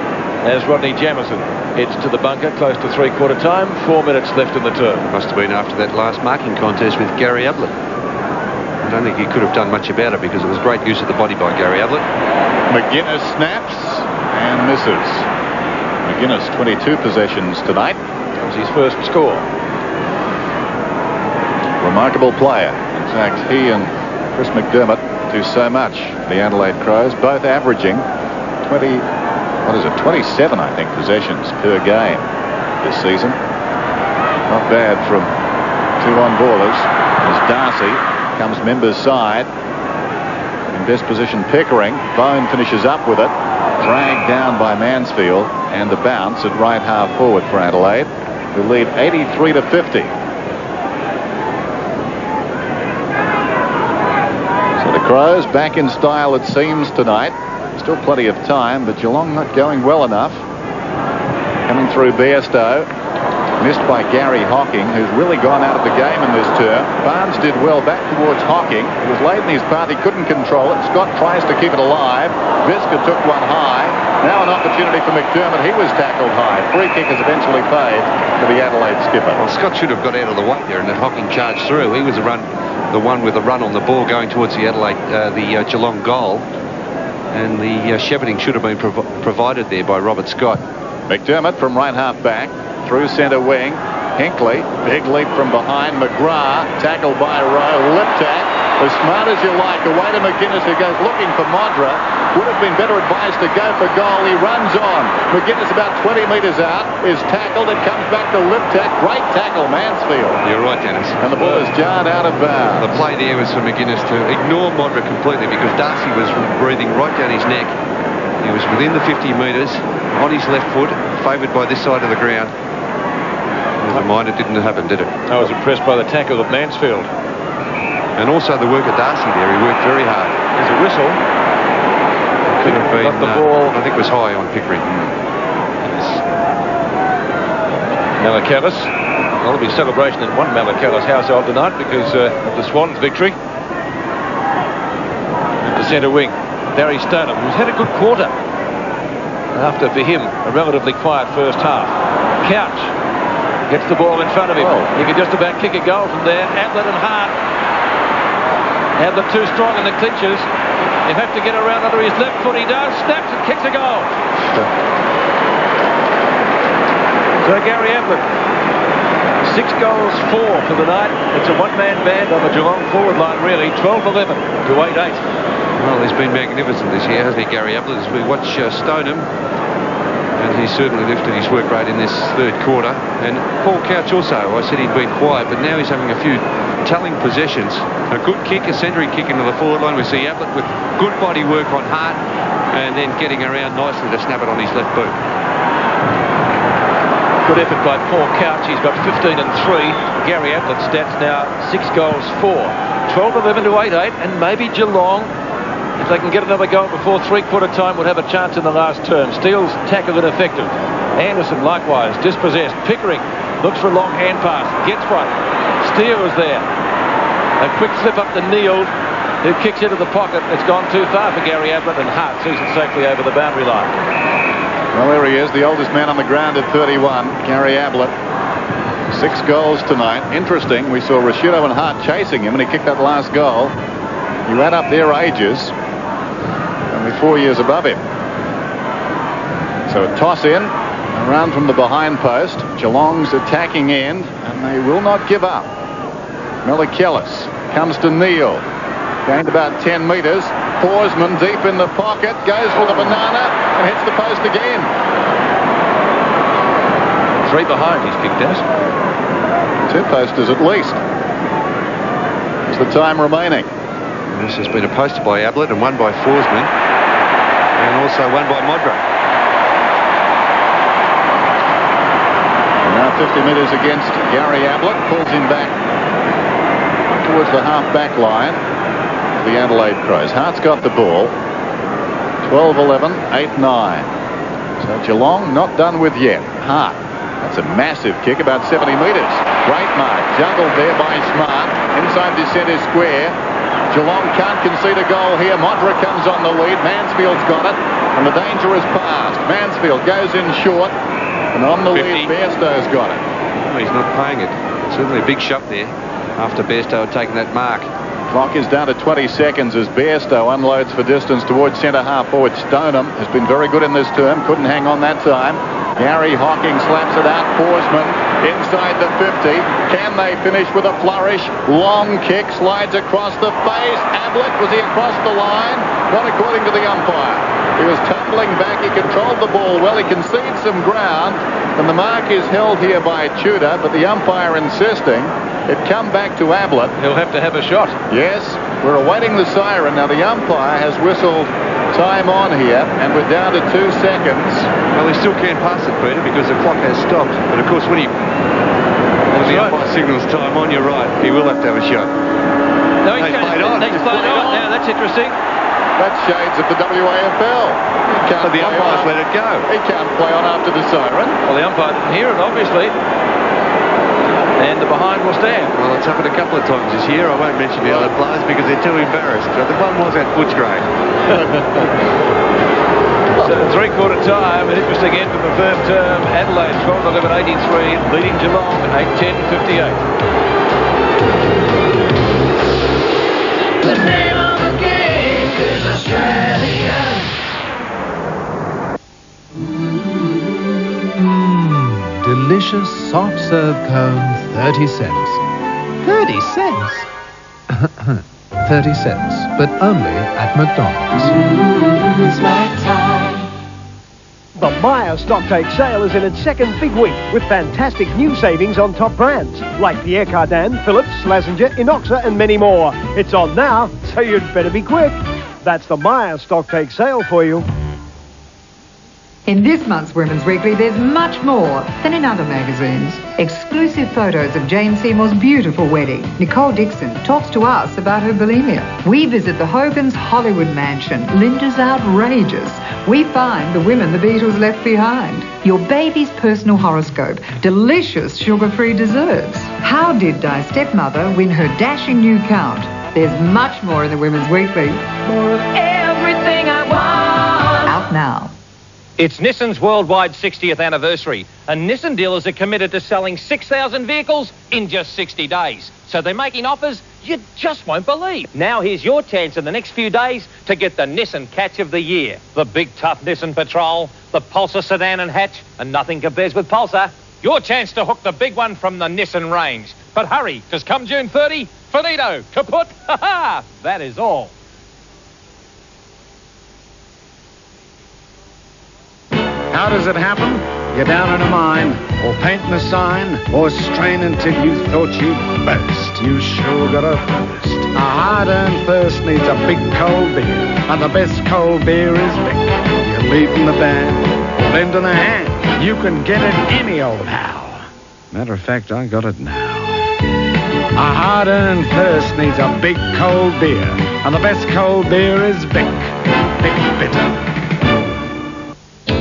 as Rodney Jamieson heads to the bunker close to three-quarter time. 4 minutes left in the term. Must have been after that last marking contest with Gary Ablett. I don't think he could have done much about it, because it was great use of the body by Gary Ablett. McGuinness snaps and misses. McGuinness 22 possessions tonight. That was his first score. Remarkable player. In fact, he and Chris McDermott do so much. The Adelaide Crows, both averaging 27, I think, possessions per game this season. Not bad from 2 on-ballers. As Darcy comes Members' side. In best position, Pickering. Bone finishes up with it. Dragged down by Mansfield. And the bounce at right half forward for Adelaide, who lead 83-50. So the Crows back in style, it seems, tonight. Still plenty of time, but Geelong not going well enough. Coming through Bairstow. Missed by Gary Hocking, who's really gone out of the game in this term. Barnes did well back towards Hocking. He was late in his path. He couldn't control it. Scott tries to keep it alive. Visca took one high. Now an opportunity for McDermott. He was tackled high. Free kick is eventually paid to the Adelaide skipper. Well, Scott should have got out of the way there and that Hocking charged through. He was the one with the run on the ball going towards the Geelong goal. And the shepherding should have been provided there by Robert Scott. McDermott from right half back. Through centre wing. Hinkley, big leap from behind. McGrath, tackled by Rowe. Lip tack, as smart as you like. Away to McGuinness, who goes looking for Modra. Would have been better advised to go for goal. He runs on. McGuinness about 20 metres out. Is tackled. It comes back to Lip tack. Great tackle, Mansfield. You're right, Dennis. And the ball is jarred out of bounds. The play there was for McGuinness to ignore Modra completely because Darcy was breathing right down his neck. He was within the 50 metres, on his left foot, favoured by this side of the ground. Never mind, it didn't happen, did it? I was impressed by the tackle of Mansfield. And also the work of Darcy there. He worked very hard. There's a whistle. Could have been, got the ball. I think it was high on Pickering. Malakalis. Well, there'll be celebration in one Malakalis household tonight because of the Swans' victory. At the centre wing, Barry Stoneham, who's had a good quarter. After, for him, a relatively quiet first half. Couch gets the ball in front of him. He can just about kick a goal from there. Ablett and Hart. Ablett too strong in the clinches. He'll have to get around under his left foot. He does. Snaps and kicks a goal. So Gary Ablett, 6 goals, 4 for the night. It's a one-man band on the Geelong forward line, really. 12-11 to 8-8. Well, he's been magnificent this year, hasn't he, Gary Ablett? As we watch Stoneham. And he's certainly lifted his work rate in this third quarter. And Paul Couch also, I said he'd been quiet, but now he's having a few telling possessions. A good kick, a centering kick into the forward line. We see Ablett with good body work on Hart and then getting around nicely to snap it on his left boot. Good effort by Paul Couch. He's got 15 and 3. Gary Ablett's stats now 6 goals, 4. 12-11 to 8-8, and maybe Geelong, if they can get another goal before three-quarter time, would have a chance in the last term. Steele's tackle ineffective. Anderson likewise dispossessed. Pickering looks for a long hand pass. Gets one. Steele is there. A quick flip up to Neal, who kicks into the pocket. It's gone too far for Gary Ablett, and Hart sees it safely over the boundary line. Well, there he is, the oldest man on the ground at 31, Gary Ablett. 6 goals tonight. Interesting, we saw Rashido and Hart chasing him, and he kicked that last goal. You add up their ages, only 4 years above him. So a toss in, around from the behind post. Geelong's attacking end, and they will not give up. Melikelis comes to Neal. Gained about 10 metres. Forsman deep in the pocket, goes for the banana and hits the post again. 3 behind he's kicked out. 2 posters at least. There's the time remaining. This has been a poster by Ablett and one by Forsman, and also one by Modra. And now 50 metres against Gary Ablett, pulls him back towards the half-back line. The Adelaide Crows. Hart's got the ball. 12-11, 8-9. So Geelong not done with yet. Hart. That's a massive kick, about 70 metres. Great mark. Juggled there by Smart. Inside the centre square. Geelong can't concede a goal here. Modra comes on the lead. Mansfield's got it. And the danger is past. Mansfield goes in short. And on the 50. lead, Bairstow's got it. Oh, he's not paying it. Certainly a big shot there after Bairstow had taken that mark. Clock is down to 20 seconds as Bairstow unloads for distance towards centre half forward. Stoneham has been very good in this term. Couldn't hang on that time. Gary Hocking slaps it out. Forsman inside the 50. Can they finish with a flourish? Long kick slides across the face. Ablett, was he across the line? Not according to the umpire. He was tumbling back. He controlled the ball well. He concedes some ground. And the mark is held here by Tudor, but the umpire insisting it come back to Ablett. He'll have to have a shot. Yes, we're awaiting the siren. Now the umpire has whistled time on here, and we're down to 2 seconds. Well, he still can't pass it, Peter, because the clock has stopped. But of course, when the umpire signals time on, you're right. He will have to have a shot. No, he's played on. He's played on. Now that's interesting. That's shades of the WAFL. But the umpire's let it go. He can't play on after the siren. Well, the umpire didn't hear it, obviously. and the behind will stand. Well, it's happened a couple of times this year. I won't mention the other players because they're too embarrassed. But the one was at Footscray. So three-quarter time, an interesting end to the third term. Adelaide 12-11-83, leading Geelong 8-10-58. The name of the game is Australia. Delicious soft serve cones, 30 cents. 30 cents? 30 cents, but only at McDonald's. It's my time. The Myer Stocktake sale is in its second big week with fantastic new savings on top brands like Pierre Cardin, Philips, Slazenger, Inoxa and many more. It's on now, so you'd better be quick. That's the Myer Stocktake sale for you. In this month's Women's Weekly, there's much more than in other magazines. Exclusive photos of Jane Seymour's beautiful wedding. Nicole Dixon talks to us about her bulimia. We visit the Hogan's Hollywood mansion. Linda's outrageous. We find the women the Beatles left behind. Your baby's personal horoscope. Delicious sugar-free desserts. How did Di's stepmother win her dashing new count? There's much more in the Women's Weekly. More of everything I want. Out now. It's Nissan's worldwide 60th anniversary, and Nissan dealers are committed to selling 6,000 vehicles in just 60 days. So they're making offers you just won't believe. Now here's your chance in the next few days to get the Nissan Catch of the Year. The big tough Nissan Patrol, the Pulsar sedan and hatch, and nothing compares with Pulsar. Your chance to hook the big one from the Nissan range. But hurry, because come June 30, finito, kaput, ha-ha, that is all. How does it happen? You're down in a mine, or painting a sign, or strain until you thought you'd burst. You sure got a thirst. A hard-earned thirst needs a big cold beer, and the best cold beer is Vic. You're leaving the band, or lending a hand. You can get it any old how. Matter of fact, I got it now. A hard-earned thirst needs a big cold beer, and the best cold beer is Vic. Vic Bitter.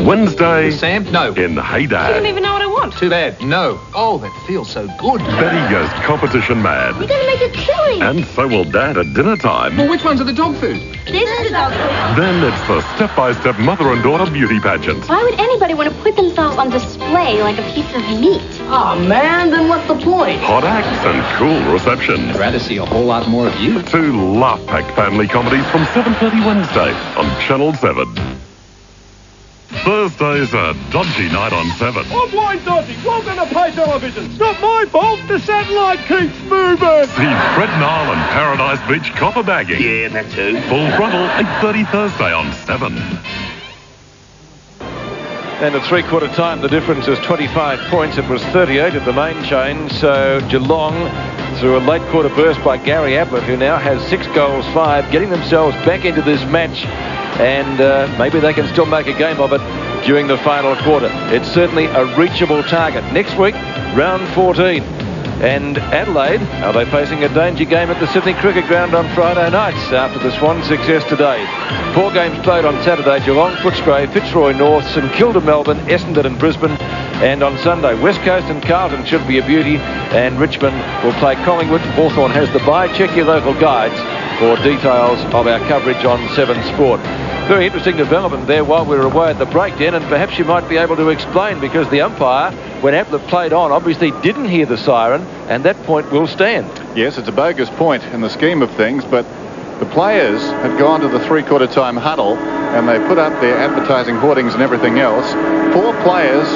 Wednesday. Sam? No. In Hey Dad. You don't even know what I want. Too bad. No. Oh, that feels so good. Betty goes competition mad. We're going to make a killing. And so will Dad at dinner time. Well, which ones are the dog food? This is the dog food. Then it's the step-by-step mother and daughter beauty pageant. Why would anybody want to put themselves on display like a piece of meat? Oh, man, then what's the point? Hot acts and cool receptions. I'd rather see a whole lot more of you. 2 laugh-packed family comedies from 7:30 Wednesday on Channel 7. Thursday's a dodgy night on 7. I'm blind dodgy. Welcome to pay television. It's not my fault. The satellite keeps moving. See Fred Nile and Paradise Beach copper bagging. Yeah, that too. Full Frontal, 8:30 Thursday on 7. And at three-quarter time, the difference is 25 points. It was 38 at the main chain. So Geelong, through a late quarter burst by Gary Ablett, who now has 6 goals, 5, getting themselves back into this match. And maybe they can still make a game of it during the final quarter. It's certainly a reachable target. Next week, round 14. And Adelaide, are they facing a danger game at the Sydney Cricket Ground on Friday nights after the Swan success today? 4 games played on Saturday: Geelong, Footscray, Fitzroy North, St Kilda Melbourne, Essendon and Brisbane. And on Sunday, West Coast and Carlton should be a beauty, and Richmond will play Collingwood. Hawthorn has the bye. Check your local guides for details of our coverage on 7 Sport. Very interesting development there while we were away at the breakdown, and perhaps you might be able to explain, because the umpire, when Ablett played on, obviously didn't hear the siren, and that point will stand. Yes, it's a bogus point in the scheme of things, but the players had gone to the three-quarter time huddle and they put up their advertising hoardings and everything else. 4 players,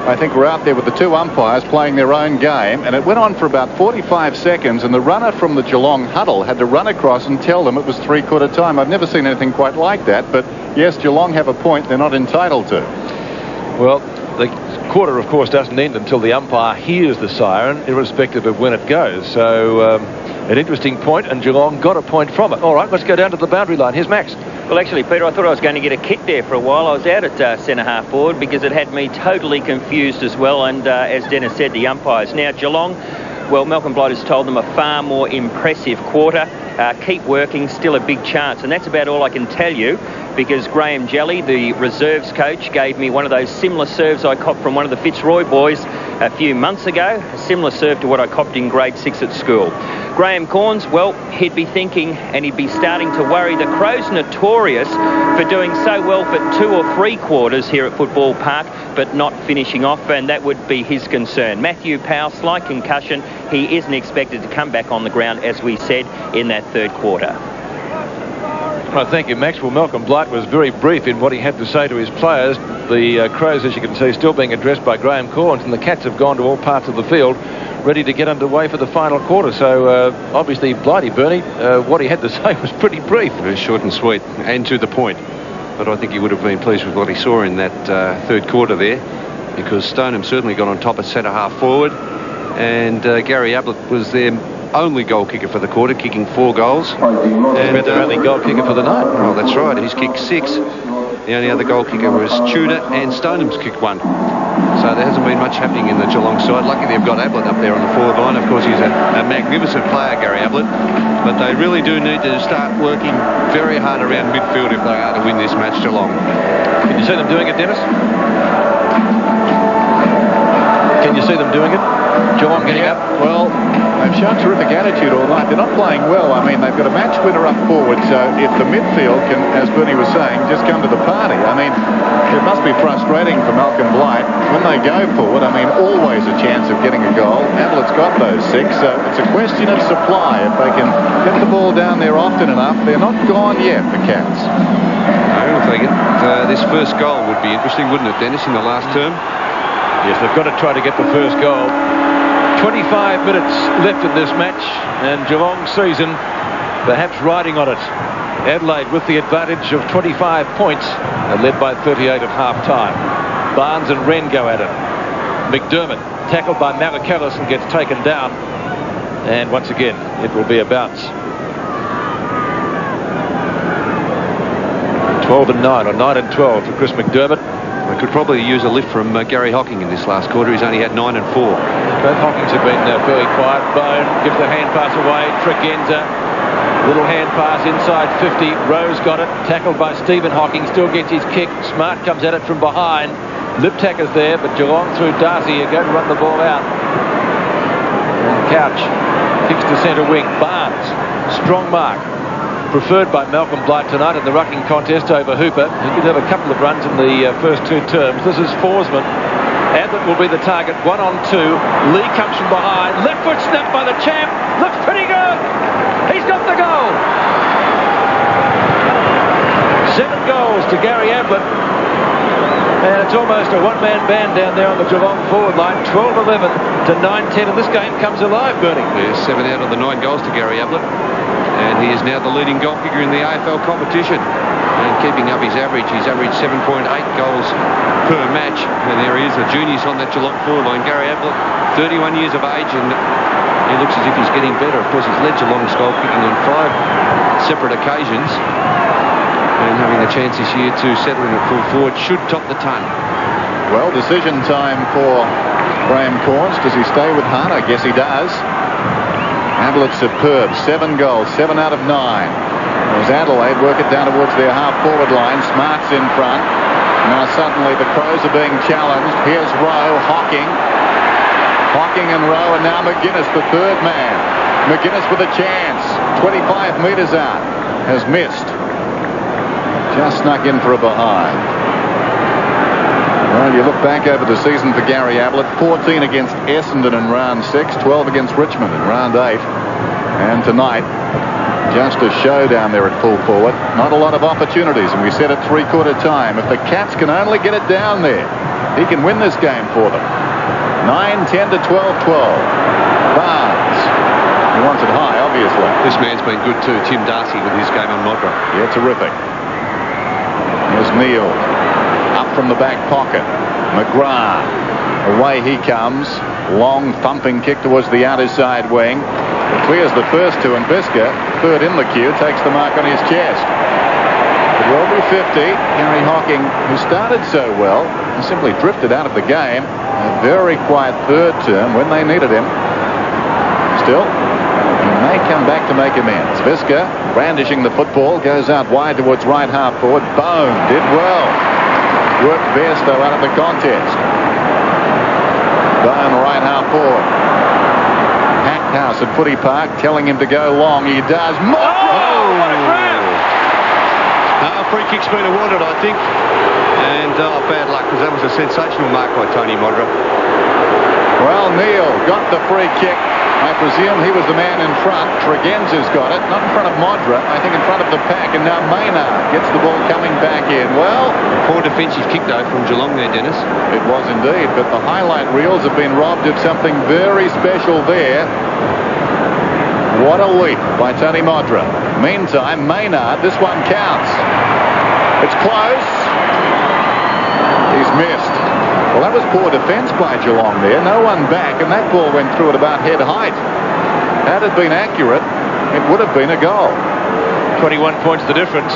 I think, were out there with the 2 umpires playing their own game, and it went on for about 45 seconds, and the runner from the Geelong huddle had to run across and tell them it was three-quarter time. I've never seen anything quite like that, but yes, Geelong have a point they're not entitled to. Well, the quarter, of course, doesn't end until the umpire hears the siren, irrespective of when it goes. So an interesting point, and Geelong got a point from it. All right, let's go down to the boundary line. Here's Max. Well, actually, Peter, I thought I was going to get a kick there for a while. I was out at centre-half forward because it had me totally confused as well. And as Dennis said, the umpires. Now, Geelong, well, Malcolm Blight has told them a far more impressive quarter. Keep working, still a big chance. And that's about all I can tell you, because Graham Jelly, the reserves coach, gave me one of those similar serves I copped from one of the Fitzroy boys a few months ago, a similar serve to what I copped in grade 6 at school. Graham Corns, well, he'd be thinking and he'd be starting to worry. The Crows notorious for doing so well for 2 or 3 quarters here at Football Park, but not finishing off, and that would be his concern. Matthew Powell, slight concussion. He isn't expected to come back on the ground, as we said, in that third quarter. Well, thank you, Max. Well, Malcolm Blight was very brief in what he had to say to his players. The Crows, as you can see, still being addressed by Graham Corns, and the Cats have gone to all parts of the field, ready to get underway for the final quarter. So, obviously, Blighty, Bernie, what he had to say was pretty brief. Very short and sweet, and to the point. But I think he would have been pleased with what he saw in that third quarter there, because Stoneham certainly got on top at centre-half forward, and Gary Ablett was their only goal kicker for the quarter, kicking 4 goals. And their only goal kicker for the night. Oh, that's right. He's kicked 6. The only other goal kicker was Tudor, and Stoneham's kicked 1. So there hasn't been much happening in the Geelong side. Lucky they've got Ablett up there on the forward line. Of course, he's a magnificent player, Gary Ablett. But they really do need to start working very hard around midfield if they are to win this match, Geelong. Can you see them doing it, Dennis? Can you see them doing it? Geelong getting up? Well, they've shown terrific attitude all night. They're not playing well. I mean, they've got a match winner up forward, so if the midfield can, as Bernie was saying, just come to the party. I mean, it must be frustrating for Malcolm Blight. When they go forward, I mean, always a chance of getting a goal. Adelaide got those 6, so it's a question of supply. If they can get the ball down there often enough, they're not gone yet, the Cats. No, I think this first goal would be interesting, wouldn't it, Dennis, in the last term? Yes, they've got to try to get the first goal. 25 minutes left in this match, and Geelong's season perhaps riding on it. Adelaide with the advantage of 25 points, led by 38 at half-time. Barnes and Wren go at it. McDermott, tackled by Malachellis, and gets taken down. And once again, it will be a bounce. 12 and 9, or 9 and 12 for Chris McDermott. They could probably use a lift from Gary Hocking in this last quarter. He's only had 9 and 4. Both Hockings have been fairly quiet. Bone gives the hand pass away. Tregenza, little hand pass inside 50. Rose got it. Tackled by Stephen Hocking. Still gets his kick. Smart comes at it from behind. Liptacker's there, but Geelong through Darcy are going to run the ball out. And Couch kicks to centre wing. Barnes, strong mark. Preferred by Malcolm Blight tonight in the rucking contest over Hooper. He could have a couple of runs in the first 2 terms. This is Forsman. Ablett will be the target. 1 on 2. Lee comes from behind. Left foot snapped by the champ. Looks pretty good. He's got the goal. 7 goals to Gary Ablett. And it's almost a one-man band down there on the Geelong forward line. 12-11 to 9-10. And this game comes alive, Bernie. There's 7 out of the 9 goals to Gary Ablett. And he is now the leading goal kicker in the AFL competition. And keeping up his average, he's averaged 7.8 goals per match. And there he is, a genius on that Geelong forward line. Gary Ablett, 31 years of age, and he looks as if he's getting better. Of course, he's led Geelong's goal kicking on 5 separate occasions. And having a chance this year to settle in at full forward should top the ton. Well, decision time for Graham Corns. Does he stay with Hunt? I guess he does. Ablett superb. 7 goals, 7 out of 9. As Adelaide work it down towards their half-forward line. Smart's in front. Now suddenly the Crows are being challenged. Here's Rowe, Hocking. Hocking and Rowe, and now McGuinness, the third man. McGuinness with a chance. 25 metres out. Has missed. Just snuck in for a behind. Well, you look back over the season for Gary Ablett. 14 against Essendon in round 6. 12 against Richmond in round 8. And tonight, just a show down there at full forward. Not a lot of opportunities, and we said at 3/4 time, if the Cats can only get it down there, he can win this game for them. 9-10 to 12-12. Barnes. He wants it high, obviously. This man's been good too, Tim Darcy, with his game on Modra. Yeah, terrific. Here's Neal. Up from the back pocket. McGrath. Away he comes. Long thumping kick towards the outer side wing. It clears the first 2, and Bisker, third in the queue, takes the mark on his chest. It will be 50. Gary Hocking, who started so well, and simply drifted out of the game. A very quiet third term when they needed him. Still, he may come back to make amends. Bisker, brandishing the football, goes out wide towards right half forward. Bone did well. Worked Bairstow out of the contest. Bone right half forward. Packed house at Footy Park telling him to go long. He does. Oh, what a grab! Free kick's been awarded, I think. And bad luck, because that was a sensational mark by Tony Modra. Well, Neil got the free kick. I presume he was the man in front. Tregenza's got it. Not in front of Modra. I think in front of the pack. And now Maynard gets the ball coming back in. Well, poor defensive kick, though, from Geelong there, Dennis. It was indeed. But the highlight reels have been robbed of something very special there. What a leap by Tony Modra. Meantime, Maynard, this one counts. It's close. He's missed. Well, that was poor defence by Geelong there. No one back, and that ball went through at about head height. Had it been accurate, it would have been a goal. 21 points the difference.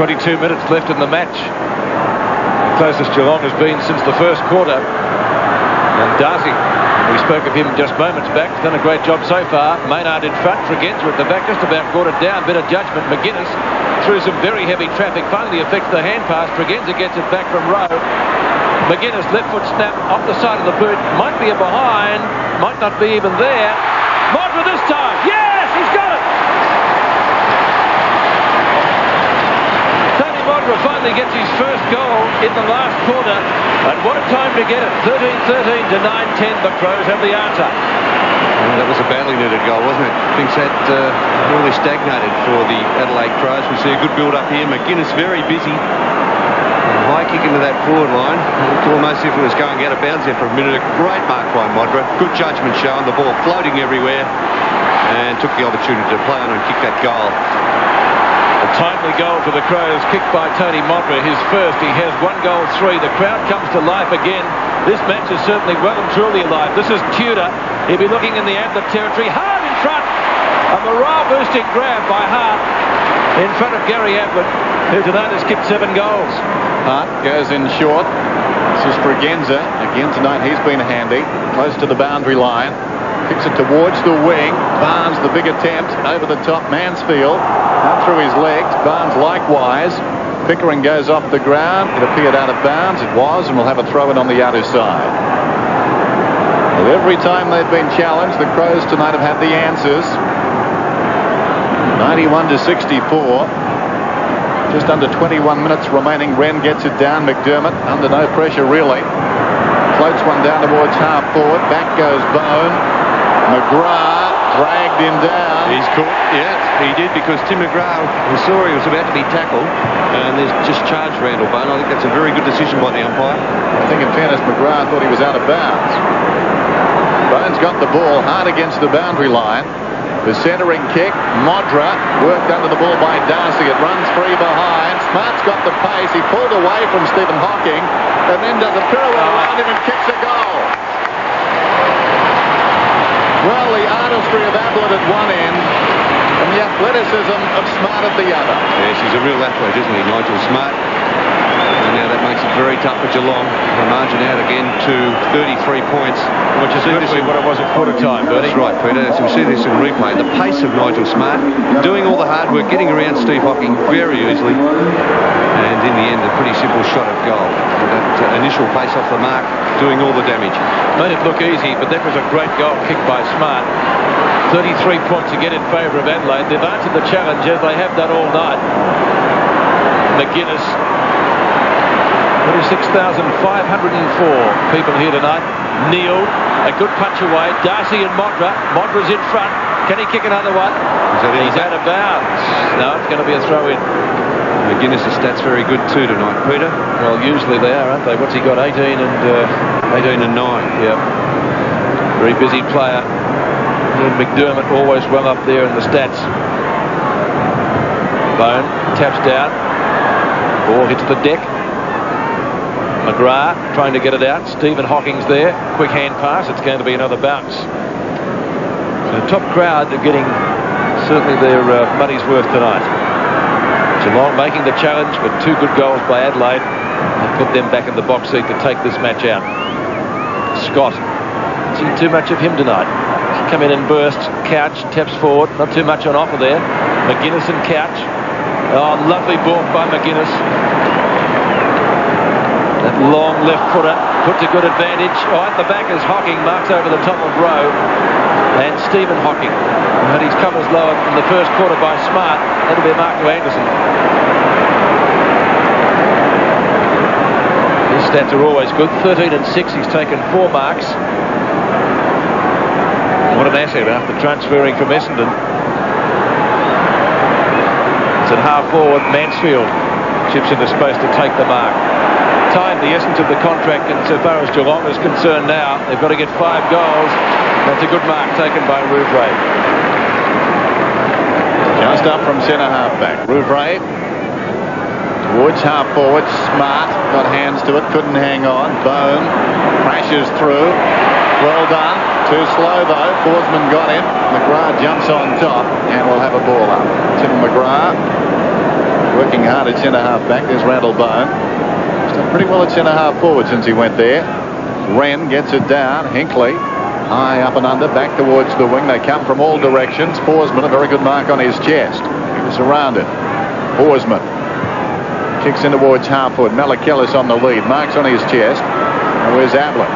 22 minutes left in the match. The closest Geelong has been since the first quarter. And Darcy, we spoke of him just moments back, has done a great job so far. Maynard in front, Tregenza at the back, just about brought it down. Bit of judgment. McGuinness through some very heavy traffic, finally affects the hand pass. Tregenza gets it back from Rowe. McGuinness, left foot snap off the side of the boot. Might be a behind, might not be even there. Modra this time. Yes, he's got it. Tony Modra finally gets his first goal in the last quarter. And what a time to get it. 13-13 to 9-10. The Crows have the answer. That was a badly needed goal, wasn't it? Things had really stagnated for the Adelaide Crows. We see a good build-up here. McGuinness very busy. High kick into that forward line. Looked almost as if it was going out of bounds there for a minute. A great mark by Modra. Good judgment shown. The ball floating everywhere. And took the opportunity to play on and kick that goal. A timely goal for the Crows, kicked by Tony Modra. His first. He has 1 goal, 3. The crowd comes to life again. This match is certainly well and truly alive. This is Tudor. He'll be looking in the Adelaide territory. Hart in front. A morale-boosting grab by Hart in front of Gary Ablett, who tonight has kicked 7 goals. Hart goes in short. This is Tregenza. Again tonight he's been handy. Close to the boundary line. Kicks it towards the wing. Barnes, the big attempt. Over the top, Mansfield. Out through his legs. Barnes likewise. Pickering goes off the ground. It appeared out of bounds. It was, and we'll have a throw-in on the outer side. Well, every time they've been challenged, the Crows tonight have had the answers. 91-64. Just under 21 minutes remaining. Wren gets it down. McDermott under no pressure really. Floats one down towards half forward. Back goes Bone. McGrath dragged him down. He's caught. Yeah, he did, because Tim McGrath saw he was about to be tackled, and there's just charged Randall Bone. I think that's a very good decision by the umpire. I think in fairness, McGrath thought he was out of bounds. Bone's got the ball hard against the boundary line. The centering kick, Modra worked under the ball by Darcy. It runs free behind. Smart's got the pace. He pulled away from Stephen Hocking and then does a pirouette around him and kicks a goal. Well, the artistry of Ablett at one end and the athleticism of Smart at the other. Yes, he's a real athlete, isn't he, Nigel Smart? And now that makes it very tough for Geelong. The margin out again to 33 points. Which is literally what it was at quarter time, Bernie. That's right, Peter. As we see this in replay, the pace of Nigel Smart, doing all the hard work, getting around Steve Hocking very easily. And in the end, a pretty simple shot at goal. That initial pace off the mark, doing all the damage. Made it look easy, but that was a great goal kicked by Smart. 33 points again in favour of Adelaide. They've answered the challenge as they have done all night. McGuinness. 26,504 people here tonight. Neil, a good punch away. Darcy and Modra. Modra's in front. Can he kick another one? He's out of bounds. No, it's going to be a throw-in. McGuinness' stats very good too tonight, Peter. Well, usually they are, aren't they? What's he got? 18 and 9. Yeah. Very busy player. And McDermott always well up there in the stats. Bone taps down. Ball hits the deck. McGrath trying to get it out. Stephen Hocking's there. Quick hand pass. It's going to be another bounce. So the top crowd are getting certainly their money's worth tonight. Geelong making the challenge, but 2 good goals by Adelaide and put them back in the box seat to take this match out. Scott. Seen too much of him tonight. He's come in and burst. Couch taps forward. Not too much on offer there. McGuinness and Couch. Oh, lovely ball by McGuinness. That Long left footer, put to good advantage. Oh, at the back is Hocking, marks over the top of Rowe. And Stephen Hocking. Had his covers lowered in the first quarter by Smart. That'll be a mark to Anderson. His stats are always good. 13 and 6. He's taken 4 marks. What an asset after transferring from Essendon. It's at half forward. Mansfield chips into space to take the mark. Time, the essence of the contract, and so far as Geelong is concerned now, they've got to get 5 goals. That's a good mark taken by Rouvray. Just up from centre half back. Rouvray towards half forward. Smart got hands to it, couldn't hang on. Bone crashes through. Well done. Too slow though. Forsman got him. McGrath jumps on top and we'll have a ball up. Tim McGrath working hard at centre half back. There's Randall Bone. He's done pretty well at centre half forward since he went there. Wren gets it down. Hinkley high up and under, back towards the wing. They come from all directions. Forsman, a very good mark on his chest. He was surrounded. Forsman kicks in towards half forward. Malakellis on the lead. Marks on his chest. And where's Adelaide?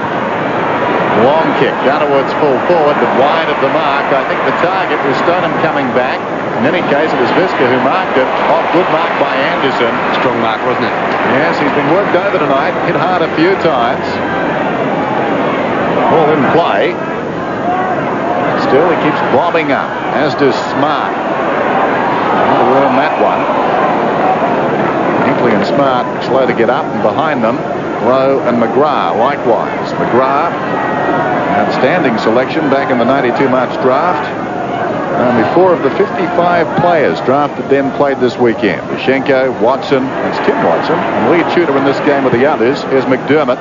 Long kick down towards full forward, but wide of the mark. I think the target was Stoneham coming back. In any case, it was Visca who marked it. Off, good mark by Anderson. Strong mark, wasn't it? Yes, he's been worked over tonight. Hit hard a few times. Ball in play. Still, he keeps bobbing up, as does Smart. Trying to ruin that one. Hinkley and Smart slow to get up, and behind them, Rowe and McGrath likewise. McGrath, outstanding selection back in the 92 March draft. Only 4 of the 55 players drafted then played this weekend. Schenko, Watson, that's Tim Watson, and lead shooter in this game with the others is McDermott.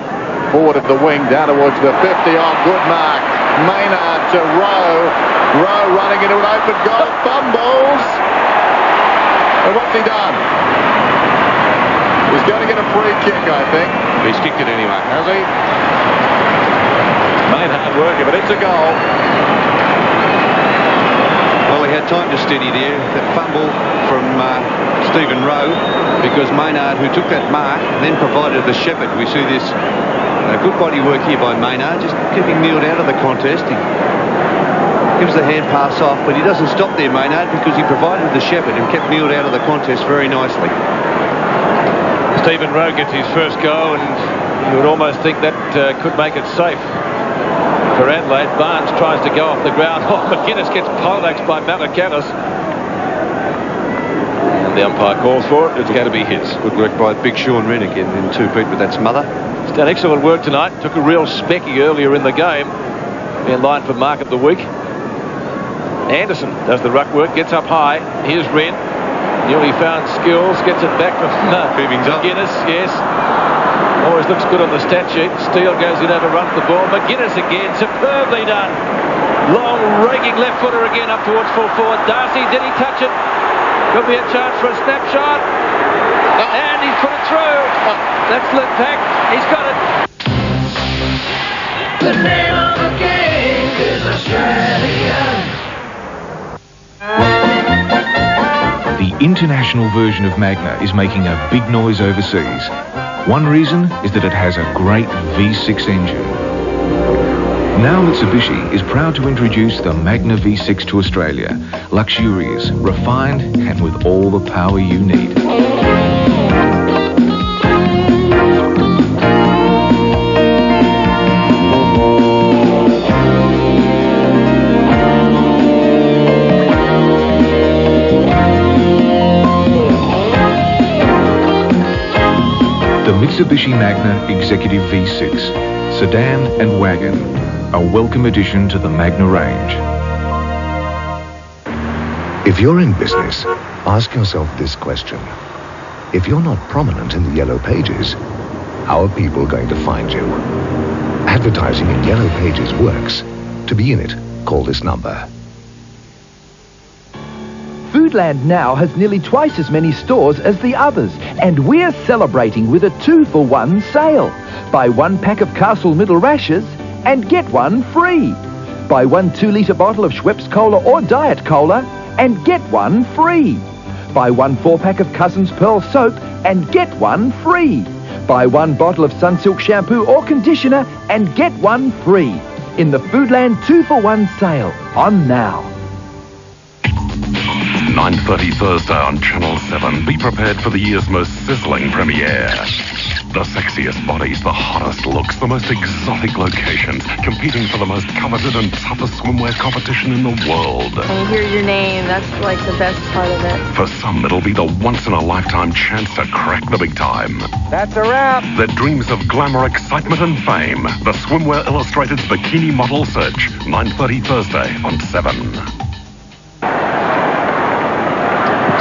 Forward of the wing, down towards the 50. Oh, good mark. Maynard to Rowe. Rowe running into an open goal. Fumbles. And what's he done? He's going to get a free kick, I think. He's kicked it anyway. Has he? Maynard working, but it's a goal. Well, he had time to steady there. That fumble from Stephen Rowe, because Maynard, who took that mark, then provided the shepherd. We see this good body work here by Maynard, just keeping Mield out of the contest. He gives the hand pass off, but he doesn't stop there, Maynard, because he provided the shepherd and kept Mield out of the contest very nicely. Stephen Rowe gets his first goal, and you would almost think that could make it safe for Adelaide. Barnes tries to go off the ground. Oh, McGuinness gets poleaxed by Malakellis. And the umpire calls for it. It's going to be his. Good work by Big Sean Wren again in 2 feet with that smother. He's done excellent work tonight. Took a real specky earlier in the game. In line for mark of the week. Anderson does the ruck work, gets up high. Here's Wren. Newly found skills, gets it back from McGuinness. Yes. Always looks good on the stat sheet. Steele goes in, overruns the ball. McGuinness again, superbly done. Long raking left footer again up towards full forward. Darcy, did he touch it? Could be a chance for a snapshot. And he's put it through. That's Limpact. He's got it. The name of the game is Australia. The international version of Magna is making a big noise overseas. One reason is that it has a great V6 engine. Now Mitsubishi is proud to introduce the Magna V6 to Australia. Luxurious, refined, and with all the power you need. Mitsubishi Magna Executive V6, sedan and wagon, a welcome addition to the Magna range. If you're in business, ask yourself this question. If you're not prominent in the Yellow Pages, how are people going to find you? Advertising in Yellow Pages works. To be in it, call this number. Foodland now has nearly twice as many stores as the others, and we're celebrating with a 2-for-1 sale. Buy 1 pack of Castle Middle Rashers and get 1 free. Buy 1 2-litre bottle of Schweppes Cola or Diet Cola and get 1 free. Buy 1 4-pack of Cousins Pearl Soap and get 1 free. Buy one bottle of Sunsilk shampoo or conditioner and get one free in the Foodland 2-for-1 sale on now. 9:30 Thursday on Channel 7. Be prepared for the year's most sizzling premiere. The sexiest bodies, the hottest looks, the most exotic locations, competing for the most coveted and toughest swimwear competition in the world. When you hear your name, that's like the best part of it. For some, it'll be the once-in-a-lifetime chance to crack the big time. That's a wrap. Their dreams of glamour, excitement and fame. The Swimwear Illustrated's Bikini Model Search. 9:30 Thursday on 7.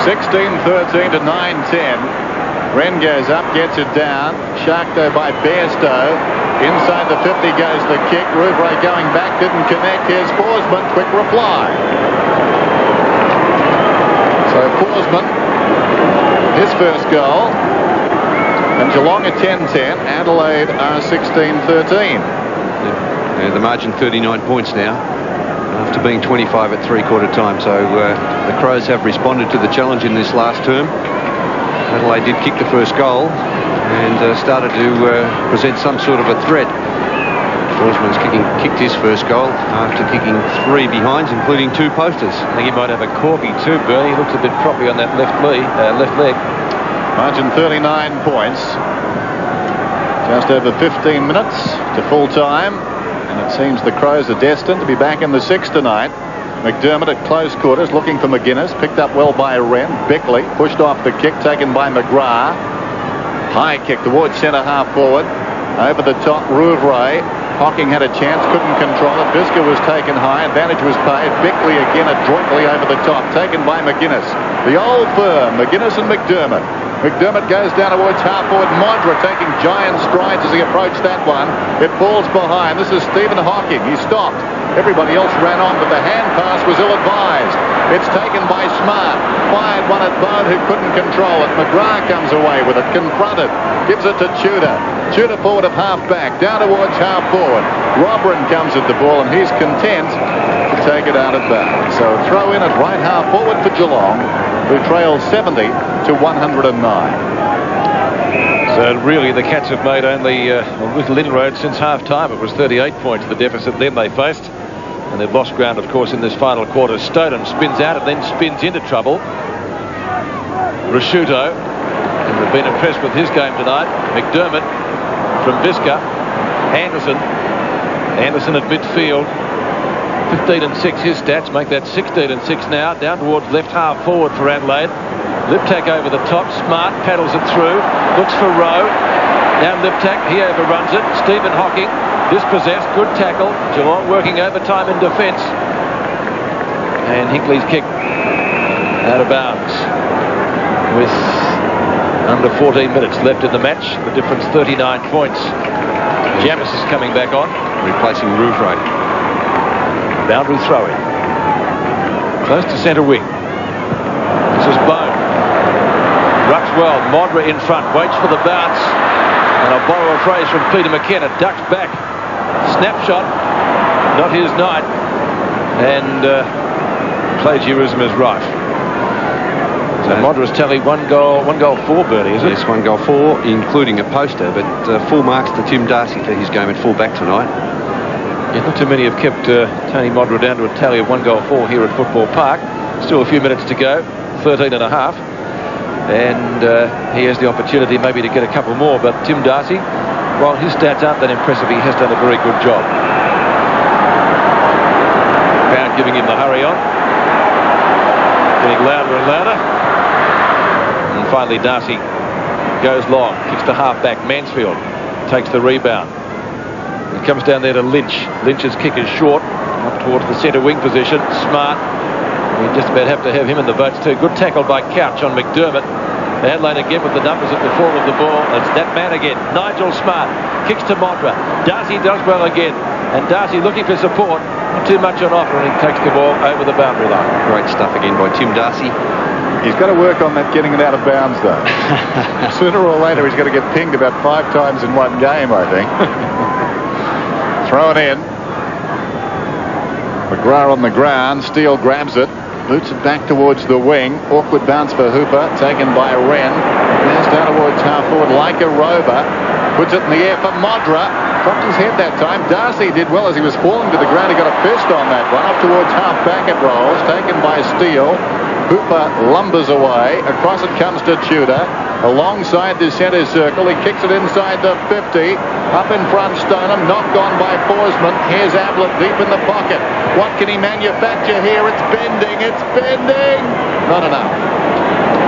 16-13 to 9-10. Wren goes up, gets it down. Sharkto by Bairstow. Inside the 50 goes the kick. Rouvray going back, didn't connect. Here's Forsman, quick reply. So Forsman, his first goal. And Geelong at 10-10. Adelaide are 16-13. Yeah, the margin 39 points now, after being 25 at three-quarter time. So the Crows have responded to the challenge in this last term. Adelaide did kick the first goal and started to present some sort of a threat. Forsman's kicked his first goal after kicking 3 behinds, including 2 posters. I think he might have a corky too, Bernie. He looks a bit proppy on that left leg. Margin 39 points. Just over 15 minutes to full time. And it seems the Crows are destined to be back in the 6 tonight. McDermott at close quarters looking for McGuinness. Picked up well by Wren. Bickley pushed off the kick taken by McGrath. High kick towards centre half forward. Over the top, Rouvray. Hocking had a chance, couldn't control it. Visca was taken high. Advantage was paid. Bickley again adroitly over the top. Taken by McGuinness. The old firm, McGuinness and McDermott. McDermott goes down towards half forward. Modra taking giant strides as he approached that one. It falls behind. This is Stephen Hocking. He stopped. Everybody else ran on, but the hand pass was ill-advised. It's taken by Smart. Fired one at Bone who couldn't control it. McGrath comes away with it. Confronted. Gives it to Tudor. Tudor forward of half-back. Down towards half-forward. Robrin comes at the ball and he's content to take it out of bounds. So throw in at right half-forward for Geelong, who trails 70 to 109. So really the Cats have made only little inroads since half-time. It was 38 points the deficit then they faced. And they've lost ground, of course, in this final quarter. Stoughton spins out and then spins into trouble. Rasciuto, and they've been impressed with his game tonight. McDermott from Visca. Anderson at midfield. 15 and 6 his stats, make that 16 and 6 now. Down towards left half forward for Adelaide. Liptak over the top. Smart paddles it through. Looks for Rowe. Now Liptak, he overruns it. Stephen Hocking, dispossessed. Good tackle. Geelong working overtime in defence. And Hinkley's kick out of bounds with under 14 minutes left in the match. The difference 39 points. Jamis is coming back on, replacing Rouvray. Boundary throw-in. Close to centre wing. This is Bone. Rucks well. Modra in front. Waits for the bounce. And I'll borrow a phrase from Peter McKenna. Ducks back. Snapshot. Not his night. And plagiarism is rife. So Modra's tally one goal 4, Bernie, is it? Yes, 1 goal 4, including a poster. But full marks to Tim Darcy for his game at full back tonight. Yeah, not too many have kept Tony Modra down to a tally of 1 goal 4 here at Football Park. Still a few minutes to go, 13 and a half. And he has the opportunity maybe to get a couple more. But Tim Darcy, while his stats aren't that impressive, he has done a very good job. Crowd giving him the hurry on. Getting louder and louder. And finally Darcy goes long, kicks to half-back. Mansfield takes the rebound. It comes down there to Lynch. Lynch's kick is short, up towards the centre wing position. Smart. We just about have to have him in the votes too. Good tackle by Couch on McDermott. Adelaide again with the numbers at the fall of the ball. It's that man again, Nigel Smart. Kicks to Modra. Darcy does well again. And Darcy looking for support. Not too much on offer, and he takes the ball over the boundary line. Great stuff again by Tim Darcy. He's got to work on that getting it out of bounds, though. Sooner or later, he's going to get pinged about 5 times in one game, I think. Thrown in. McGrath on the ground. Steele grabs it. Boots it back towards the wing. Awkward bounce for Hooper. Taken by Wren. There's down towards half forward like a rover. Puts it in the air for Modra. Dropped his head that time. Darcy did well as he was falling to the ground. He got a fist on that one. Up towards half back it rolls. Taken by Steele. Hooper lumbers away. Across it comes to Tudor. Alongside the centre circle. He kicks it inside the 50. Up in front Stoneham. Knocked on by Forsman. Here's Ablett deep in the pocket. What can he manufacture here? It's bending. It's bending. Not enough.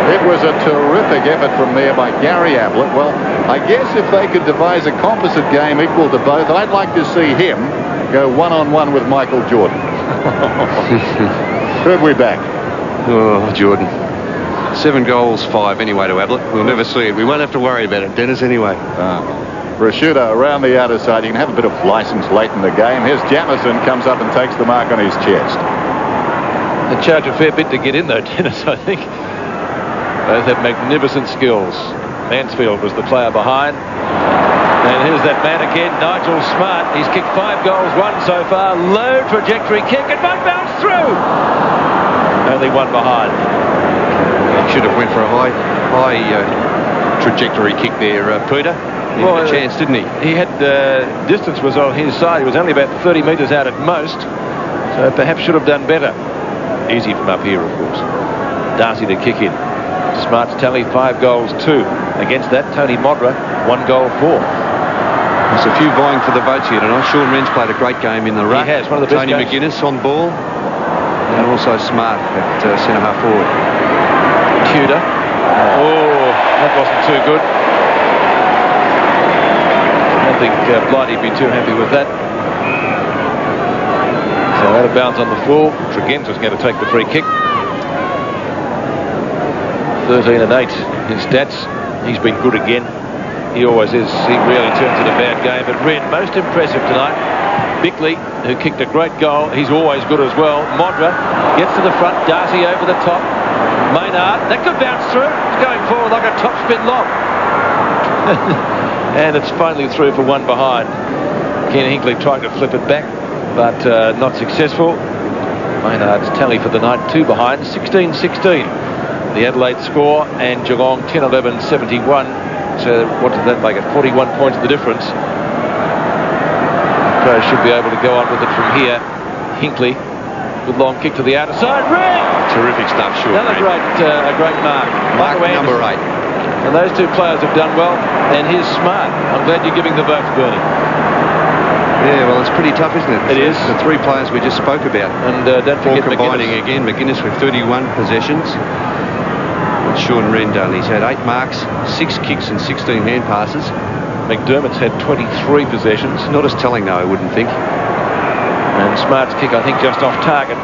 It was a terrific effort from there by Gary Ablett. Well, I guess if they could devise a composite game equal to both, I'd like to see him go one-on-one with Michael Jordan. Who'd we back? Oh, Jordan. 7 goals, 5 anyway to Ablett. We'll never see it. We won't have to worry about it, Dennis, anyway. Rashuda around the outer side. You can have a bit of license late in the game. Here's Jamison, comes up and takes the mark on his chest. They charge a fair bit to get in, though, Dennis, I think. Both have magnificent skills. Mansfield was the player behind. And here's that man again, Nigel Smart. He's kicked 5 goals, 1 so far. Low trajectory kick, and one bounce through. Only one behind. Should have went for a high trajectory kick there, Peter. He had a chance, didn't he? He had distance was on his side. He was only about 30 metres out at most. So perhaps should have done better. Easy from up here, of course. Darcy to kick in. Smart's tally 5 goals 2. Against that, Tony Modra 1 goal 4. There's a few vying for the votes here tonight. Sean Wren's played a great game in the ruck. He has, one of the best Tony games. McGuinness on ball. And also Smart at centre half forward. Tudor. Oh, that wasn't too good. I don't think Blighty'd be too happy with that. So out of bounds on the full. Tregenz was going to take the free kick. 13 and 8 in stats. He's been good again. He always is. He rarely turns in a bad game. But Wren, most impressive tonight. Bickley, who kicked a great goal. He's always good as well. Modra gets to the front. Darcy over the top. Maynard. That could bounce through. It's going forward like a top spin lob. And it's finally through for one behind. Ken Hinkley trying to flip it back, but not successful. Maynard's tally for the night, 2 behind. 16-16. The Adelaide score, and Geelong 10-11, 71. So what did that make it? 41 points the difference. Crows should be able to go on with it from here. Hinkley, good long kick to the outer side. Ring! Terrific stuff, sure. Another a great mark. Mark number 8. And those 2 players have done well. And here's Smart. I'm glad you're giving the vote, Bernie. Yeah, well, it's pretty tough, isn't it? It is. The 3 players we just spoke about. And don't forget combining McGuinness. Again. McGuinness with 31 possessions. What's Sean Wren done? He's had 8 marks, 6 kicks and 16 hand passes. McDermott's had 23 possessions. Not as telling, though, I wouldn't think. And Smart's kick, I think, just off target.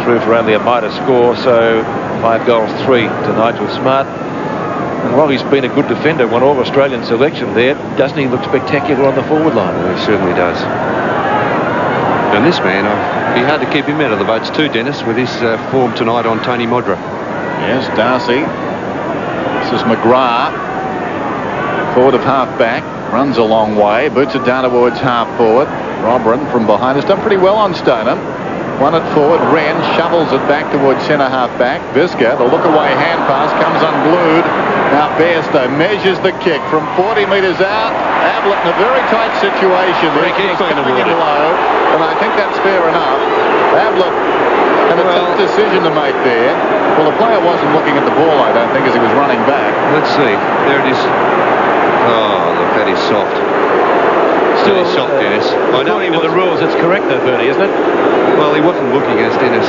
Through for only a minor score, so 5 goals 3 to Nigel Smart. And while he's been a good defender, won all Australian selection there, doesn't he look spectacular on the forward line? Well, he certainly does. And this man, it'd be hard to keep him out of the votes too, Dennis, with his form tonight on Tony Modra. Yes, Darcy. This is McGrath. Forward of half back. Runs a long way. Boots it down towards half forward. Robran from behind has done pretty well on Stoneham. Won it forward. Wren shovels it back towards centre half back. Visca, the look away hand pass, comes unglued. Now Bairstow measures the kick from 40 metres out. Ablett in a very tight situation. Free kick coming in low, and I think that's fair enough. Ablett had a tough decision to make there. Well, the player wasn't looking at the ball, I don't think, as he was running back. Let's see. There it is. Oh, look, that is soft. Still soft, Dennis. I know According to the rules, it's correct, though, Bernie, isn't it? Well, he wasn't looking, as Dennis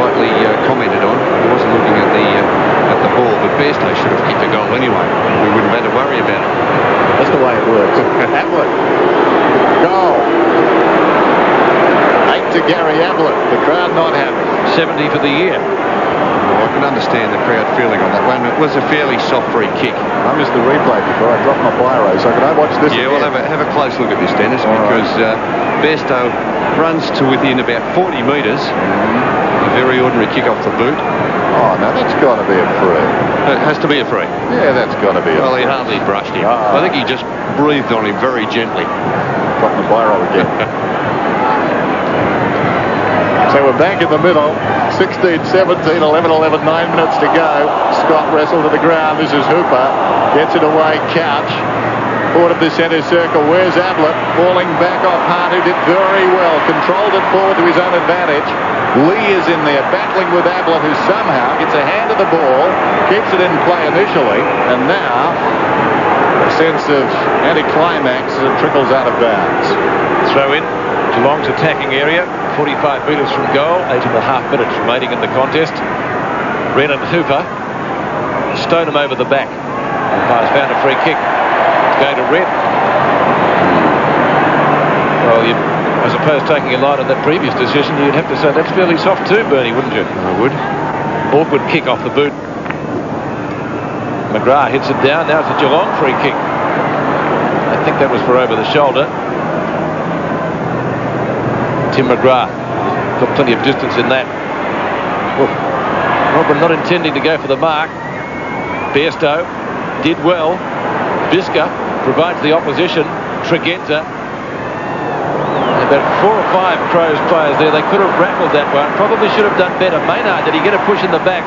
rightly commented on. He wasn't looking at the ball, but Bairstow should have kicked a goal anyway. We wouldn't have had to worry about it. That's the way it works. Ablett. Goal. 8 to Gary Ablett. The crowd not happy. 70 for the year. Well, I can understand the crowd feeling on that one. It was a fairly soft free kick. I missed the replay before I dropped my biro, so can I watch this Yeah, again? well, have a close look at this, Dennis, because Bairstow runs to within about 40 metres. A very ordinary kick off the boot. Oh, now that's got to be a free. It has to be a free. Yeah, that's got to be a Well, free. he hardly brushed him. I think he just breathed on him very gently. Dropped my biro again. So we're back in the middle. 16-17, 11-9 minutes to go. Scott wrestled to the ground. This is Hooper. Gets it away. Couch. Forward of the centre circle. Where's Ablett? Falling back off Hart, who did very well. Controlled it forward to his own advantage. Lee is in there battling with Ablett, who somehow gets a hand of the ball, keeps it in play initially, and now a sense of anticlimax as it trickles out of bounds. Throw in. Geelong's attacking area, 45 metres from goal, 8.5 minutes remaining in the contest. Brennan Hooper, Stoneham over the back. Umpire's found a free kick. It's going to Red. Well, I suppose taking a line on that previous decision, you'd have to say that's fairly soft too, Bernie, wouldn't you? I would. Awkward kick off the boot. McGrath hits it down. Now it's a Geelong free kick. I think that was for over the shoulder. Tim McGrath got plenty of distance in that. Well, Robin not intending to go for the mark. Bairstow did well. Visca provides the opposition. Tregenza. About 4 or 5 Crows players there. They could have rattled that one. Probably should have done better. Maynard, did he get a push in the back?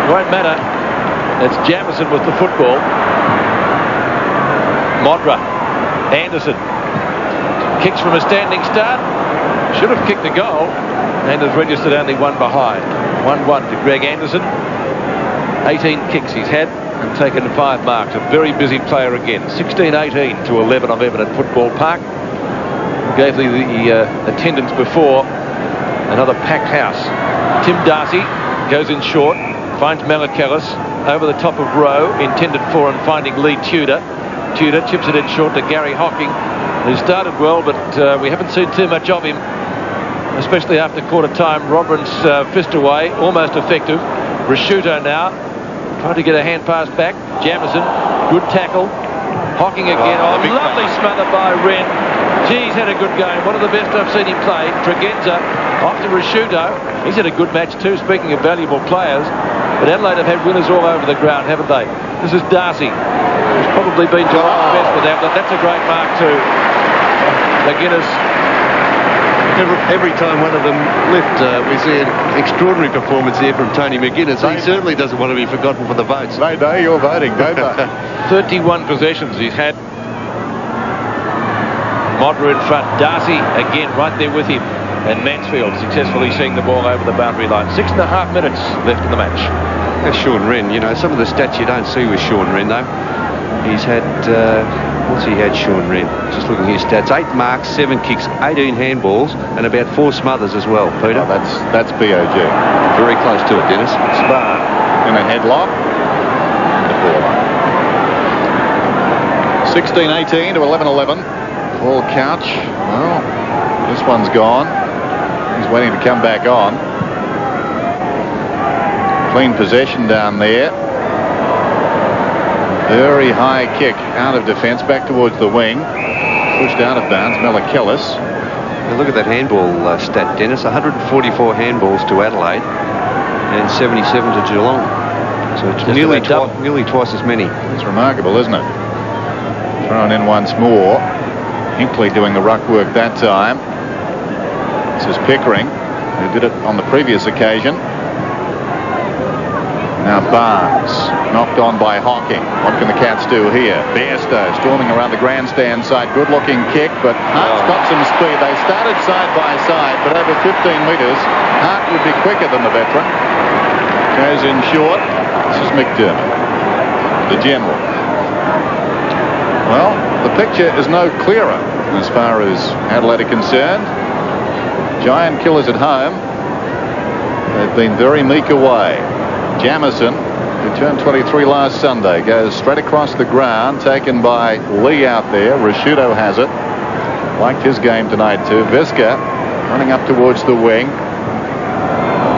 Won't matter. It's Jamison with the football. Modra. Anderson. Kicks from a standing start. Should have kicked a goal and has registered only one behind. 1-1 to Greg Anderson. 18 kicks he's had and taken 5 marks. A very busy player again. 16-18 to 11 of Everton Football Park. Gave the attendance before. Another packed house. Tim Darcy goes in short. Finds Malakellus over the top of Rowe. Intended for and finding Lee Tudor. Tudor chips it in short to Gary Hocking. He started well, but we haven't seen too much of him, especially after quarter time. Robin's fist away, almost effective. Rashuto now, trying to get a hand pass back. Jamison, good tackle. Hocking again. Oh, lovely smother by Wren. Geez, had a good game. One of the best I've seen him play. Tregenza off to Rashuto. He's had a good match too, speaking of valuable players. But Adelaide have had winners all over the ground, haven't they? This is Darcy, who's probably been Geelong's best with Ablett. That's a great mark too. McGuinness. Every time one of them lift, we see an extraordinary performance here from Tony McGuinness. He certainly doesn't want to be forgotten for the votes. They know you're voting, don't they? 31 possessions he's had. Modra in front. Darcy again right there with him. And Mansfield successfully seeing the ball over the boundary line. 6.5 minutes left in the match. That's Sean Wren. You know, some of the stats you don't see with Sean Wren, though. He's had... what's he had, Sean Wren? Just looking at his stats. 8 marks, 7 kicks, 18 handballs, and about 4 smothers as well, Peter. Oh, that's BOG. Very close to it, Dennis. Smart in a headlock. 16-18 to 11-11. Paul Couch. Well, this one's gone. He's waiting to come back on. Clean possession down there. Very high kick out of defence, back towards the wing. Pushed out of bounds, Malakellus. Now look at that handball stat, Dennis. 144 handballs to Adelaide and 77 to Geelong. So it's nearly twice as many. It's remarkable, isn't it? Thrown in once more. Hinkley doing the ruck work that time. This is Pickering, who did it on the previous occasion. Now Barnes, knocked on by Hocking. What can the Cats do here? Bairstow storming around the grandstand side. Good-looking kick, but Hart's got some speed. They started side by side, but over 15 metres, Hart would be quicker than the veteran. Goes in short. This is McDermott, the general. Well, the picture is no clearer as far as Adelaide are concerned. Giant killers at home. They've been very meek away. Jamison, who turned 23 last Sunday, goes straight across the ground, taken by Lee out there. Rashuto has it. Liked his game tonight too. Visca running up towards the wing.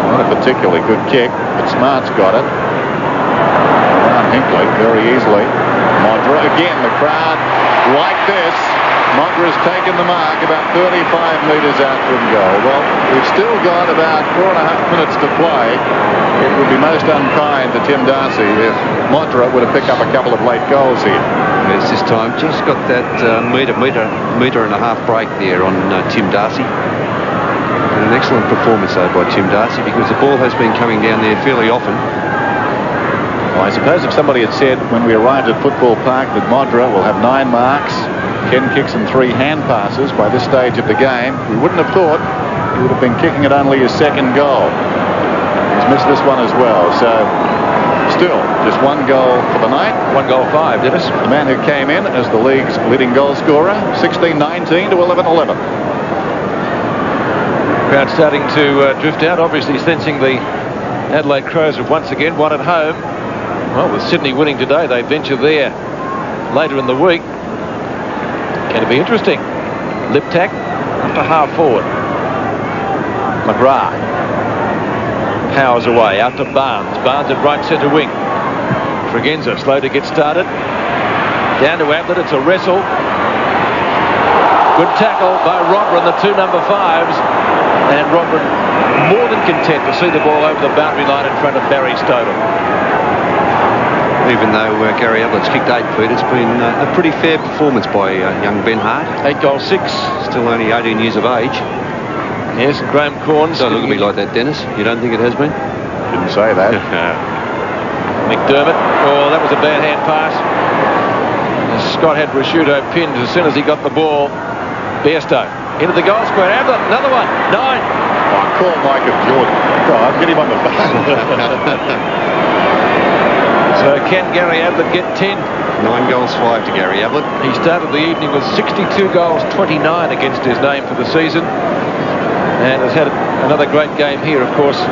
Not a particularly good kick, but Smart's got it. Around Hinkley very easily. Modra again, the crowd like this. Modra's taken the mark about 35 metres out from goal. Well, we've still got about 4.5 minutes to play. It would be most unkind to Tim Darcy if Modra would have picked up a couple of late goals here. Yes, this time just got that metre and a half break there on Tim Darcy. And An excellent performance, though, by Tim Darcy, because the ball has been coming down there fairly often. Well, I suppose if somebody had said when we arrived at Football Park that Modra will have 9 marks, 10 kicks and 3 hand passes by this stage of the game, we wouldn't have thought he would have been kicking at only his second goal. He's missed this one as well, so still just 1 goal for the night. 1 goal 5, Dennis. The man who came in as the league's leading goal scorer, 16-19 to 11-11. Crowd starting to drift out, obviously sensing the Adelaide Crows have once again won at home. Well, with Sydney winning today, they venture there later in the week. Can it be interesting? Liptak up to half forward. McGrath powers away out to Barnes. Barnes at right centre wing. Tregenza slow to get started. Down to Ablett. It's a wrestle. Good tackle by Robran, the 2 number 5s. And Robran more than content to see the ball over the boundary line in front of Barry Stodham. Even though Gary Ablett's kicked 8 feet, it's been a pretty fair performance by young Ben Hart. 8 goals 6. Still only 18 years of age. Yes, Graham Corns. Don't look at me like that, Dennis. You don't think it has been? Didn't say that. McDermott. Oh, that was a bad hand pass. Scott had Rashudo pinned as soon as he got the ball. Bairstow into the goal square. Ablett, another one. 9. Oh, call Mike of Jordan. God, get him on the phone. So can Gary Ablett get 10? 9 goals 5 to Gary Ablett. He started the evening with 62 goals, 29 against his name for the season. And has had another great game here, of course.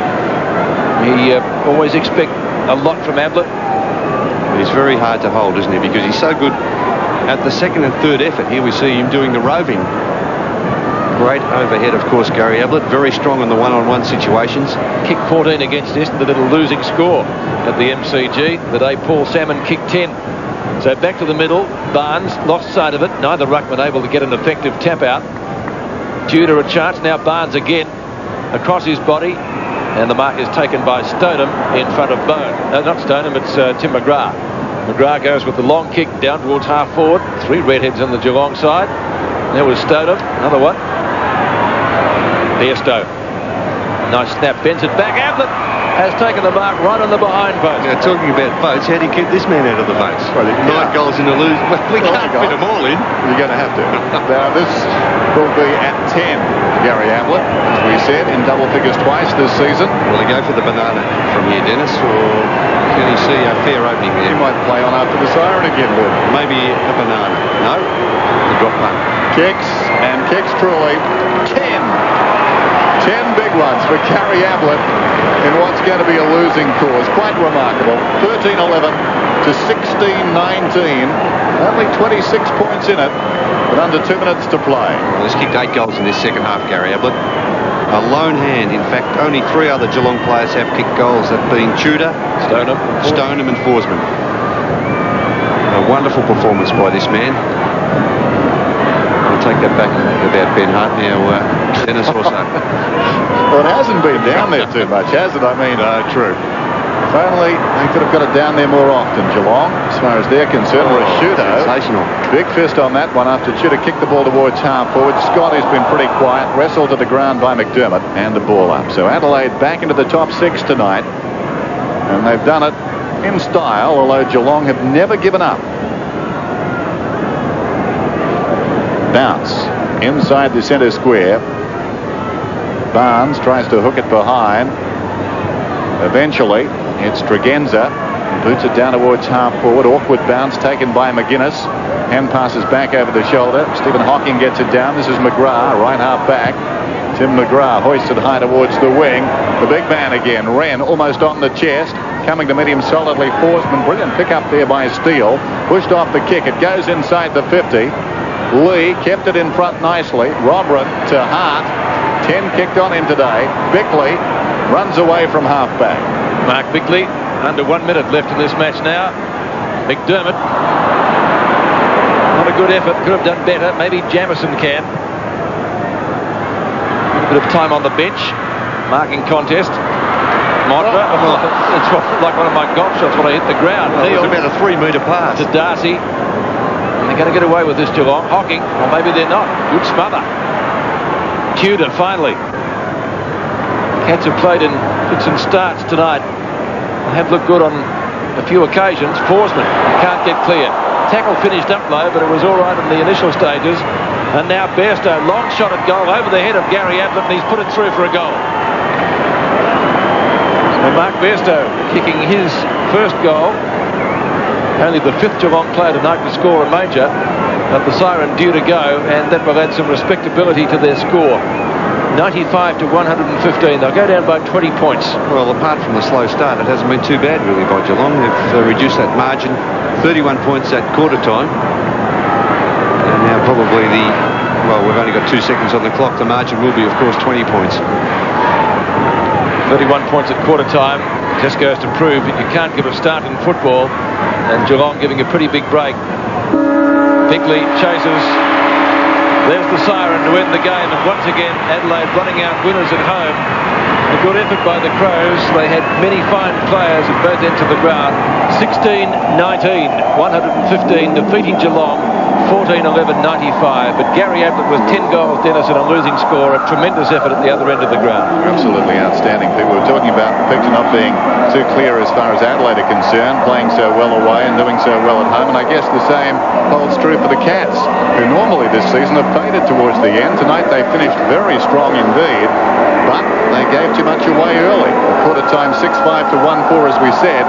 We always expect a lot from Ablett. He's very hard to hold, isn't he? Because he's so good at the second and third effort. Here we see him doing the roving. Great overhead, of course, Gary Ablett. Very strong in the one-on-one situations. Kicked 14 against Essendon, the little losing score at the MCG. The day Paul Salmon kicked 10. So back to the middle. Barnes lost sight of it. Neither ruckman able to get an effective tap out. Tudor a chance. Now Barnes again across his body. And the mark is taken by Stoneham in front of Bone. No, not Stoneham, it's Tim McGrath. McGrath goes with the long kick down towards half forward. 3 redheads on the Geelong side. There was Stoneham. Another one. Bairstow. Nice snap. Bends it back. Ablett has taken the mark right on the behind post. Now, talking about votes, how do you keep this man out of the votes? Well, 9 goals in the lose. Well, we can't fit them all in. You're going to have to. Now, this will be at 10, Gary Ablett, as we said, in double figures twice this season. Will he go for the banana from here, Dennis, or can he see a fair opening there? He might play on after the siren again, Lou. Maybe a banana. No? The drop punt. Kicks, and kicks truly. 10 big ones for Gary Ablett in what's going to be a losing cause. Quite remarkable. 13-11 to 16-19. Only 26 points in it, but under 2 minutes to play. Well, he's kicked 8 goals in this second half, Gary Ablett. A lone hand. In fact, only 3 other Geelong players have kicked goals, that being Tudor, Stoneham and Forsman. A wonderful performance by this man. I'll take that back about Ben Hart now, Dennis also. Well, it hasn't been down there too much, has it? I mean, true. If only they could have got it down there more often, Geelong, as far as they're concerned. Rashudo, sensational. Big fist on that one after Tudor kicked the ball towards half forward. Scott has been pretty quiet, wrestled to the ground by McDermott, and the ball up. So Adelaide back into the top 6 tonight, and they've done it in style, although Geelong have never given up. Bounce inside the centre square. Barnes tries to hook it behind. Eventually, it's Tregenza. Boots it down towards half forward. Awkward bounce taken by McGuinness. Hand passes back over the shoulder. Stephen Hocking gets it down. This is McGrath, right half back. Tim McGrath hoisted high towards the wing. The big man again. Wren almost on the chest. Coming to meet him solidly. Forsman. Brilliant pick up there by Steele. Pushed off the kick. It goes inside the 50. Lee kept it in front nicely. Robran to Hart. 10 kicked on him today. Bickley runs away from half-back. Mark Bickley, under 1 minute left in this match now. McDermott. Not a good effort. Could have done better. Maybe Jamison can. A bit of time on the bench. Marking contest. Modra. It's like one of my golf shots when I hit the ground. Well, it was about a 3-metre pass. To Darcy. And they're going to get away with this Geelong. Hocking. Or maybe they're not. Good smother. Tudor finally. Cats have played in fits and starts tonight. They have looked good on a few occasions. Forsman can't get clear. Tackle finished up low, but it was all right in the initial stages. And now Bairstow, long shot at goal over the head of Gary Ablett, and he's put it through for a goal. So Mark Bairstow kicking his first goal. Only the 5th Geelong player tonight to score a major. But the siren due to go, and that will add some respectability to their score. 95 to 115. They'll go down by 20 points. Well, apart from the slow start, it hasn't been too bad really by Geelong. They've reduced that margin. 31 points at quarter time. And now probably we've only got 2 seconds on the clock. The margin will be, of course, 20 points. 31 points at quarter time. Just goes to prove that you can't give a start in football. And Geelong giving a pretty big break. Bickley chases. There's the siren to end the game, and once again Adelaide running out winners at home. A good effort by the Crows. They had many fine players at both ends of the ground. 16-19, 115 defeating Geelong, 14-11-95. But Gary Ablett with 10 goals, Dennis, and a losing score. A tremendous effort at the other end of the ground. Absolutely outstanding. People were talking about the picture not being too clear as far as Adelaide are concerned, playing so well away and doing so well at home. And I guess the same holds true for the Cats, who normally this season have faded towards the end. Tonight they finished very strong indeed, but they gave too much away early. Quarter time 6-5 to 1-4, as we said.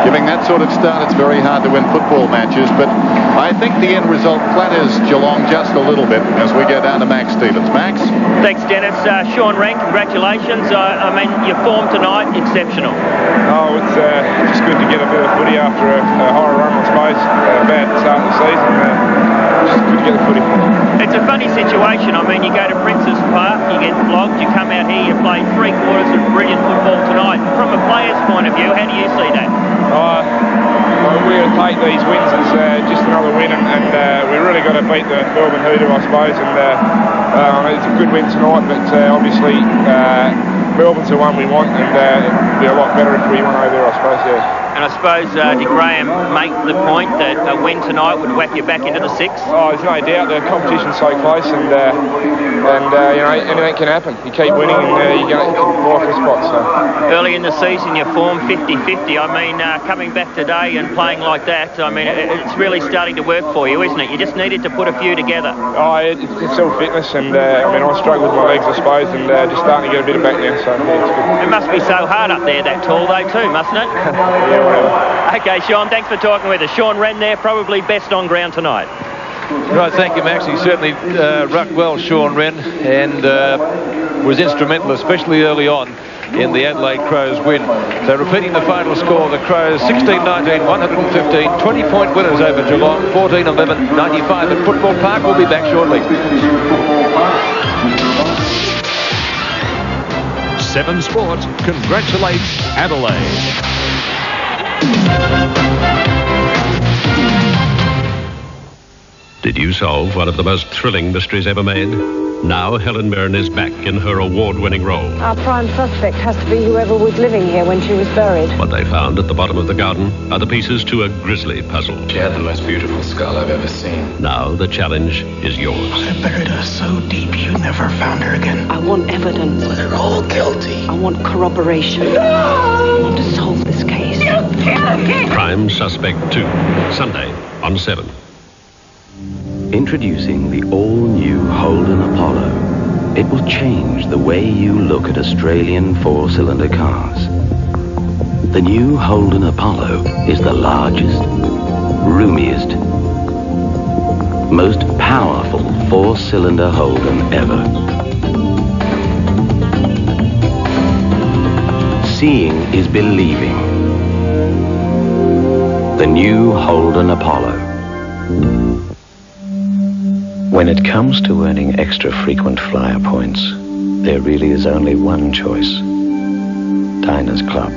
Giving that sort of start, it's very hard to win football matches, but I think the end result flatters Geelong just a little bit as we go down to Max Stevens. Max? Thanks, Dennis. Sean Wren, congratulations. I mean, your form tonight, exceptional. Oh, it's just good to get a bit of footy after a horror run, I suppose. A bad start of the season. It's just good to get the footy. It's a funny situation. I mean, you go to Princes Park, you get flogged, you come out here, you play 3 quarters of brilliant football tonight. From a player's point of view, how do you see that? We're going to take these wins as just another win, and we really got to beat the Melbourne Hoodoo, I suppose. And it's a good win tonight, but obviously Melbourne's the one we want, and it'd be a lot better if we won over there, I suppose, yeah. And I suppose did Graham make the point that a win tonight would whack you back into the 6? Oh, there's no doubt. The competition's so close, and you know, anything can happen. You keep winning, and you can vie for a spot. So early in the season, your form 50-50. I mean, coming back today and playing like that, I mean, it's really starting to work for you, isn't it? You just needed to put a few together. Oh, it's all fitness, and I mean, I struggle with my legs, I suppose, and just starting to get a bit of back now. So yeah, it's good. It must be so hard up there, that tall though, too, mustn't it? Yeah. Okay, Sean, thanks for talking with us. Sean Wren there, probably best on ground tonight. Right, thank you, Max. He certainly rucked well, Sean Wren, and was instrumental, especially early on, in the Adelaide Crows win. So repeating the final score, the Crows 16-19, 115, 20-point winners over Geelong, 14-11-95 at Football Park. We'll be back shortly. 7 Sport congratulates Adelaide. Did you solve one of the most thrilling mysteries ever made? Now Helen Mirren is back in her award-winning role. Our prime suspect has to be whoever was living here when she was buried. What they found at the bottom of the garden are the pieces to a grisly puzzle. She had the most beautiful skull I've ever seen. Now the challenge is yours. I buried her so deep you never found her again. I want evidence. They're all guilty. I want corroboration. I want to solve this case. Prime Suspect 2, Sunday on 7. Introducing the all-new Holden Apollo. It will change the way you look at Australian 4-cylinder cars. The new Holden Apollo is the largest, roomiest, most powerful 4-cylinder Holden ever. Seeing is believing. The new Holden Apollo. When it comes to earning extra frequent flyer points, there really is only one choice. Diners Club.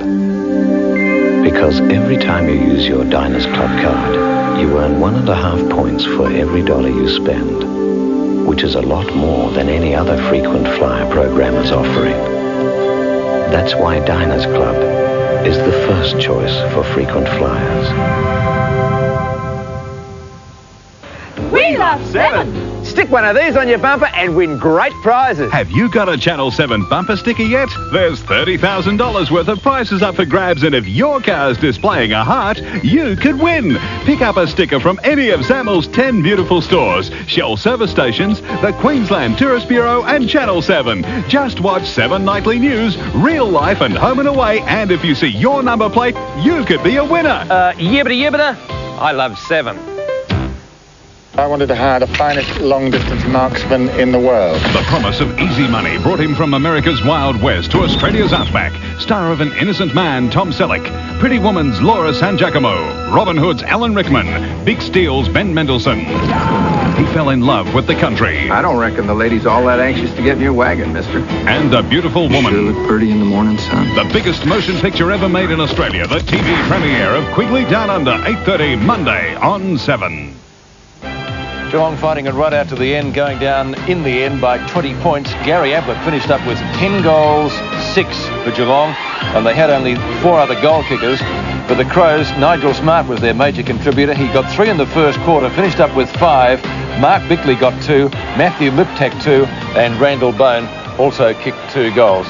Because every time you use your Diners Club card, you earn 1.5 points for every dollar you spend, which is a lot more than any other frequent flyer program is offering. That's why Diners Club is the first choice for frequent flyers. We love 7. Stick one of these on your bumper and win great prizes. Have you got a Channel 7 bumper sticker yet? There's $30,000 worth of prizes up for grabs, and if your car's displaying a heart, you could win. Pick up a sticker from any of Samuel's 10 beautiful stores, Shell service stations, the Queensland Tourist Bureau and Channel 7. Just watch 7 Nightly News, Real Life and Home and Away, and if you see your number plate, you could be a winner. Yibbida. I love 7. I wanted to hire the finest long-distance marksman in the world. The promise of easy money brought him from America's Wild West to Australia's Outback. Star of An Innocent Man, Tom Selleck. Pretty Woman's Laura San Giacomo. Robin Hood's Alan Rickman. Big Steel's Ben Mendelsohn. He fell in love with the country. I don't reckon the lady's all that anxious to get in your wagon, mister. And a beautiful woman. You sure look pretty in the morning sun. The biggest motion picture ever made in Australia. The TV premiere of Quigley Down Under, 8:30 Monday on 7. Geelong fighting it right out to the end, going down in the end by 20 points. Gary Ablett finished up with 10 goals, 6 for Geelong, and they had only 4 other goal kickers. For the Crows, Nigel Smart was their major contributor. He got 3 in the first quarter, finished up with 5. Mark Bickley got 2, Matthew Liptak 2, and Randall Bone also kicked 2 goals.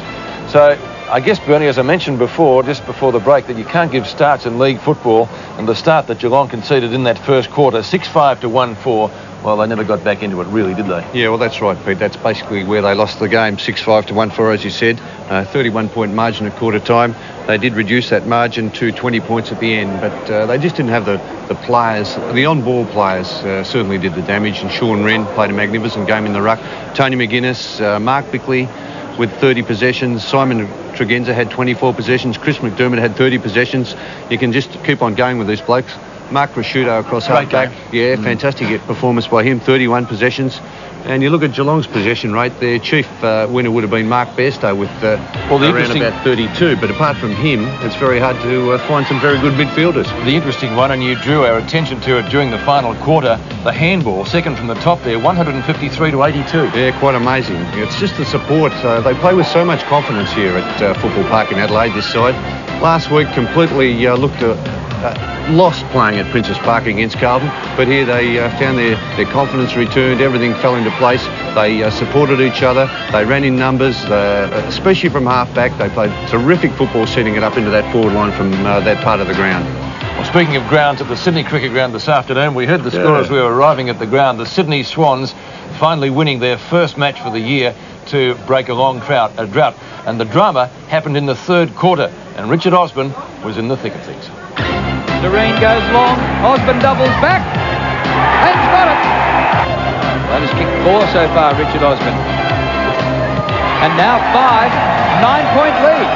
So I guess, Bernie, as I mentioned before, just before the break, that you can't give starts in league football, and the start that Geelong conceded in that first quarter, 6-5 to 1-4, well, they never got back into it, really, did they? Yeah, well, that's right, Pete. That's basically where they lost the game, 6-5 to 1-4, as you said. 31-point margin at quarter time. They did reduce that margin to 20 points at the end, but they just didn't have the players. The on-ball players certainly did the damage, and Sean Wren played a magnificent game in the ruck. Tony McGuinness, Mark Bickley with 30 possessions. Simon Tregenza had 24 possessions. Chris McDermott had 30 possessions. You can just keep on going with these blokes. Mark Rashudo across half-back. Yeah, fantastic performance by him, 31 possessions. And you look at Geelong's possession rate, their chief winner would have been Mark Bairstow with around about 32. But apart from him, it's very hard to find some very good midfielders. The interesting one, and you drew our attention to it during the final quarter, the handball, second from the top there, 153 to 82. Yeah, quite amazing. It's just the support. They play with so much confidence here at Football Park in Adelaide, this side. Last week completely looked lost playing at Princess Park against Carlton, but here they found their confidence returned, everything fell into place. They supported each other, they ran in numbers, especially from half-back. They played terrific football setting it up into that forward line from that part of the ground. Well, speaking of grounds, at the Sydney Cricket Ground this afternoon, we heard the score as we were arriving at the ground. The Sydney Swans finally winning their first match for the year to break a long drought. And the drama happened in the third quarter, and Richard Osborne was in the thick of things. Doreen goes long, Osborne doubles back, and he's got it. That has kicked 4 so far, Richard Osborne. And now 5, 9-point lead.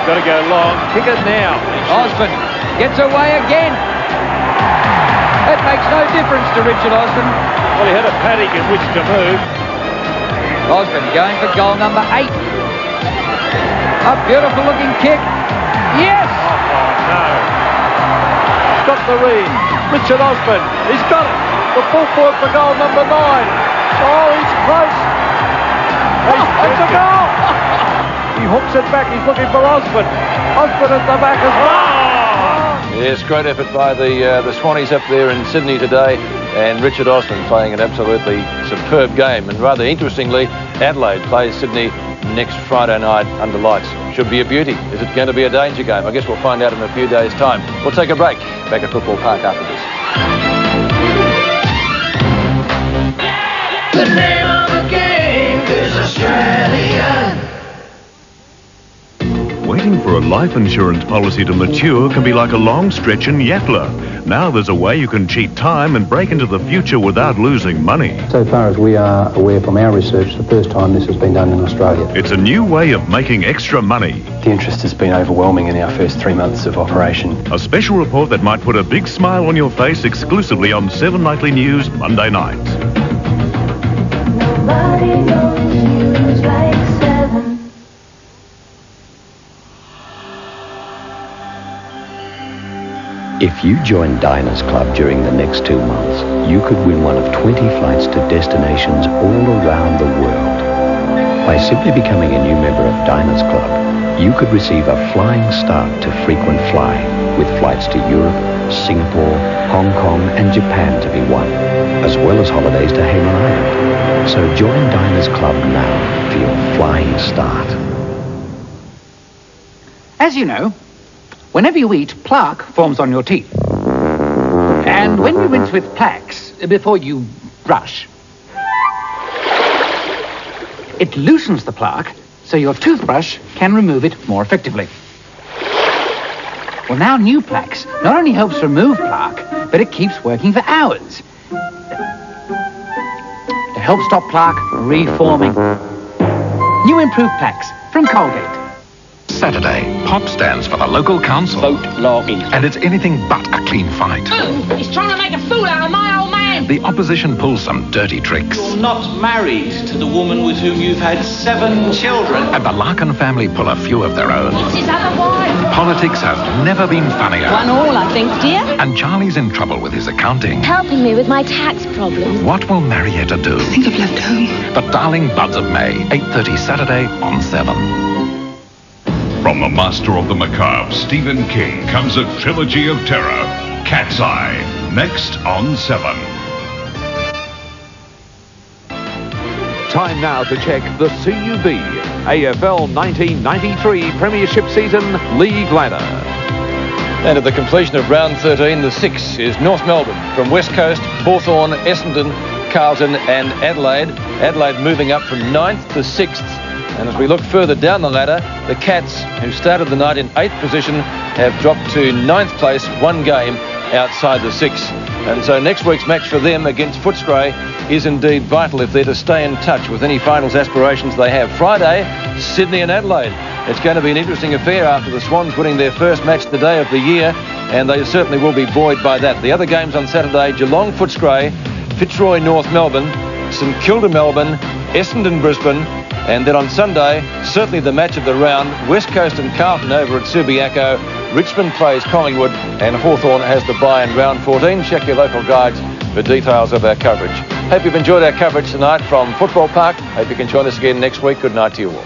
Got to go long, kick it now. Osborne gets away again. It makes no difference to Richard Osborne. Well, he had a paddock in which to move. Osborne going for goal number 8. A beautiful looking kick. Yes! Oh, no. Got the read. Richard Osborne. He's got it. The full forward for goal number 9. Oh, he's close. It's a goal. He hooks it back. He's looking for Osborne. Osborne at the back as well. Yes, great effort by the Swannies up there in Sydney today, and Richard Osborne playing an absolutely superb game. And rather interestingly, Adelaide plays Sydney next Friday night under lights. Should be a beauty. Is it going to be a danger game? I guess we'll find out in a few days' time. We'll take a break. Back at Football Park after this. The name of the game is Australian. Waiting for a life insurance policy to mature can be like a long stretch in Yatla. Now there's a way you can cheat time and break into the future without losing money. So far as we are aware from our research, the first time this has been done in Australia. It's a new way of making extra money. The interest has been overwhelming in our first 3 months of operation. A special report that might put a big smile on your face exclusively on 7 Nightly News Monday nights. Nobody knows news like 7. If you join Diners Club during the next 2 months, you could win one of 20 flights to destinations all around the world. By simply becoming a new member of Diners Club, you could receive a flying start to frequent flying with flights to Europe, Singapore, Hong Kong and Japan to be won, as well as holidays to Hayman Island. So join Diners Club now for your flying start. As you know, whenever you eat, plaque forms on your teeth. And when you rinse with plaques before you brush, it loosens the plaque so your toothbrush can remove it more effectively. Well, now new plaques not only helps remove plaque, but it keeps working for hours to help stop plaque reforming. New improved plaques from Colgate. Saturday, POP stands for the local council. Vote logging. And it's anything but a clean fight. He's trying to make a fool out of my old man. The opposition pulls some dirty tricks. You're not married to the woman with whom you've had 7 children. And the Larkin family pull a few of their own. What's his other wife? Politics has never been funnier. 1 all, I think, dear. And Charlie's in trouble with his accounting. Helping me with my tax problem. What will Marietta do? I think I've left home. The Darling Buds of May, 8:30 Saturday on 7. From the master of the macabre, Stephen King, comes a trilogy of terror, Cat's Eye, next on 7. Time now to check the CUB AFL 1993 Premiership Season League Ladder. And at the completion of round 13, the 6 is North Melbourne. From West Coast, Hawthorn, Essendon, Carlton and Adelaide. Adelaide moving up from 9th to 6th. And as we look further down the ladder, the Cats, who started the night in 8th position, have dropped to 9th place, 1 game outside the 6. And so next week's match for them against Footscray is indeed vital if they're to stay in touch with any finals aspirations they have. Friday, Sydney and Adelaide. It's going to be an interesting affair after the Swans winning their first match the day of the year, and they certainly will be buoyed by that. The other games on Saturday, Geelong, Footscray, Fitzroy, North Melbourne, St Kilda, Melbourne, Essendon, Brisbane, and then on Sunday, certainly the match of the round, West Coast and Carlton over at Subiaco, Richmond plays Collingwood, and Hawthorn has the bye in round 14. Check your local guides for details of our coverage. Hope you've enjoyed our coverage tonight from Football Park. Hope you can join us again next week. Good night to you all.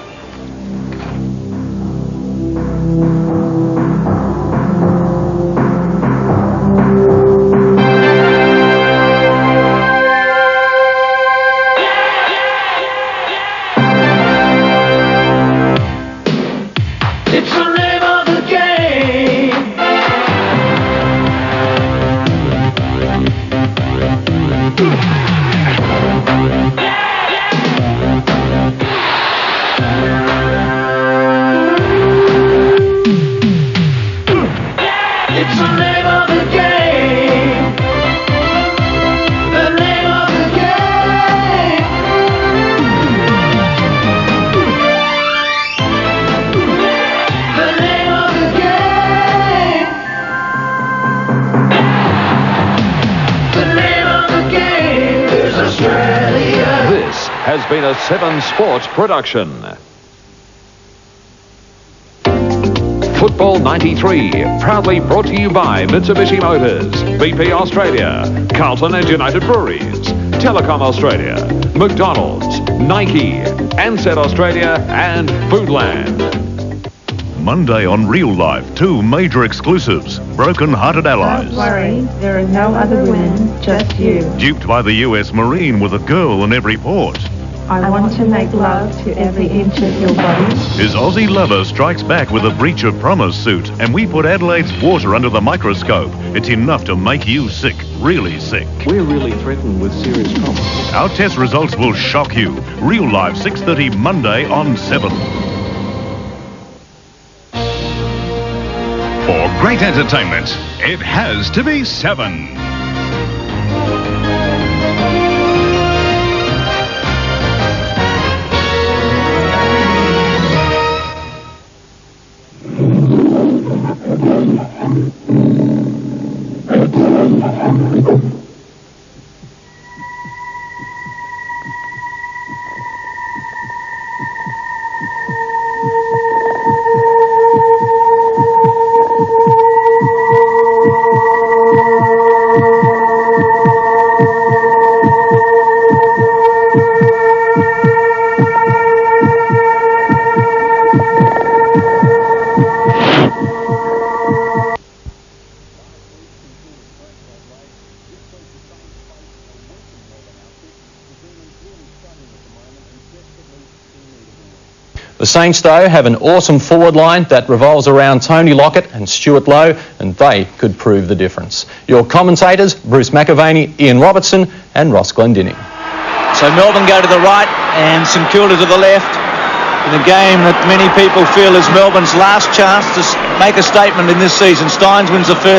Has been a 7 Sports production. Football 93, proudly brought to you by Mitsubishi Motors, BP Australia, Carlton and United Breweries, Telecom Australia, McDonald's, Nike, Ansett Australia and Foodland. Monday on Real Life, 2 major exclusives. Broken-hearted allies. Don't worry, there are no other women, just you. Duped by the US Marine with a girl in every port. I want to make love to every inch of your body. His Aussie lover strikes back with a breach of promise suit, and we put Adelaide's water under the microscope. It's enough to make you sick, really sick. We're really threatened with serious problems. Our test results will shock you. Real Life, 6:30 Monday on 7. For great entertainment, it has to be 7. The Saints, though, have an awesome forward line that revolves around Tony Lockett and Stuart Lowe, and they could prove the difference. Your commentators, Bruce McAvaney, Ian Robertson and Ross Glendinning. So Melbourne go to the right and St Kilda to the left in a game that many people feel is Melbourne's last chance to make a statement in this season. Stynes wins the first